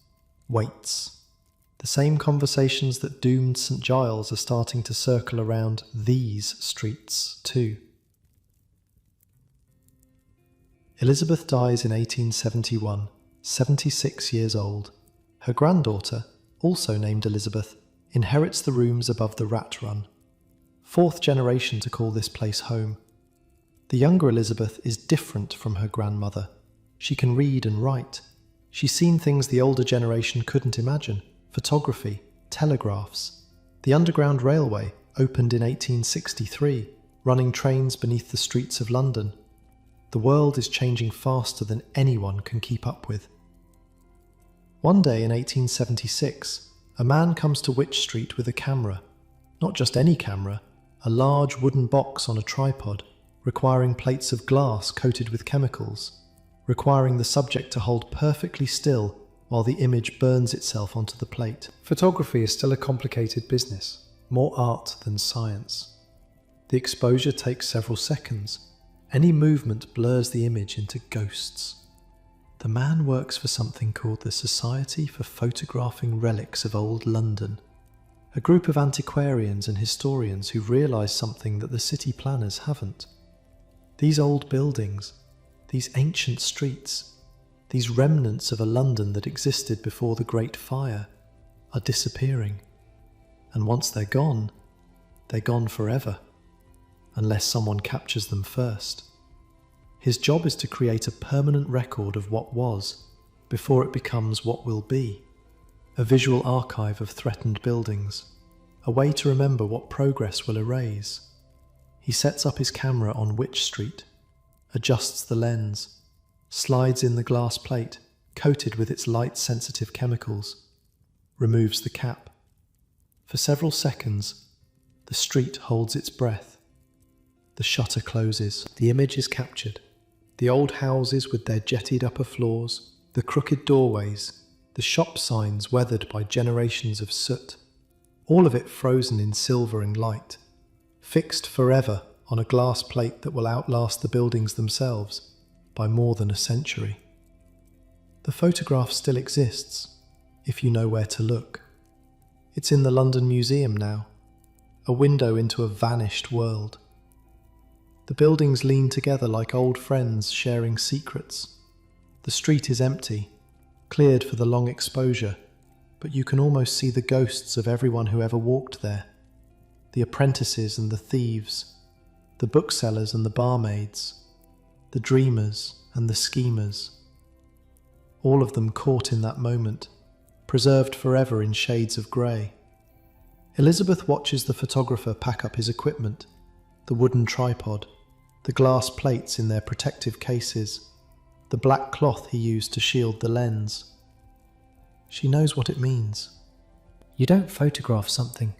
waits. The same conversations that doomed St Giles are starting to circle around these streets too. Elizabeth dies in 1871, 76 years old. Her granddaughter, also named Elizabeth, inherits the rooms above the Rat Run. Fourth generation to call this place home. The younger Elizabeth is different from her grandmother. She can read and write. She's seen things the older generation couldn't imagine. Photography, telegraphs. The Underground Railway opened in 1863, running trains beneath the streets of London. The world is changing faster than anyone can keep up with. One day in 1876, a man comes to Wych Street with a camera. Not just any camera, a large wooden box on a tripod, requiring plates of glass coated with chemicals, requiring the subject to hold perfectly still while the image burns itself onto the plate. Photography is still a complicated business, more art than science. The exposure takes several seconds. Any movement blurs the image into ghosts. The man works for something called the Society for Photographing Relics of Old London, a group of antiquarians and historians who've realised something that the city planners haven't. These old buildings, these ancient streets, these remnants of a London that existed before the Great Fire, are disappearing. And once they're gone forever, unless someone captures them first. His job is to create a permanent record of what was, before it becomes what will be. A visual archive of threatened buildings, a way to remember what progress will erase. He sets up his camera on Wych Street, adjusts the lens, slides in the glass plate, coated with its light-sensitive chemicals, removes the cap. For several seconds, the street holds its breath. The shutter closes. The image is captured. The old houses with their jettied upper floors, the crooked doorways, the shop signs weathered by generations of soot, all of it frozen in silvering light, fixed forever on a glass plate that will outlast the buildings themselves by more than a century. The photograph still exists, if you know where to look. It's in the London Museum now, a window into a vanished world. The buildings lean together like old friends sharing secrets. The street is empty, cleared for the long exposure, but you can almost see the ghosts of everyone who ever walked there. The apprentices and the thieves, the booksellers and the barmaids, the dreamers and the schemers. All of them caught in that moment, preserved forever in shades of grey. Elizabeth watches the photographer pack up his equipment, the wooden tripod, the glass plates in their protective cases, the black cloth he used to shield the lens. She knows what it means. You don't photograph something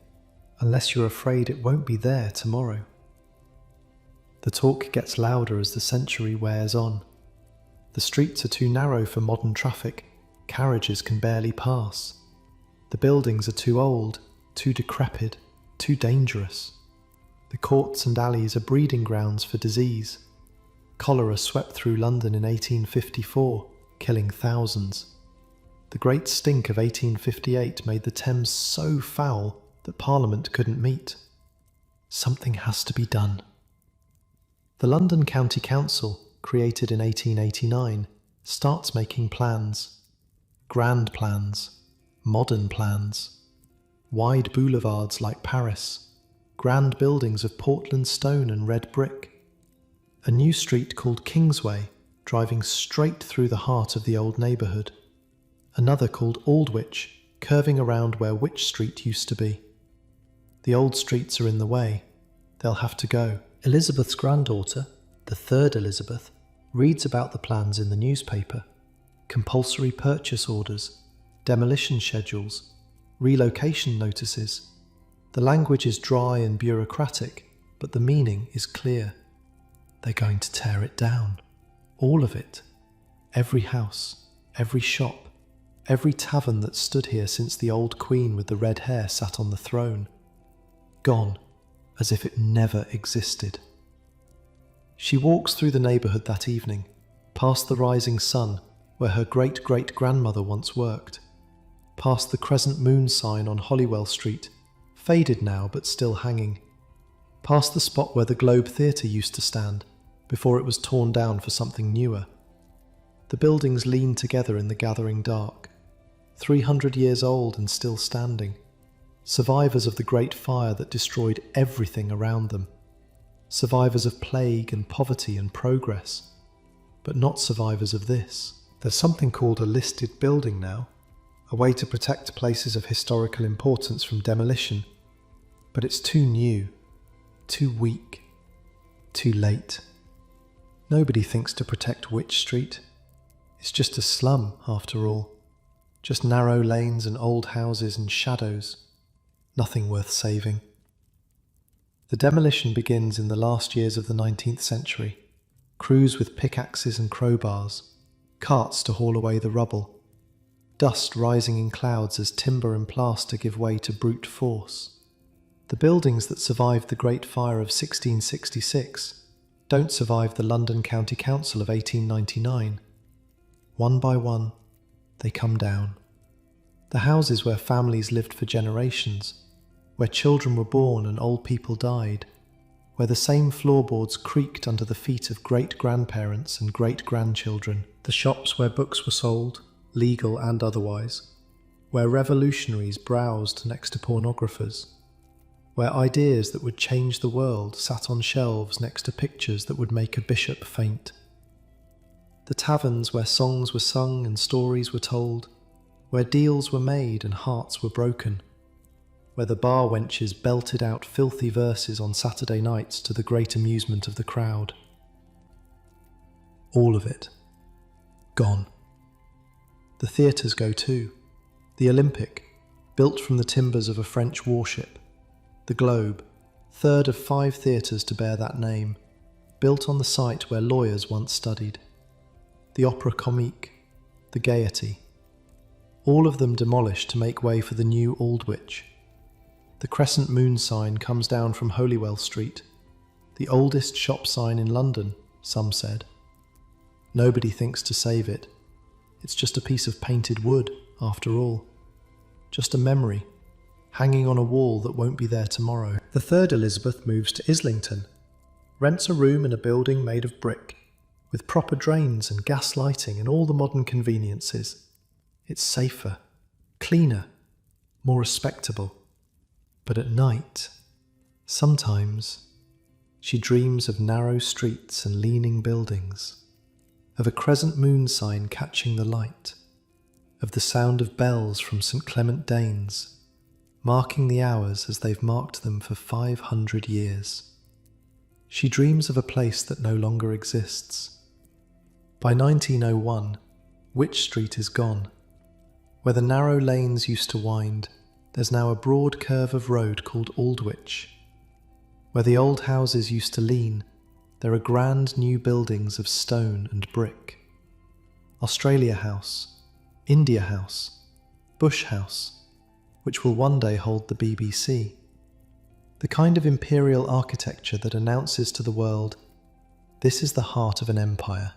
unless you're afraid it won't be there tomorrow. The talk gets louder as the century wears on. The streets are too narrow for modern traffic. Carriages can barely pass. The buildings are too old, too decrepit, too dangerous. The courts and alleys are breeding grounds for disease. Cholera swept through London in 1854, killing thousands. The great stink of 1858 made the Thames so foul that Parliament couldn't meet. Something has to be done. The London County Council, created in 1889, starts making plans. Grand plans, modern plans, wide boulevards like Paris, grand buildings of Portland stone and red brick. A new street called Kingsway, driving straight through the heart of the old neighbourhood. Another called Aldwych, curving around where Wych Street used to be. The old streets are in the way. They'll have to go. Elizabeth's granddaughter, the third Elizabeth, reads about the plans in the newspaper. Compulsory purchase orders, demolition schedules, relocation notices. The language is dry and bureaucratic, but the meaning is clear. They're going to tear it down. All of it. Every house, every shop, every tavern that stood here since the old queen with the red hair sat on the throne. Gone, as if it never existed. She walks through the neighbourhood that evening, past the rising sun, where her great-great-grandmother once worked, past the crescent moon sign on Holywell Street, faded now but still hanging, past the spot where the Globe Theatre used to stand, before it was torn down for something newer. The buildings lean together in the gathering dark, 300 years old and still standing, survivors of the Great Fire that destroyed everything around them, survivors of plague and poverty and progress, but not survivors of this. There's something called a listed building now, a way to protect places of historical importance from demolition, but it's too new, too weak, too late. Nobody thinks to protect Wych Street. It's just a slum, after all, just narrow lanes and old houses and shadows. Nothing worth saving. The demolition begins in the last years of the 19th century. Crews with pickaxes and crowbars, carts to haul away the rubble, dust rising in clouds as timber and plaster give way to brute force. The buildings that survived the Great Fire of 1666 don't survive the London County Council of 1899. One by one, they come down. The houses where families lived for generations, where children were born and old people died, where the same floorboards creaked under the feet of great-grandparents and great-grandchildren, the shops where books were sold, legal and otherwise, where revolutionaries browsed next to pornographers, where ideas that would change the world sat on shelves next to pictures that would make a bishop faint. The taverns where songs were sung and stories were told, where deals were made and hearts were broken, where the bar wenches belted out filthy verses on Saturday nights to the great amusement of the crowd. All of it. Gone. The theatres go too. The Olympic, built from the timbers of a French warship. The Globe, third of 5 theatres to bear that name, built on the site where lawyers once studied. The Opera Comique, the Gaiety. All of them demolished to make way for the new Aldwych. The crescent moon sign comes down from Holywell Street, the oldest shop sign in London, some said. Nobody thinks to save it. It's just a piece of painted wood, after all. Just a memory. hanging on a wall that won't be there tomorrow. The third Elizabeth moves to Islington, rents a room in a building made of brick, with proper drains and gas lighting and all the modern conveniences. It's safer, cleaner, more respectable. But at night, sometimes, she dreams of narrow streets and leaning buildings, of a crescent moon sign catching the light, of the sound of bells from St. Clement Danes, marking the hours as they've marked them for 500 years. She dreams of a place that no longer exists. By 1901, Wych Street is gone. Where the narrow lanes used to wind, there's now a broad curve of road called Aldwych. Where the old houses used to lean, there are grand new buildings of stone and brick. Australia House, India House, Bush House, which will one day hold the BBC. The kind of imperial architecture that announces to the world, this is the heart of an empire.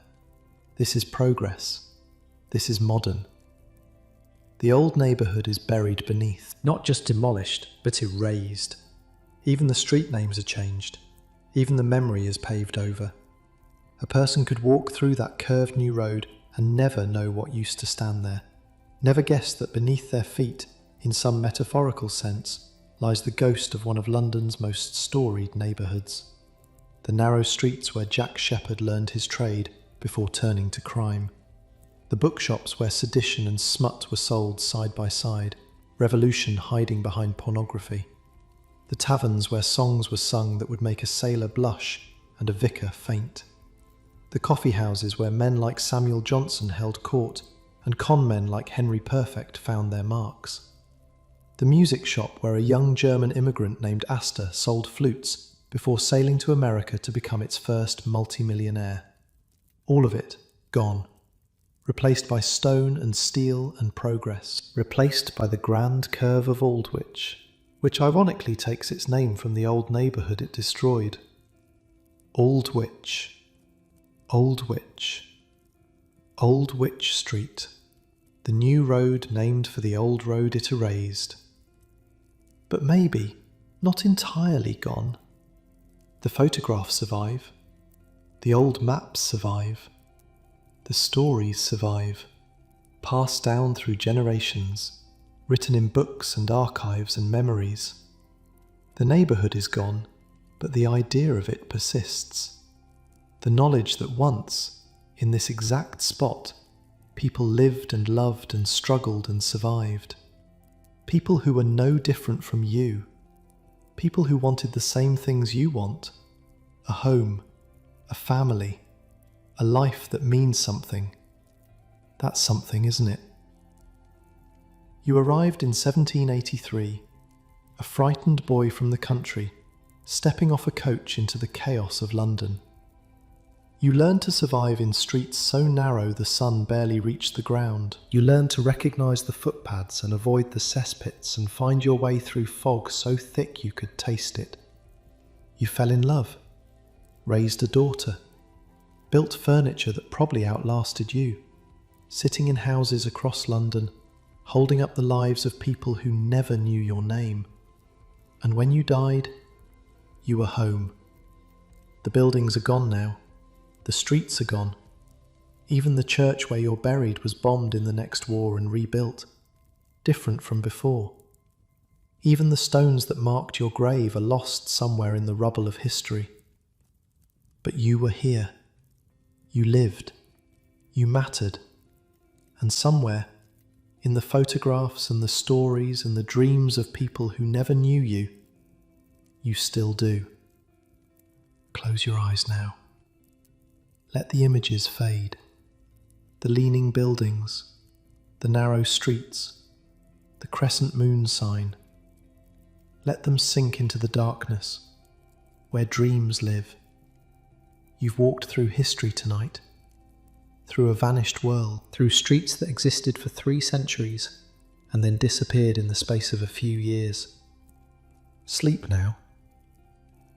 This is progress. This is modern. The old neighbourhood is buried beneath. Not just demolished, but erased. Even the street names are changed. Even the memory is paved over. A person could walk through that curved new road and never know what used to stand there. Never guess that beneath their feet, in some metaphorical sense, lies the ghost of one of London's most storied neighbourhoods. The narrow streets where Jack Sheppard learned his trade before turning to crime. The bookshops where sedition and smut were sold side by side, revolution hiding behind pornography. The taverns where songs were sung that would make a sailor blush and a vicar faint. The coffee houses where men like Samuel Johnson held court and con men like Henry Perfect found their marks. The music shop where a young German immigrant named Astor sold flutes before sailing to America to become its first multimillionaire. All of it gone. Replaced by stone and steel and progress. Replaced by the grand curve of Aldwych, which ironically takes its name from the old neighbourhood it destroyed. Aldwych. Aldwych. Old Wych Street. The new road named for the old road it erased. But maybe not entirely gone. The photographs survive. The old maps survive. The stories survive, passed down through generations, written in books and archives and memories. The neighbourhood is gone, but the idea of it persists. The knowledge that once, in this exact spot, people lived and loved and struggled and survived. People who were no different from you. People who wanted the same things you want. A home, a family, a life that means something. That's something, isn't it? You arrived in 1783, a frightened boy from the country, stepping off a coach into the chaos of London. You learned to survive in streets so narrow the sun barely reached the ground. You learned to recognise the footpads and avoid the cesspits and find your way through fog so thick you could taste it. You fell in love, raised a daughter, built furniture that probably outlasted you, sitting in houses across London, holding up the lives of people who never knew your name. And when you died, you were home. The buildings are gone now. The streets are gone. Even the church where you're buried was bombed in the next war and rebuilt, different from before. Even the stones that marked your grave are lost somewhere in the rubble of history. But you were here. You lived, you mattered, and somewhere, in the photographs and the stories and the dreams of people who never knew you, you still do. Close your eyes now. Let the images fade. The leaning buildings, the narrow streets, the crescent moon sign. Let them sink into the darkness, where dreams live. You've walked through history tonight, through a vanished world, through streets that existed for 3 centuries and then disappeared in the space of a few years. Sleep now.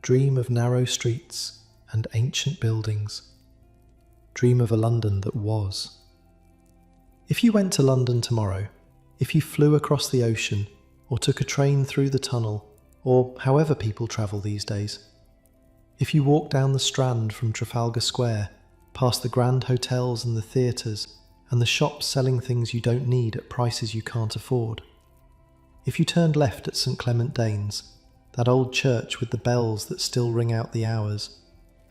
Dream of narrow streets and ancient buildings. Dream of a London that was. If you went to London tomorrow, if you flew across the ocean, or took a train through the tunnel, or however people travel these days. If you walk down the Strand from Trafalgar Square, past the grand hotels and the theatres, and the shops selling things you don't need at prices you can't afford. If you turned left at St Clement Danes, that old church with the bells that still ring out the hours,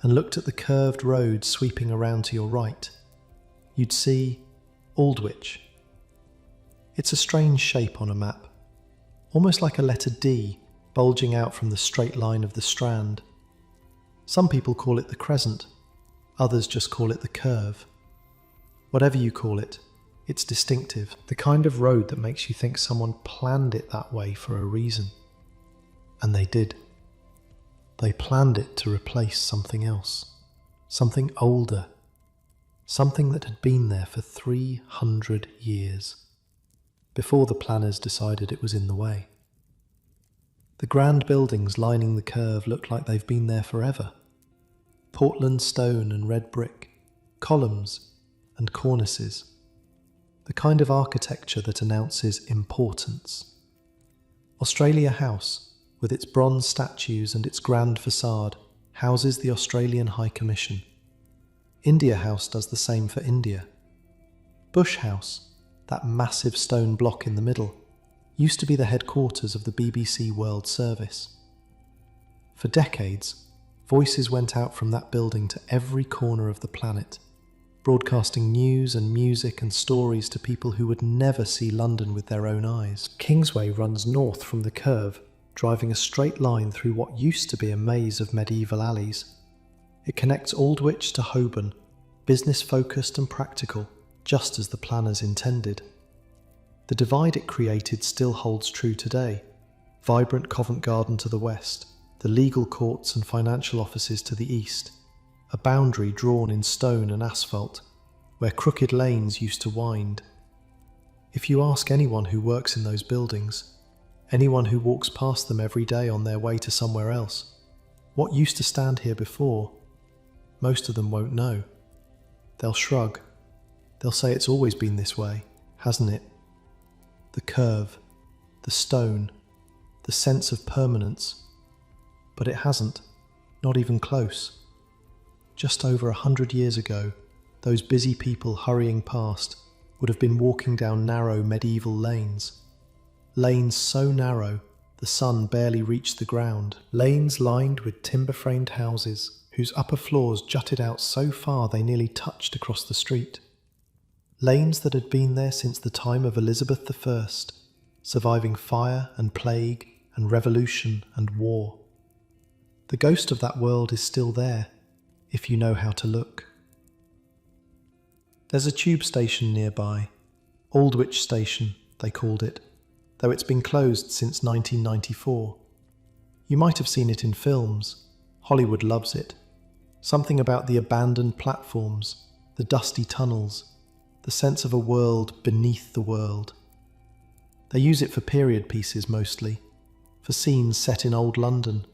and looked at the curved road sweeping around to your right, you'd see Aldwych. It's a strange shape on a map, almost like a letter D bulging out from the straight line of the Strand. Some people call it the crescent, others just call it the curve. Whatever you call it, it's distinctive, the kind of road that makes you think someone planned it that way for a reason. And they did. They planned it to replace something else, something older, something that had been there for 300 years, before the planners decided it was in the way. The grand buildings lining the curve look like they've been there forever. Portland stone and red brick, columns and cornices, the kind of architecture that announces importance. Australia House, with its bronze statues and its grand facade, houses the Australian High Commission. India House does the same for India. Bush House, that massive stone block in the middle, used to be the headquarters of the BBC World Service. For decades, voices went out from that building to every corner of the planet, broadcasting news and music and stories to people who would never see London with their own eyes. Kingsway runs north from the curve, driving a straight line through what used to be a maze of medieval alleys. It connects Aldwych to Holborn, business-focused and practical, just as the planners intended. The divide it created still holds true today. Vibrant Covent Garden to the west, the legal courts and financial offices to the east, a boundary drawn in stone and asphalt, where crooked lanes used to wind. If you ask anyone who works in those buildings, anyone who walks past them every day on their way to somewhere else, what used to stand here before, most of them won't know. They'll shrug. They'll say it's always been this way, hasn't it? The curve, the stone, the sense of permanence. But it hasn't, not even close. Just over 100 years ago, those busy people hurrying past would have been walking down narrow medieval lanes. Lanes so narrow, the sun barely reached the ground. Lanes lined with timber-framed houses, whose upper floors jutted out so far they nearly touched across the street. Lanes that had been there since the time of Elizabeth I, surviving fire and plague and revolution and war. The ghost of that world is still there, if you know how to look. There's a tube station nearby, Aldwych Station, they called it, though it's been closed since 1994. You might have seen it in films. Hollywood loves it. Something about the abandoned platforms, the dusty tunnels, the sense of a world beneath the world. They use it for period pieces mostly, for scenes set in old London,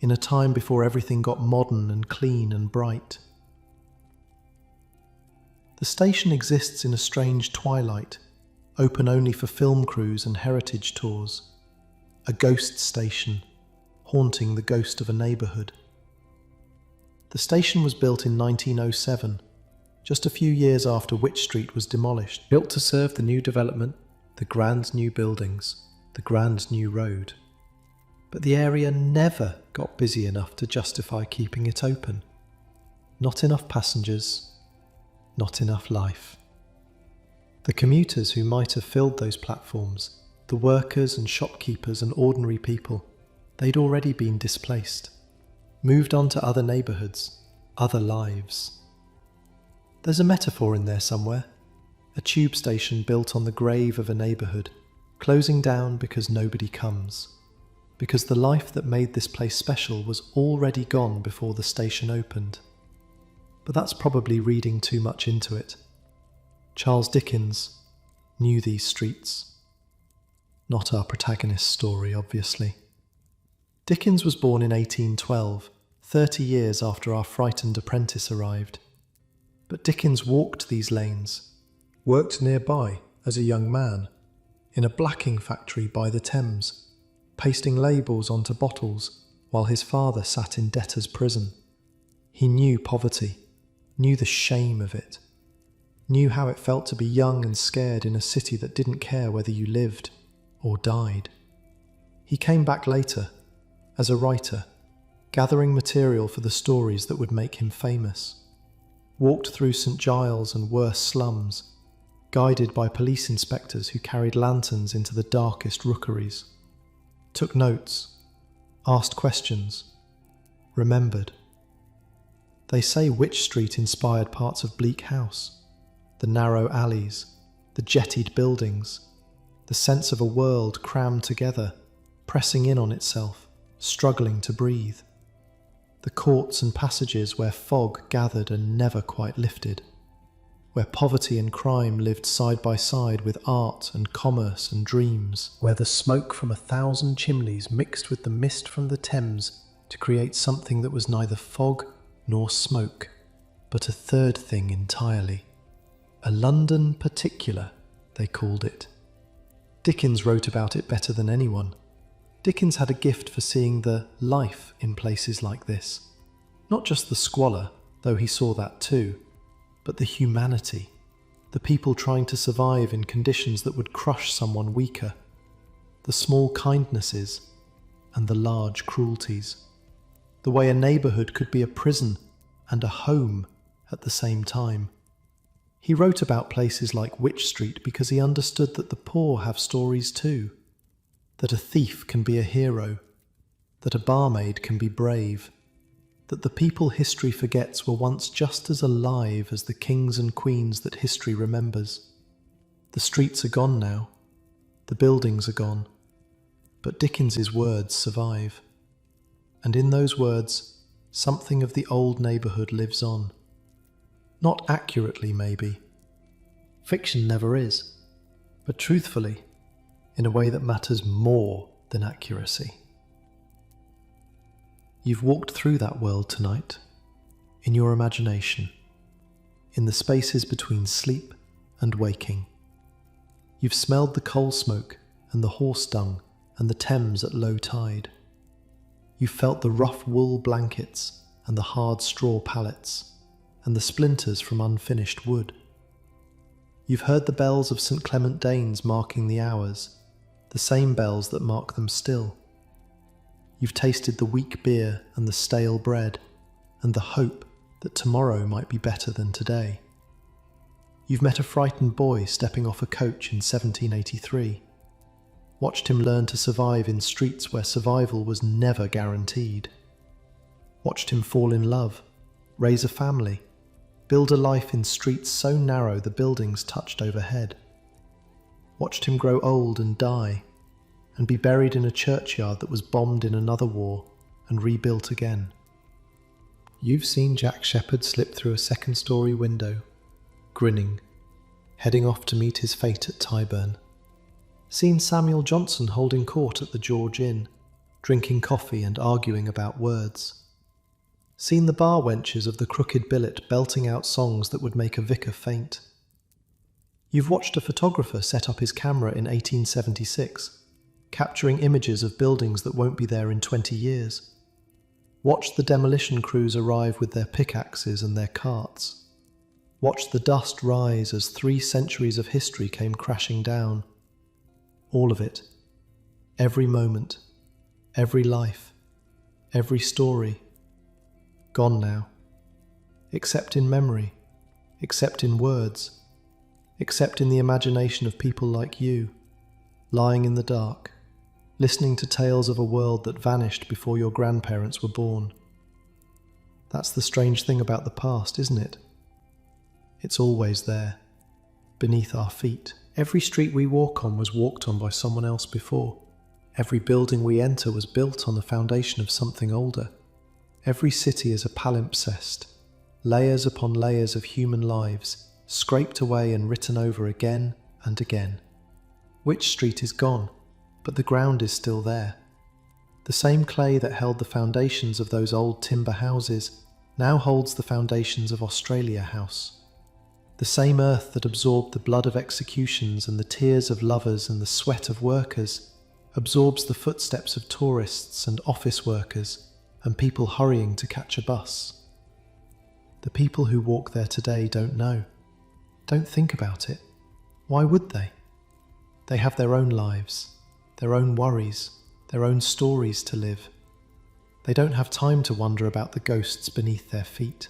in a time before everything got modern and clean and bright. The station exists in a strange twilight, open only for film crews and heritage tours. A ghost station, haunting the ghost of a neighbourhood. The station was built in 1907, just a few years after Wych Street was demolished, built to serve the new development, the grand new buildings, the grand new road. But the area never got busy enough to justify keeping it open. Not enough passengers, not enough life. The commuters who might have filled those platforms, the workers and shopkeepers and ordinary people, they'd already been displaced, moved on to other neighbourhoods, other lives. There's a metaphor in there somewhere, a tube station built on the grave of a neighbourhood, closing down because nobody comes, because the life that made this place special was already gone before the station opened. But that's probably reading too much into it. Charles Dickens knew these streets. Not our protagonist's story, obviously. Dickens was born in 1812, 30 years after our frightened apprentice arrived. But Dickens walked these lanes, worked nearby as a young man, in a blacking factory by the Thames, pasting labels onto bottles while his father sat in debtor's prison. He knew poverty, knew the shame of it, knew how it felt to be young and scared in a city that didn't care whether you lived or died. He came back later, as a writer, gathering material for the stories that would make him famous. Walked through St. Giles and worse slums, guided by police inspectors who carried lanterns into the darkest rookeries. Took notes, asked questions, remembered. They say Wych Street inspired parts of Bleak House, the narrow alleys, the jettied buildings, the sense of a world crammed together, pressing in on itself, struggling to breathe. The courts and passages where fog gathered and never quite lifted, where poverty and crime lived side by side with art and commerce and dreams, where the smoke from 1,000 chimneys mixed with the mist from the Thames to create something that was neither fog nor smoke, but a third thing entirely. A London particular, they called it. Dickens wrote about it better than anyone. Dickens had a gift for seeing the life in places like this. Not just the squalor, though he saw that too, but the humanity, the people trying to survive in conditions that would crush someone weaker, the small kindnesses and the large cruelties, the way a neighbourhood could be a prison and a home at the same time. He wrote about places like Wych Street because he understood that the poor have stories too, that a thief can be a hero, that a barmaid can be brave, that the people history forgets were once just as alive as the kings and queens that history remembers. The streets are gone now, the buildings are gone, but Dickens's words survive. And in those words, something of the old neighbourhood lives on. Not accurately, maybe. Fiction never is, but truthfully, in a way that matters more than accuracy. You've walked through that world tonight, in your imagination, in the spaces between sleep and waking. You've smelled the coal smoke and the horse dung and the Thames at low tide. You've felt the rough wool blankets and the hard straw pallets and the splinters from unfinished wood. You've heard the bells of St. Clement Danes marking the hours, the same bells that mark them still. You've tasted the weak beer and the stale bread, and the hope that tomorrow might be better than today. You've met a frightened boy stepping off a coach in 1783, watched him learn to survive in streets where survival was never guaranteed, watched him fall in love, raise a family, build a life in streets so narrow the buildings touched overhead, watched him grow old and die, and be buried in a churchyard that was bombed in another war and rebuilt again. You've seen Jack Sheppard slip through a second-story window, grinning, heading off to meet his fate at Tyburn. Seen Samuel Johnson holding court at the George Inn, drinking coffee and arguing about words. Seen the bar wenches of the Crooked Billet belting out songs that would make a vicar faint. You've watched a photographer set up his camera in 1876, capturing images of buildings that won't be there in 20 years. Watched the demolition crews arrive with their pickaxes and their carts. Watched the dust rise as 3 centuries of history came crashing down. All of it. Every moment. Every life. Every story. Gone now. Except in memory. Except in words. Except in the imagination of people like you, lying in the dark, listening to tales of a world that vanished before your grandparents were born. That's the strange thing about the past, isn't it? It's always there, beneath our feet. Every street we walk on was walked on by someone else before. Every building we enter was built on the foundation of something older. Every city is a palimpsest, layers upon layers of human lives, scraped away and written over again and again. Wych Street is gone, but the ground is still there. The same clay that held the foundations of those old timber houses now holds the foundations of Australia House. The same earth that absorbed the blood of executions and the tears of lovers and the sweat of workers absorbs the footsteps of tourists and office workers and people hurrying to catch a bus. The people who walk there today don't know, don't think about it. Why would they? They have their own lives, their own worries, their own stories to live. They don't have time to wonder about the ghosts beneath their feet.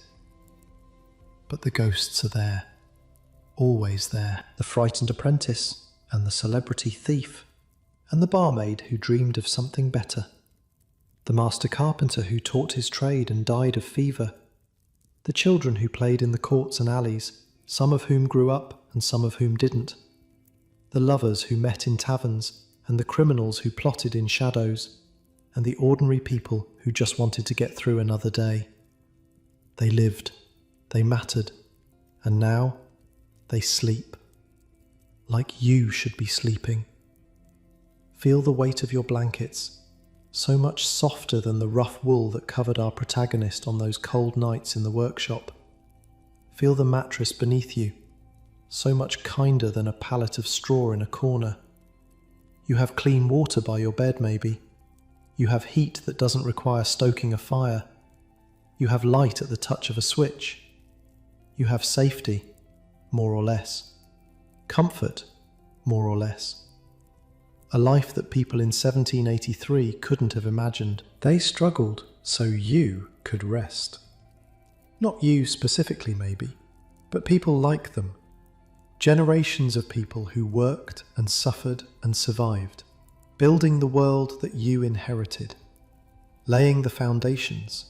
But the ghosts are there, always there. The frightened apprentice and the celebrity thief and the barmaid who dreamed of something better. The master carpenter who taught his trade and died of fever. The children who played in the courts and alleys, some of whom grew up and some of whom didn't. The lovers who met in taverns and the criminals who plotted in shadows, and the ordinary people who just wanted to get through another day. They lived, they mattered, and now they sleep. Like you should be sleeping. Feel the weight of your blankets, so much softer than the rough wool that covered our protagonist on those cold nights in the workshop. Feel the mattress beneath you, so much kinder than a pallet of straw in a corner. You have clean water by your bed, maybe. You have heat that doesn't require stoking a fire. You have light at the touch of a switch. You have safety, more or less. Comfort, more or less. A life that people in 1783 couldn't have imagined. They struggled so you could rest. Not you specifically, maybe, but people like them. Generations of people who worked and suffered and survived, building the world that you inherited, laying the foundations,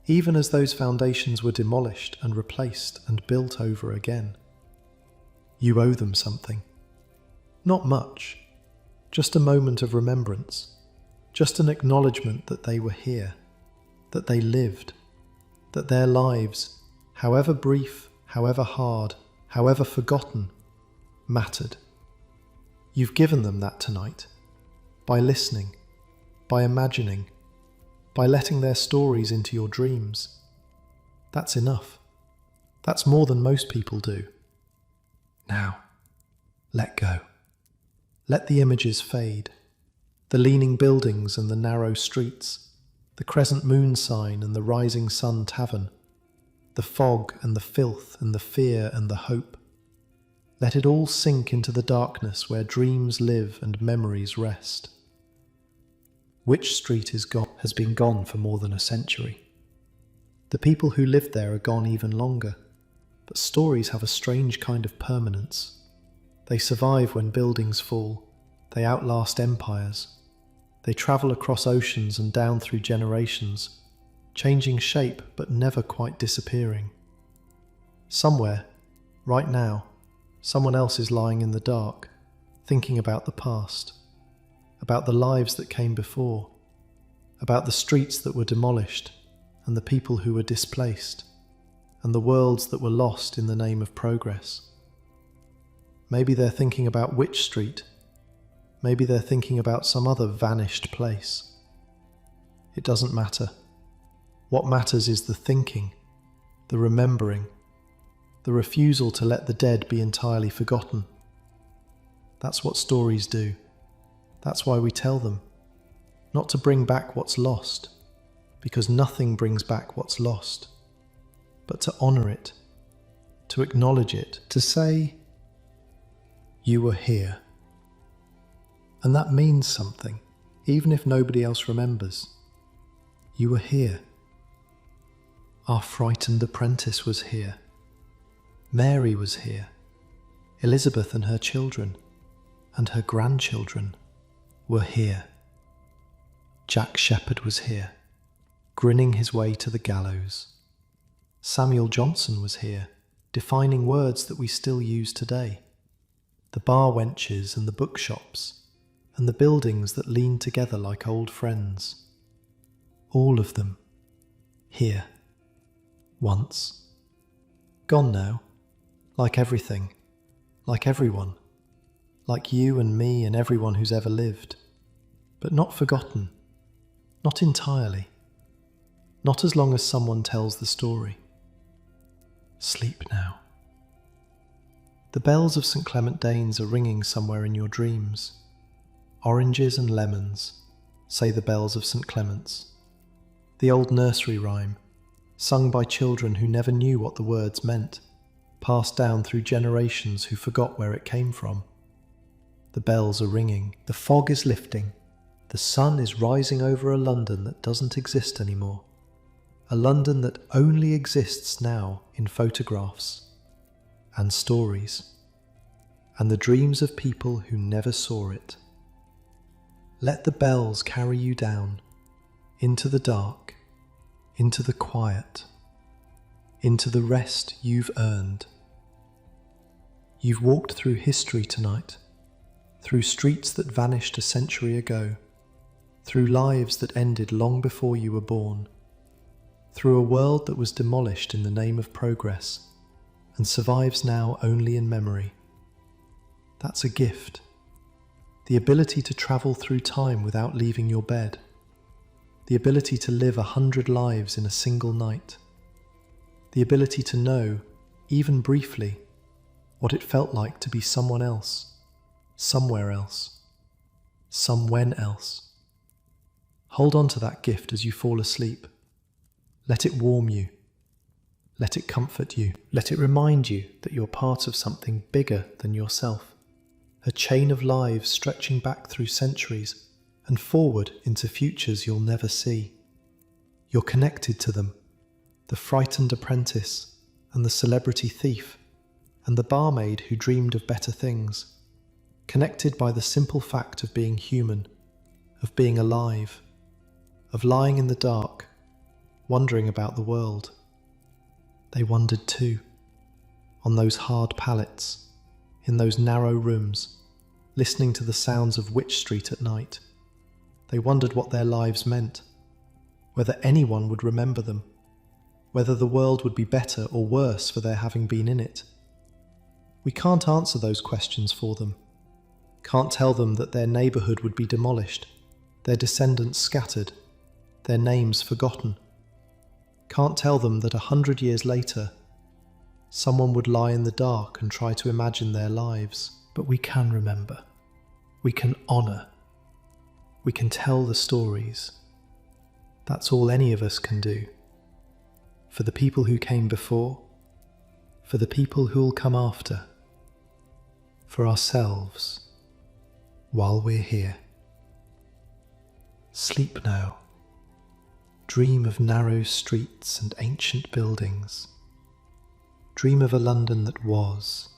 even as those foundations were demolished and replaced and built over again. You owe them something. Not much, just a moment of remembrance, just an acknowledgement that they were here, that they lived, that their lives, however brief, however hard, however forgotten, mattered. You've given them that tonight, by listening, by imagining, by letting their stories into your dreams. That's enough. That's more than most people do. Now, let go. Let the images fade. The leaning buildings and the narrow streets, the crescent moon sign and the rising sun tavern, the fog and the filth and the fear and the hope. Let it all sink into the darkness where dreams live and memories rest. Wych Street has been gone for more than a century. The people who lived there are gone even longer, but stories have a strange kind of permanence. They survive when buildings fall, they outlast empires. They travel across oceans and down through generations, changing shape but never quite disappearing. Somewhere, right now, someone else is lying in the dark, thinking about the past, about the lives that came before, about the streets that were demolished and the people who were displaced, and the worlds that were lost in the name of progress. Maybe they're thinking about Wych Street. Maybe they're thinking about some other vanished place. It doesn't matter. What matters is the thinking, the remembering, the refusal to let the dead be entirely forgotten. That's what stories do. That's why we tell them. Not to bring back what's lost, because nothing brings back what's lost, but to honour it, to acknowledge it, to say, you were here. And that means something, even if nobody else remembers. You were here. Our frightened apprentice was here. Mary was here. Elizabeth and her children, and her grandchildren, were here. Jack Sheppard was here, grinning his way to the gallows. Samuel Johnson was here, defining words that we still use today. The bar wenches and the bookshops, and the buildings that lean together like old friends. All of them. Here. Once. Gone now. Like everything. Like everyone. Like you and me and everyone who's ever lived. But not forgotten. Not entirely. Not as long as someone tells the story. Sleep now. The bells of St. Clement Danes are ringing somewhere in your dreams. Oranges and lemons, say the bells of St. Clement's. The old nursery rhyme, sung by children who never knew what the words meant, passed down through generations who forgot where it came from. The bells are ringing. The fog is lifting. The sun is rising over a London that doesn't exist anymore. A London that only exists now in photographs and stories and the dreams of people who never saw it. Let the bells carry you down into the dark, into the quiet, into the rest you've earned. You've walked through history tonight, through streets that vanished a century ago, through lives that ended long before you were born, through a world that was demolished in the name of progress and survives now only in memory. That's a gift. The ability to travel through time without leaving your bed. The ability to live 100 lives in a single night. The ability to know, even briefly, what it felt like to be someone else, somewhere else, somewhen else. Hold on to that gift as you fall asleep. Let it warm you. Let it comfort you. Let it remind you that you're part of something bigger than yourself. A chain of lives stretching back through centuries and forward into futures you'll never see. You're connected to them, the frightened apprentice and the celebrity thief and the barmaid who dreamed of better things. Connected by the simple fact of being human, of being alive, of lying in the dark, wondering about the world. They wondered too, on those hard pallets, in those narrow rooms, listening to the sounds of Wych Street at night. They wondered what their lives meant, whether anyone would remember them, whether the world would be better or worse for their having been in it. We can't answer those questions for them. Can't tell them that their neighbourhood would be demolished, their descendants scattered, their names forgotten. Can't tell them that 100 years later, someone would lie in the dark and try to imagine their lives. But we can remember. We can honour. We can tell the stories. That's all any of us can do. For the people who came before, for the people who'll come after, for ourselves, while we're here. Sleep now. Dream of narrow streets and ancient buildings. Dream of a London that was.